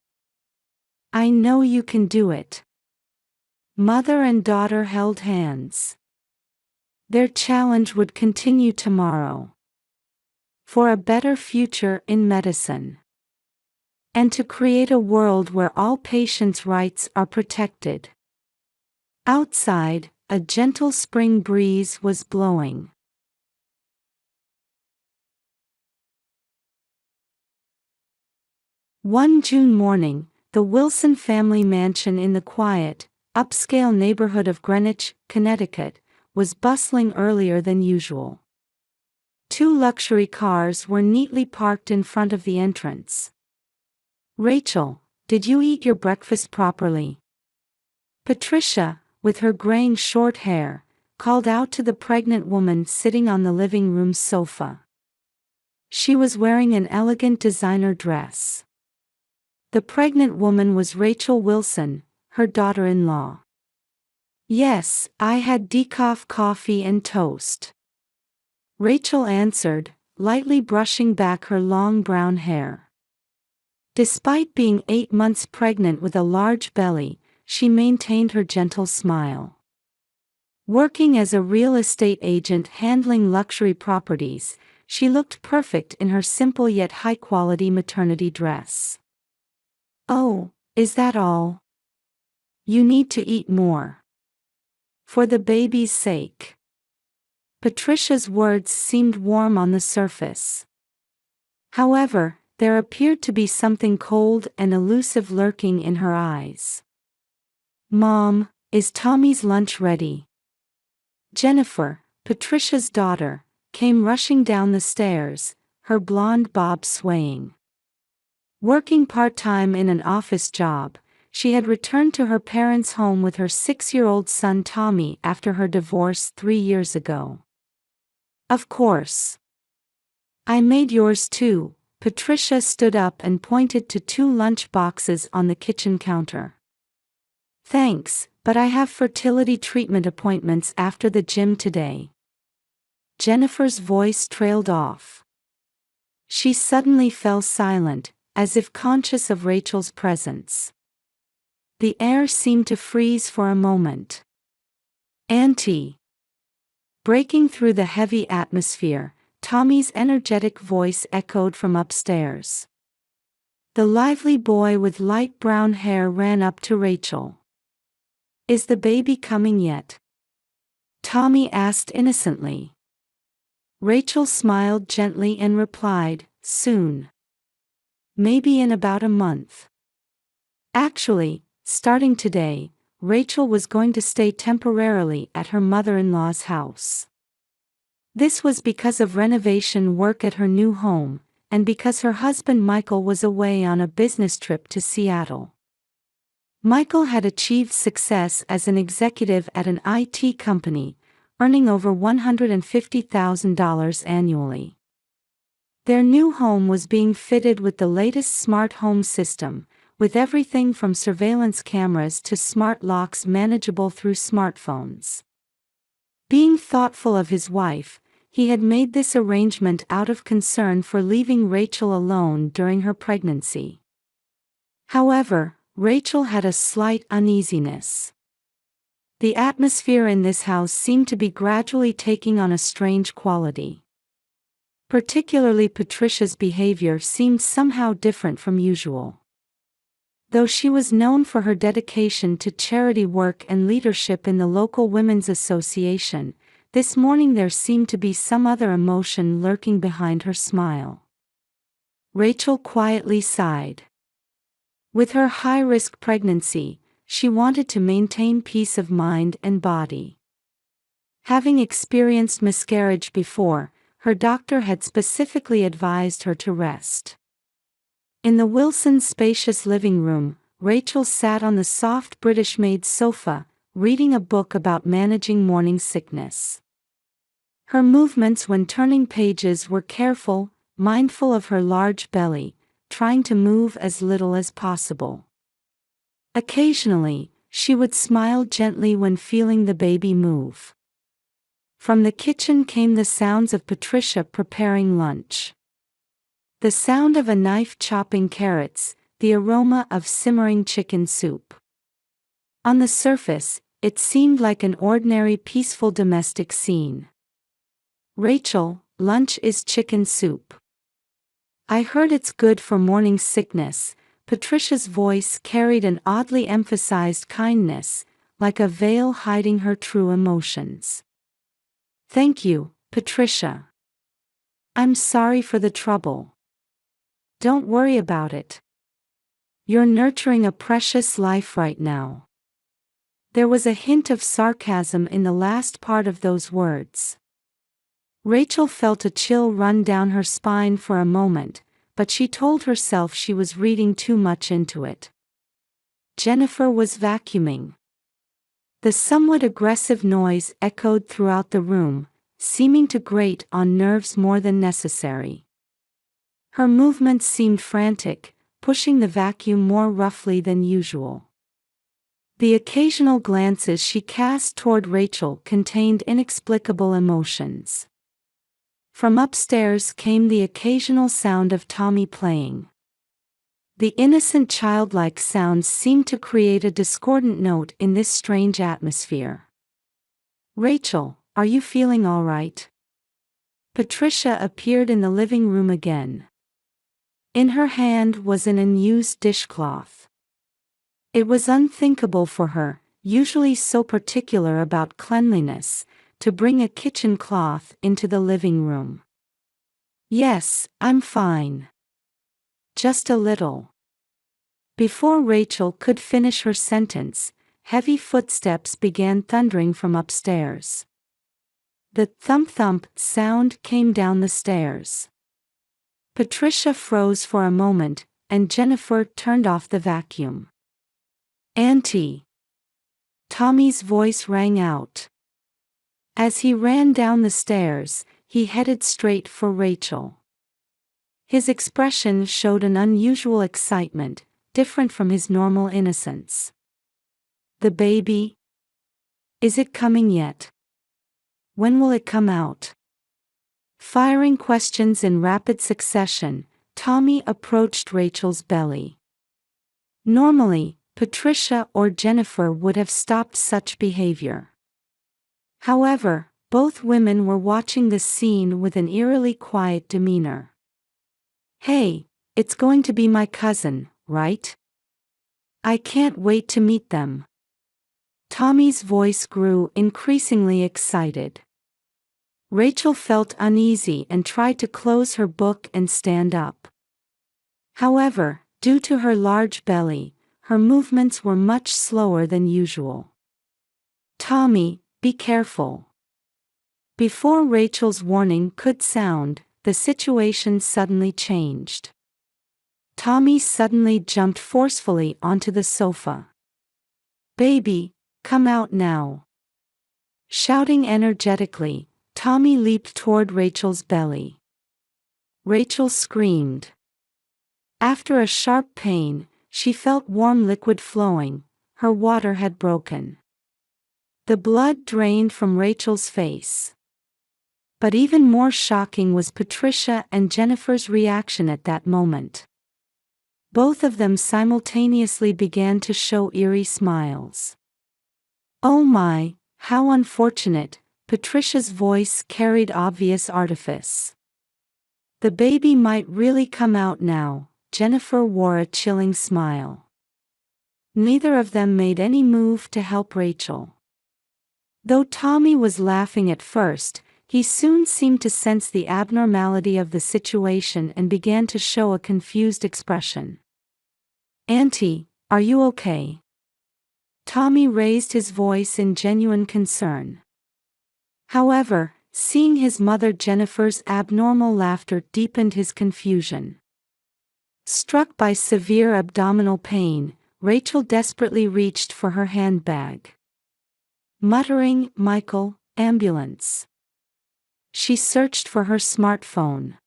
I know you can do it. Mother and daughter held hands. Their challenge would continue tomorrow. For a better future in medicine. And to create a world where all patients' rights are protected. Outside, a gentle spring breeze was blowing. One June morning, the Wilson family mansion in the quiet, upscale neighborhood of Greenwich, Connecticut, was bustling earlier than usual. 2 luxury cars were neatly parked in front of the entrance. "Rachel, did you eat your breakfast properly?" Patricia, with her graying short hair, called out to the pregnant woman sitting on the living room sofa. She was wearing an elegant designer dress. The pregnant woman was Rachel Wilson, her daughter-in-law. "Yes, I had decaf coffee and toast," Rachel answered, lightly brushing back her long brown hair. Despite being 8 months pregnant with a large belly, she maintained her gentle smile. Working as a real estate agent handling luxury properties, she looked perfect in her simple yet high-quality maternity dress. "Oh, is that all? You need to eat more. For the baby's sake." Patricia's words seemed warm on the surface. However, there appeared to be something cold and elusive lurking in her eyes. "Mom, is Tommy's lunch ready?" Jennifer, Patricia's daughter, came rushing down the stairs, her blonde bob swaying. Working part-time in an office job, she had returned to her parents' home with her 6-year-old son Tommy after her divorce 3 years ago. "Of course. I made yours too." Patricia stood up and pointed to 2 lunch boxes on the kitchen counter. "Thanks, but I have fertility treatment appointments after the gym today." Jennifer's voice trailed off. She suddenly fell silent, as if conscious of Rachel's presence. The air seemed to freeze for a moment. "Auntie." Breaking through the heavy atmosphere, Tommy's energetic voice echoed from upstairs. The lively boy with light brown hair ran up to Rachel. "Is the baby coming yet?" Tommy asked innocently. Rachel smiled gently and replied, "Soon. Maybe in about a month." Actually, starting today, Rachel was going to stay temporarily at her mother-in-law's house. This was because of renovation work at her new home, and because her husband Michael was away on a business trip to Seattle. Michael had achieved success as an executive at an IT company, earning over $150,000 annually. Their new home was being fitted with the latest smart home system, with everything from surveillance cameras to smart locks manageable through smartphones. Being thoughtful of his wife, he had made this arrangement out of concern for leaving Rachel alone during her pregnancy. However, Rachel had a slight uneasiness. The atmosphere in this house seemed to be gradually taking on a strange quality. Particularly Patricia's behavior seemed somehow different from usual. Though she was known for her dedication to charity work and leadership in the local women's association, this morning there seemed to be some other emotion lurking behind her smile. Rachel quietly sighed. With her high-risk pregnancy, she wanted to maintain peace of mind and body. Having experienced miscarriage before, her doctor had specifically advised her to rest. In the Wilsons' spacious living room, Rachel sat on the soft British-made sofa, reading a book about managing morning sickness. Her movements when turning pages were careful, mindful of her large belly, trying to move as little as possible. Occasionally, she would smile gently when feeling the baby move. From the kitchen came the sounds of Patricia preparing lunch. The sound of a knife chopping carrots, the aroma of simmering chicken soup. On the surface, it seemed like an ordinary peaceful domestic scene. "Rachel, lunch is chicken soup. I heard it's good for morning sickness." Patricia's voice carried an oddly emphasized kindness, like a veil hiding her true emotions. "Thank you, Patricia. I'm sorry for the trouble." "Don't worry about it. You're nurturing a precious life right now." There was a hint of sarcasm in the last part of those words. Rachel felt a chill run down her spine for a moment, but she told herself she was reading too much into it. Jennifer was vacuuming. The somewhat aggressive noise echoed throughout the room, seeming to grate on nerves more than necessary. Her movements seemed frantic, pushing the vacuum more roughly than usual. The occasional glances she cast toward Rachel contained inexplicable emotions. From upstairs came the occasional sound of Tommy playing. The innocent childlike sounds seemed to create a discordant note in this strange atmosphere. "Rachel, are you feeling all right?" Patricia appeared in the living room again. In her hand was an unused dishcloth. It was unthinkable for her, usually so particular about cleanliness, to bring a kitchen cloth into the living room. "Yes, I'm fine. Just a little." Before Rachel could finish her sentence, heavy footsteps began thundering from upstairs. The thump-thump sound came down the stairs. Patricia froze for a moment, and Jennifer turned off the vacuum. "Auntie!" Tommy's voice rang out. As he ran down the stairs, he headed straight for Rachel. His expression showed an unusual excitement, different from his normal innocence. "The baby? Is it coming yet? When will it come out?" Firing questions in rapid succession, Tommy approached Rachel's belly. Normally, Patricia or Jennifer would have stopped such behavior. However, both women were watching the scene with an eerily quiet demeanor. "Hey, it's going to be my cousin, right? I can't wait to meet them." Tommy's voice grew increasingly excited. Rachel felt uneasy and tried to close her book and stand up. However, due to her large belly, her movements were much slower than usual. "Tommy, be careful." Before Rachel's warning could sound, the situation suddenly changed. Tommy suddenly jumped forcefully onto the sofa. "Baby, come out now." Shouting energetically, Tommy leaped toward Rachel's belly. Rachel screamed. After a sharp pain, she felt warm liquid flowing. Her water had broken. The blood drained from Rachel's face. But even more shocking was Patricia and Jennifer's reaction at that moment. Both of them simultaneously began to show eerie smiles. "Oh my, how unfortunate," Patricia's voice carried obvious artifice. "The baby might really come out now." Jennifer wore a chilling smile. Neither of them made any move to help Rachel. Though Tommy was laughing at first, he soon seemed to sense the abnormality of the situation and began to show a confused expression. "Auntie, are you okay?" Tommy raised his voice in genuine concern. However, seeing his mother Jennifer's abnormal laughter deepened his confusion. Struck by severe abdominal pain, Rachel desperately reached for her handbag. Muttering, "Michael, ambulance." She searched for her smartphone.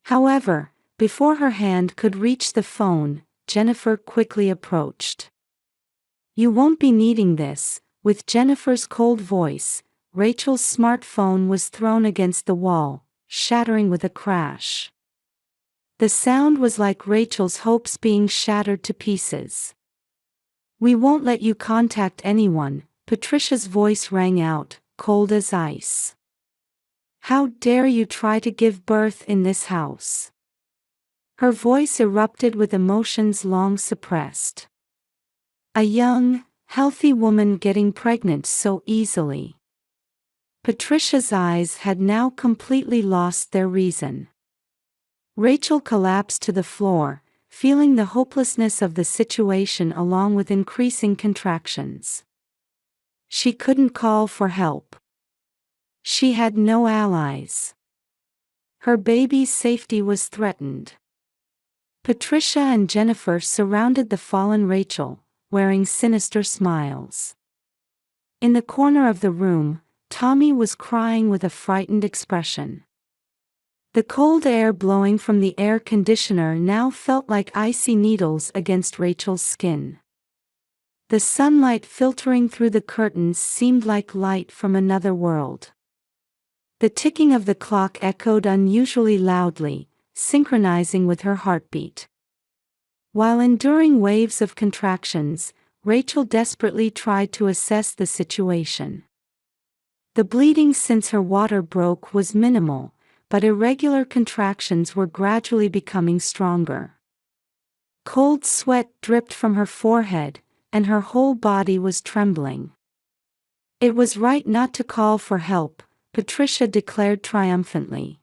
However, before her hand could reach the phone, Jennifer quickly approached. "You won't be needing this." With Jennifer's cold voice, Rachel's smartphone was thrown against the wall, shattering with a crash. The sound was like Rachel's hopes being shattered to pieces. "We won't let you contact anyone," Patricia's voice rang out, cold as ice. "How dare you try to give birth in this house?" Her voice erupted with emotions long suppressed. A young, healthy woman getting pregnant so easily. Patricia's eyes had now completely lost their reason. Rachel collapsed to the floor, feeling the hopelessness of the situation along with increasing contractions. She couldn't call for help. She had no allies. Her baby's safety was threatened. Patricia and Jennifer surrounded the fallen Rachel, wearing sinister smiles. In the corner of the room, Tommy was crying with a frightened expression. The cold air blowing from the air conditioner now felt like icy needles against Rachel's skin. The sunlight filtering through the curtains seemed like light from another world. The ticking of the clock echoed unusually loudly, synchronizing with her heartbeat. While enduring waves of contractions, Rachel desperately tried to assess the situation. The bleeding since her water broke was minimal, but irregular contractions were gradually becoming stronger. Cold sweat dripped from her forehead, and her whole body was trembling. "It was right not to call for help," Patricia declared triumphantly.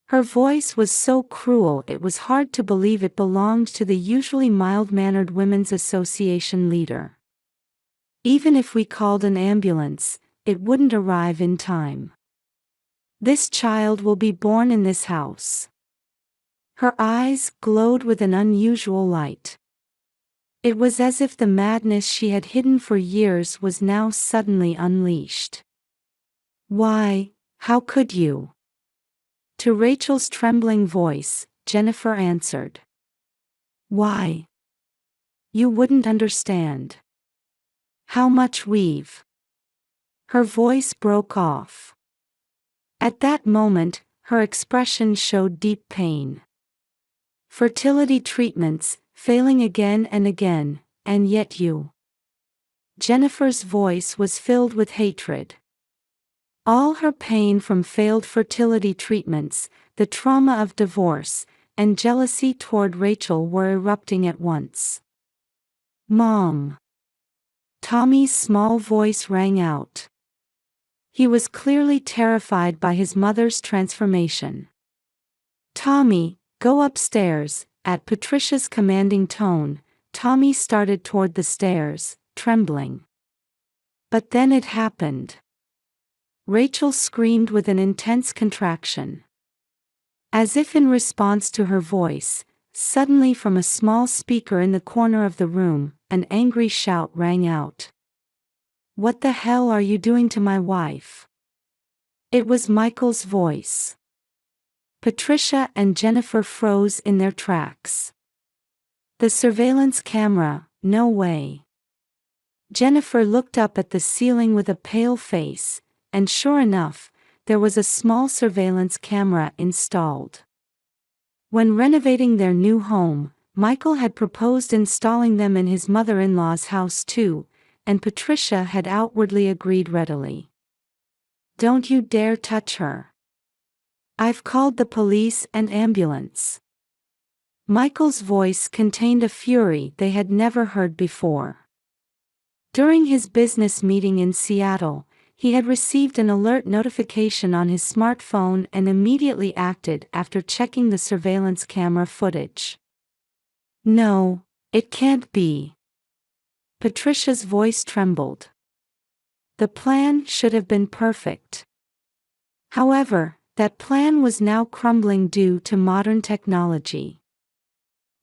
Her voice was so cruel it was hard to believe it belonged to the usually mild-mannered Women's Association leader. "Even if we called an ambulance, it wouldn't arrive in time. This child will be born in this house." Her eyes glowed with an unusual light. It was as if the madness she had hidden for years was now suddenly unleashed. "Why, how could you?" To Rachel's trembling voice, Jennifer answered. "Why? You wouldn't understand. How much we've..." Her voice broke off. At that moment, her expression showed deep pain. "Fertility treatments, failing again and again, and yet you..." Jennifer's voice was filled with hatred. All her pain from failed fertility treatments, the trauma of divorce, and jealousy toward Rachel were erupting at once. "Mom!" Tommy's small voice rang out. He was clearly terrified by his mother's transformation. "Tommy, go upstairs." At Patricia's commanding tone, Tommy started toward the stairs, trembling. But then it happened. Rachel screamed with an intense contraction. As if in response to her voice, suddenly from a small speaker in the corner of the room, an angry shout rang out. "What the hell are you doing to my wife?" It was Michael's voice. Patricia and Jennifer froze in their tracks. The surveillance camera, no way. Jennifer looked up at the ceiling with a pale face, and sure enough, there was a small surveillance camera installed. When renovating their new home, Michael had proposed installing them in his mother-in-law's house too, and Patricia had outwardly agreed readily. "Don't you dare touch her. I've called the police and ambulance." Michael's voice contained a fury they had never heard before. During his business meeting in Seattle, he had received an alert notification on his smartphone and immediately acted after checking the surveillance camera footage. "No, it can't be." Patricia's voice trembled. The plan should have been perfect. However, that plan was now crumbling due to modern technology.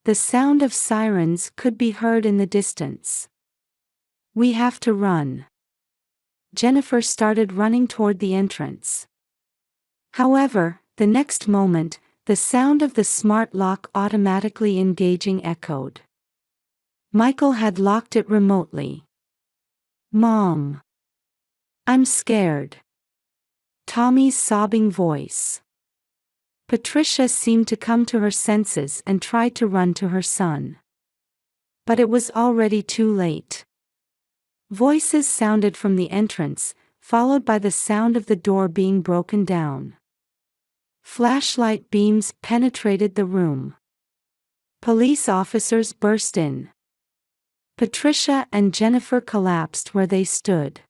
The sound of sirens could be heard in the distance. "We have to run." Jennifer started running toward the entrance. However, the next moment, the sound of the smart lock automatically engaging echoed. Michael had locked it remotely. "Mom. I'm scared." Tommy's sobbing voice. Patricia seemed to come to her senses and tried to run to her son. But it was already too late. Voices sounded from the entrance, followed by the sound of the door being broken down. Flashlight beams penetrated the room. Police officers burst in. Patricia and Jennifer collapsed where they stood.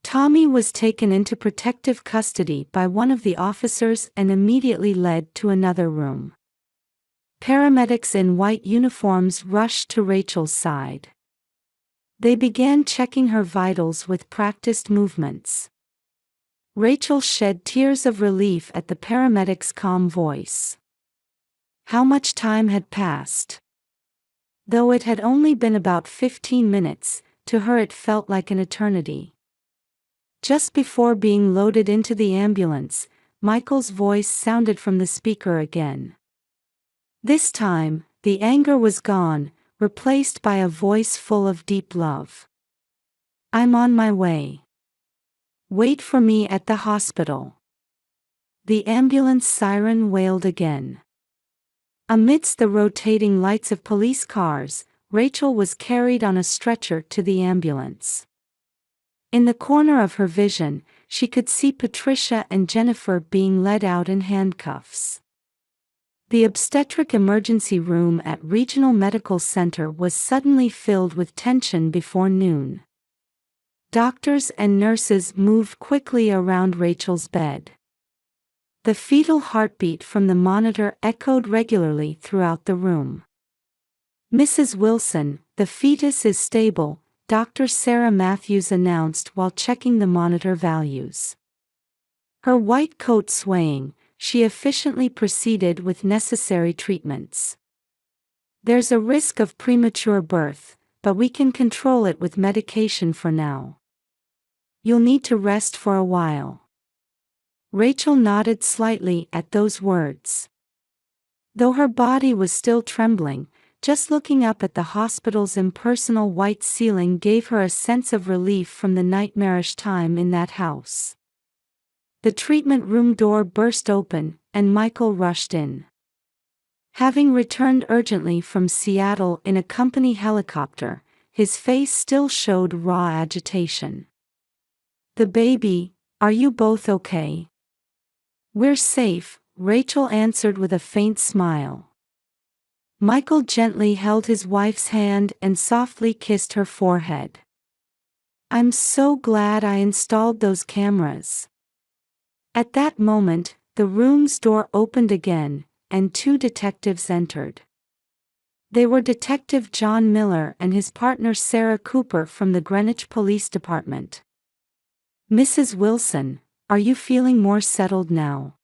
Tommy was taken into protective custody by one of the officers and immediately led to another room. Paramedics in white uniforms rushed to Rachel's side. They began checking her vitals with practiced movements. Rachel shed tears of relief at the paramedics' calm voice. How much time had passed? Though it had only been about 15 minutes, to her it felt like an eternity. Just before being loaded into the ambulance, Michael's voice sounded from the speaker again. This time, the anger was gone, replaced by a voice full of deep love. "I'm on my way. Wait for me at the hospital." The ambulance siren wailed again. Amidst the rotating lights of police cars, Rachel was carried on a stretcher to the ambulance. In the corner of her vision, she could see Patricia and Jennifer being led out in handcuffs. The obstetric emergency room at Regional Medical Center was suddenly filled with tension before noon. Doctors and nurses moved quickly around Rachel's bed. The fetal heartbeat from the monitor echoed regularly throughout the room. "Mrs. Wilson, the fetus is stable," Dr. Sarah Matthews announced while checking the monitor values. Her white coat swaying, she efficiently proceeded with necessary treatments. "There's a risk of premature birth, but we can control it with medication for now. You'll need to rest for a while." Rachel nodded slightly at those words. Though her body was still trembling, just looking up at the hospital's impersonal white ceiling gave her a sense of relief from the nightmarish time in that house. The treatment room door burst open, and Michael rushed in. Having returned urgently from Seattle in a company helicopter, his face still showed raw agitation. "The baby, are you both okay?" "We're safe," Rachel answered with a faint smile. Michael gently held his wife's hand and softly kissed her forehead. "I'm so glad I installed those cameras." At that moment, the room's door opened again, and two detectives entered. They were Detective John Miller and his partner Sarah Cooper from the Greenwich Police Department. "Mrs. Wilson, are you feeling more settled now?"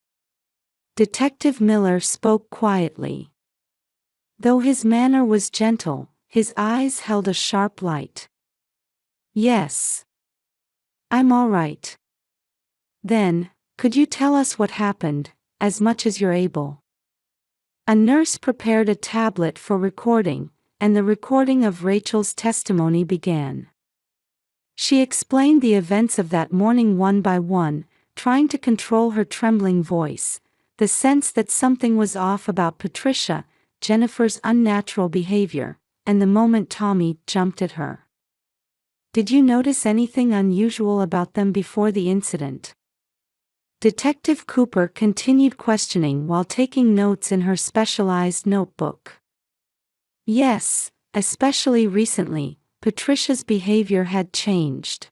Detective Miller spoke quietly. Though his manner was gentle, his eyes held a sharp light. "Yes. I'm all right." "Then, could you tell us what happened, as much as you're able?" A nurse prepared a tablet for recording, and the recording of Rachel's testimony began. She explained the events of that morning one by one, trying to control her trembling voice, the sense that something was off about Patricia, Jennifer's unnatural behavior, and the moment Tommy jumped at her. "Did you notice anything unusual about them before the incident?" Detective Cooper continued questioning while taking notes in her specialized notebook. "Yes, especially recently, Patricia's behavior had changed."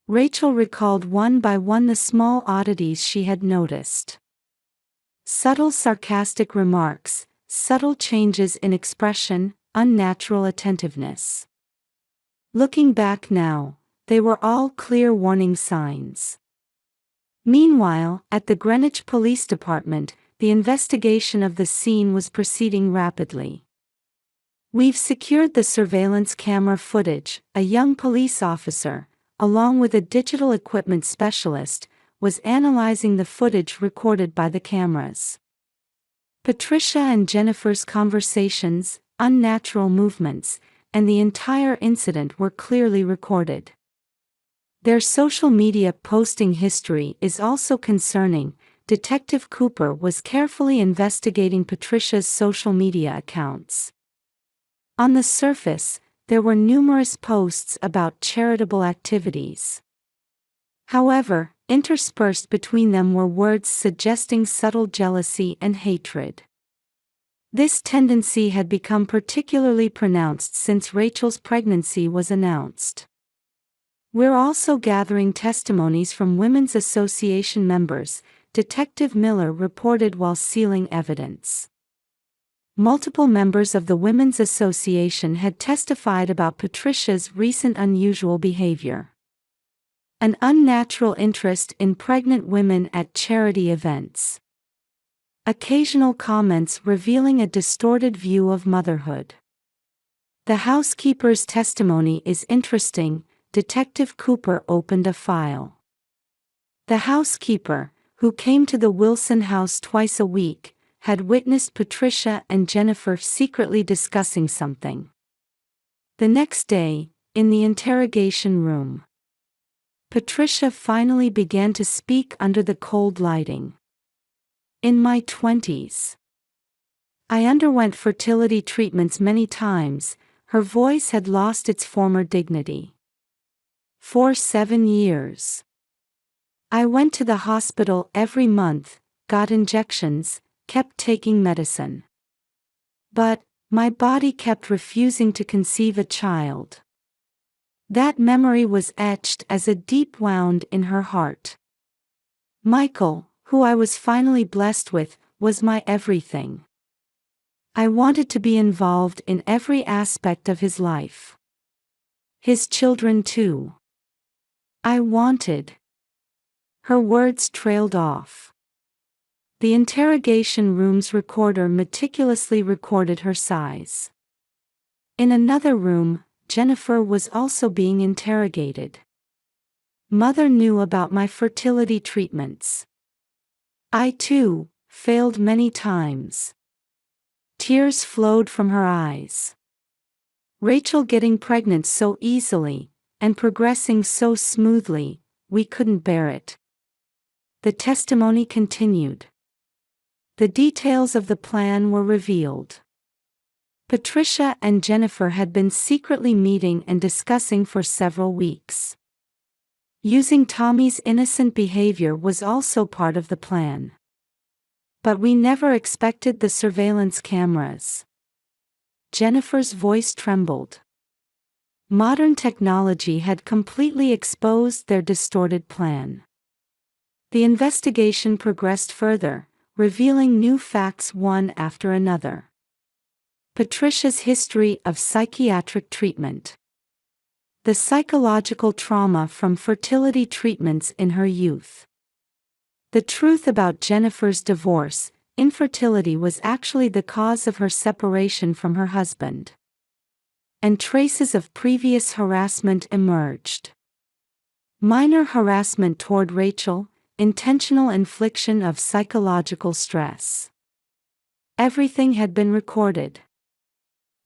Rachel recalled one by one the small oddities she had noticed. Subtle sarcastic remarks, subtle changes in expression, unnatural attentiveness. Looking back now, they were all clear warning signs. Meanwhile, at the Greenwich Police Department, the investigation of the scene was proceeding rapidly. "We've secured the surveillance camera footage," a young police officer, along with a digital equipment specialist, was analyzing the footage recorded by the cameras. Patricia and Jennifer's conversations, unnatural movements, and the entire incident were clearly recorded. Their social media posting history is also concerning. Detective Cooper was carefully investigating Patricia's social media accounts. On the surface, there were numerous posts about charitable activities. However, interspersed between them were words suggesting subtle jealousy and hatred. This tendency had become particularly pronounced since Rachel's pregnancy was announced. We're also gathering testimonies from Women's Association members, Detective Miller reported while sealing evidence. Multiple members of the Women's Association had testified about Patricia's recent unusual behavior. An unnatural interest in pregnant women at charity events. Occasional comments revealing a distorted view of motherhood. The housekeeper's testimony is interesting. Detective Cooper opened a file. The housekeeper, who came to the Wilson house twice a week, had witnessed Patricia and Jennifer secretly discussing something. The next day, in the interrogation room, Patricia finally began to speak under the cold lighting. In my 20s, I underwent fertility treatments many times. Her voice had lost its former dignity. For 7 years. I went to the hospital every month, got injections, kept taking medicine. But my body kept refusing to conceive a child. That memory was etched as a deep wound in her heart. Michael, who I was finally blessed with, was my everything. I wanted to be involved in every aspect of his life. His children too. I wanted. Her words trailed off. The interrogation room's recorder meticulously recorded her sighs. In another room, Jennifer was also being interrogated. Mother knew about my fertility treatments. I too failed many times. Tears flowed from her eyes. Rachel getting pregnant so easily, and progressing so smoothly, we couldn't bear it. The testimony continued. The details of the plan were revealed. Patricia and Jennifer had been secretly meeting and discussing for several weeks. Using Tommy's innocent behavior was also part of the plan. But we never expected the surveillance cameras. Jennifer's voice trembled. Modern technology had completely exposed their distorted plan. The investigation progressed further, revealing new facts one after another. Patricia's history of psychiatric treatment. The psychological trauma from fertility treatments in her youth. The truth about Jennifer's divorce. Infertility was actually the cause of her separation from her husband. And traces of previous harassment emerged. Minor harassment toward Rachel, intentional infliction of psychological stress. Everything had been recorded.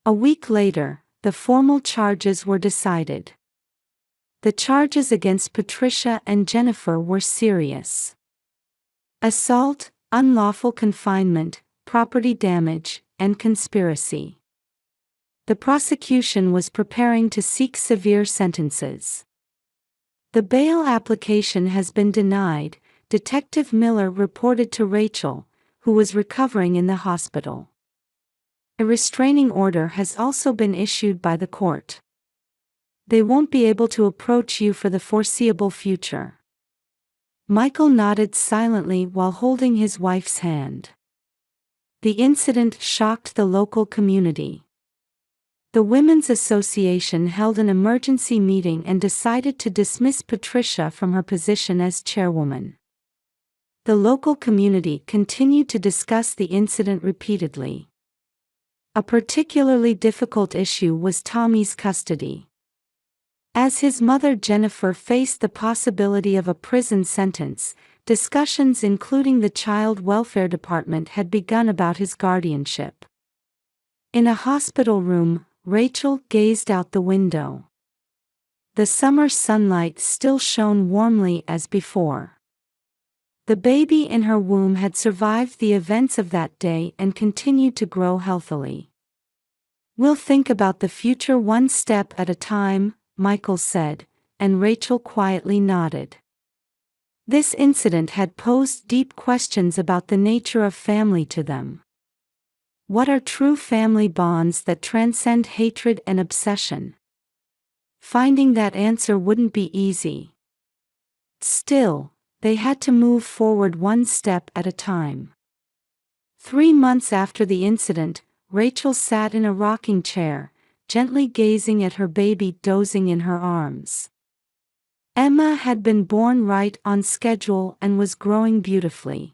A week later, the formal charges were decided. The charges against Patricia and Jennifer were serious. Assault, unlawful confinement, property damage, and conspiracy. The prosecution was preparing to seek severe sentences. The bail application has been denied, Detective Miller reported to Rachel, who was recovering in the hospital. A restraining order has also been issued by the court. They won't be able to approach you for the foreseeable future. Michael nodded silently while holding his wife's hand. The incident shocked the local community. The Women's Association held an emergency meeting and decided to dismiss Patricia from her position as chairwoman. The local community continued to discuss the incident repeatedly. A particularly difficult issue was Tommy's custody. As his mother Jennifer faced the possibility of a prison sentence, Discussions including the Child Welfare Department had begun about his guardianship. In a hospital room, Rachel gazed out the window. The summer sunlight still shone warmly as before. The baby in her womb had survived the events of that day and continued to grow healthily. "We'll think about the future one step at a time," Michael said, and Rachel quietly nodded. This incident had posed deep questions about the nature of family to them. What are true family bonds that transcend hatred and obsession? Finding that answer wouldn't be easy. Still, they had to move forward one step at a time. 3 months after the incident, Rachel sat in a rocking chair, gently gazing at her baby dozing in her arms. Emma had been born right on schedule and was growing beautifully.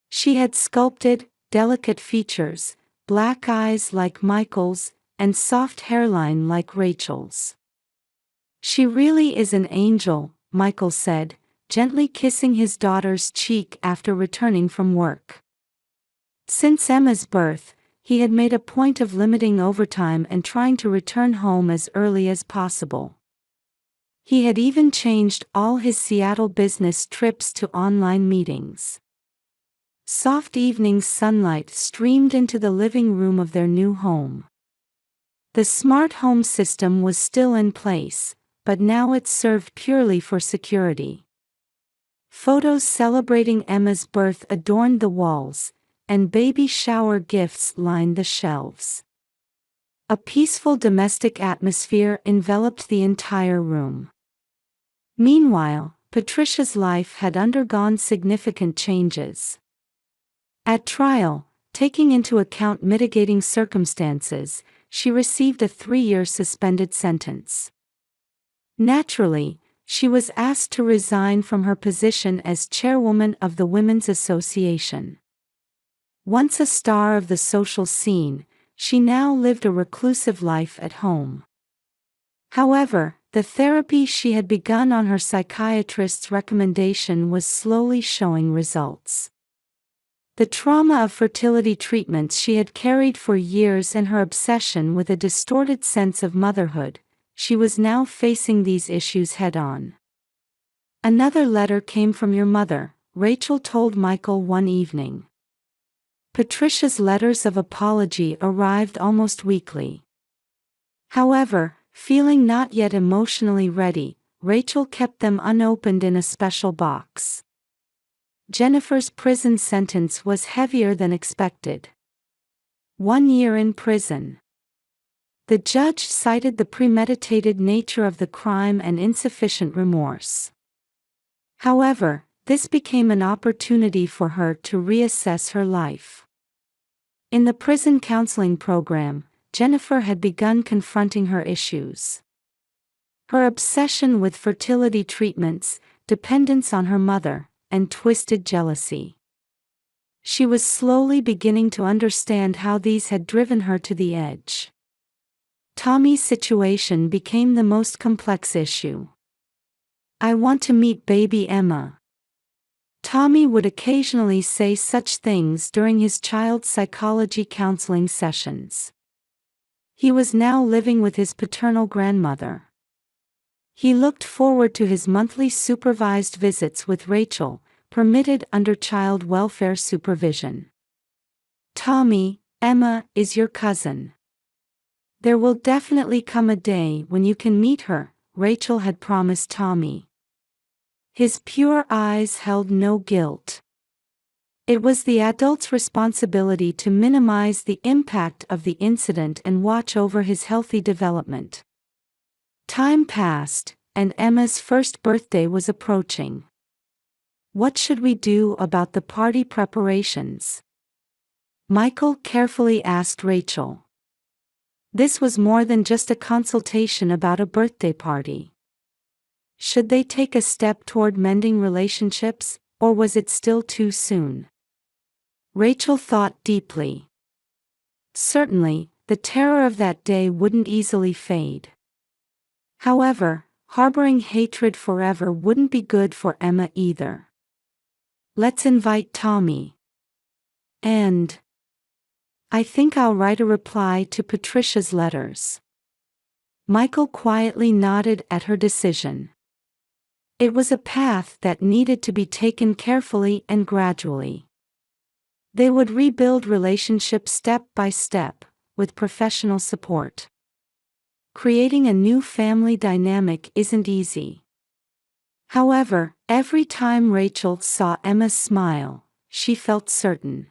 She had sculpted, delicate features, black eyes like Michael's, and soft hairline like Rachel's. "She really is an angel," Michael said, gently kissing his daughter's cheek after returning from work. Since Emma's birth, he had made a point of limiting overtime and trying to return home as early as possible. He had even changed all his Seattle business trips to online meetings. Soft evening sunlight streamed into the living room of their new home. The smart home system was still in place, but now it served purely for security. Photos celebrating Emma's birth adorned the walls, and baby shower gifts lined the shelves. A peaceful domestic atmosphere enveloped the entire room. Meanwhile, Patricia's life had undergone significant changes. At trial, taking into account mitigating circumstances, she received a 3-year suspended sentence. Naturally, she was asked to resign from her position as chairwoman of the Women's Association. Once a star of the social scene, she now lived a reclusive life at home. However, the therapy she had begun on her psychiatrist's recommendation was slowly showing results. The trauma of fertility treatments she had carried for years and her obsession with a distorted sense of motherhood, she was now facing these issues head-on. "Another letter came from your mother," Rachel told Michael one evening. Patricia's letters of apology arrived almost weekly. However, feeling not yet emotionally ready, Rachel kept them unopened in a special box. Jennifer's prison sentence was heavier than expected. 1 year in prison. The judge cited the premeditated nature of the crime and insufficient remorse. However, this became an opportunity for her to reassess her life. In the prison counseling program, Jennifer had begun confronting her issues. Her obsession with fertility treatments, dependence on her mother, and twisted jealousy. She was slowly beginning to understand how these had driven her to the edge. Tommy's situation became the most complex issue. "I want to meet baby Emma." Tommy would occasionally say such things during his child psychology counseling sessions. He was now living with his paternal grandmother. He looked forward to his monthly supervised visits with Rachel, permitted under child welfare supervision. "Tommy, Emma is your cousin. There will definitely come a day when you can meet her," Rachel had promised Tommy. His pure eyes held no guilt. It was the adult's responsibility to minimize the impact of the incident and watch over his healthy development. Time passed, and Emma's first birthday was approaching. "What should we do about the party preparations?" Michael carefully asked Rachel. This was more than just a consultation about a birthday party. Should they take a step toward mending relationships, or was it still too soon? Rachel thought deeply. Certainly, the terror of that day wouldn't easily fade. However, harboring hatred forever wouldn't be good for Emma either. Let's invite Tommy. And I think I'll write a reply to Patricia's letters. Michael quietly nodded at her decision. It was a path that needed to be taken carefully and gradually. They would rebuild relationships step by step, with professional support. Creating a new family dynamic isn't easy. However, every time Rachel saw Emma's smile, she felt certain.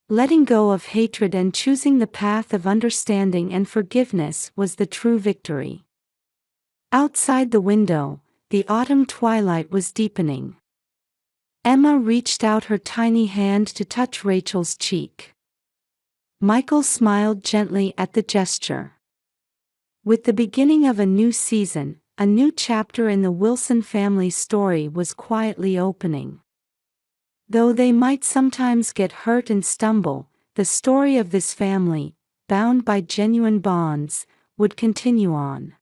Letting go of hatred and choosing the path of understanding and forgiveness was the true victory. Outside the window, the autumn twilight was deepening. Emma reached out her tiny hand to touch Rachel's cheek. Michael smiled gently at the gesture. With the beginning of a new season, a new chapter in the Wilson family story was quietly opening. Though they might sometimes get hurt and stumble, the story of this family, bound by genuine bonds, would continue on.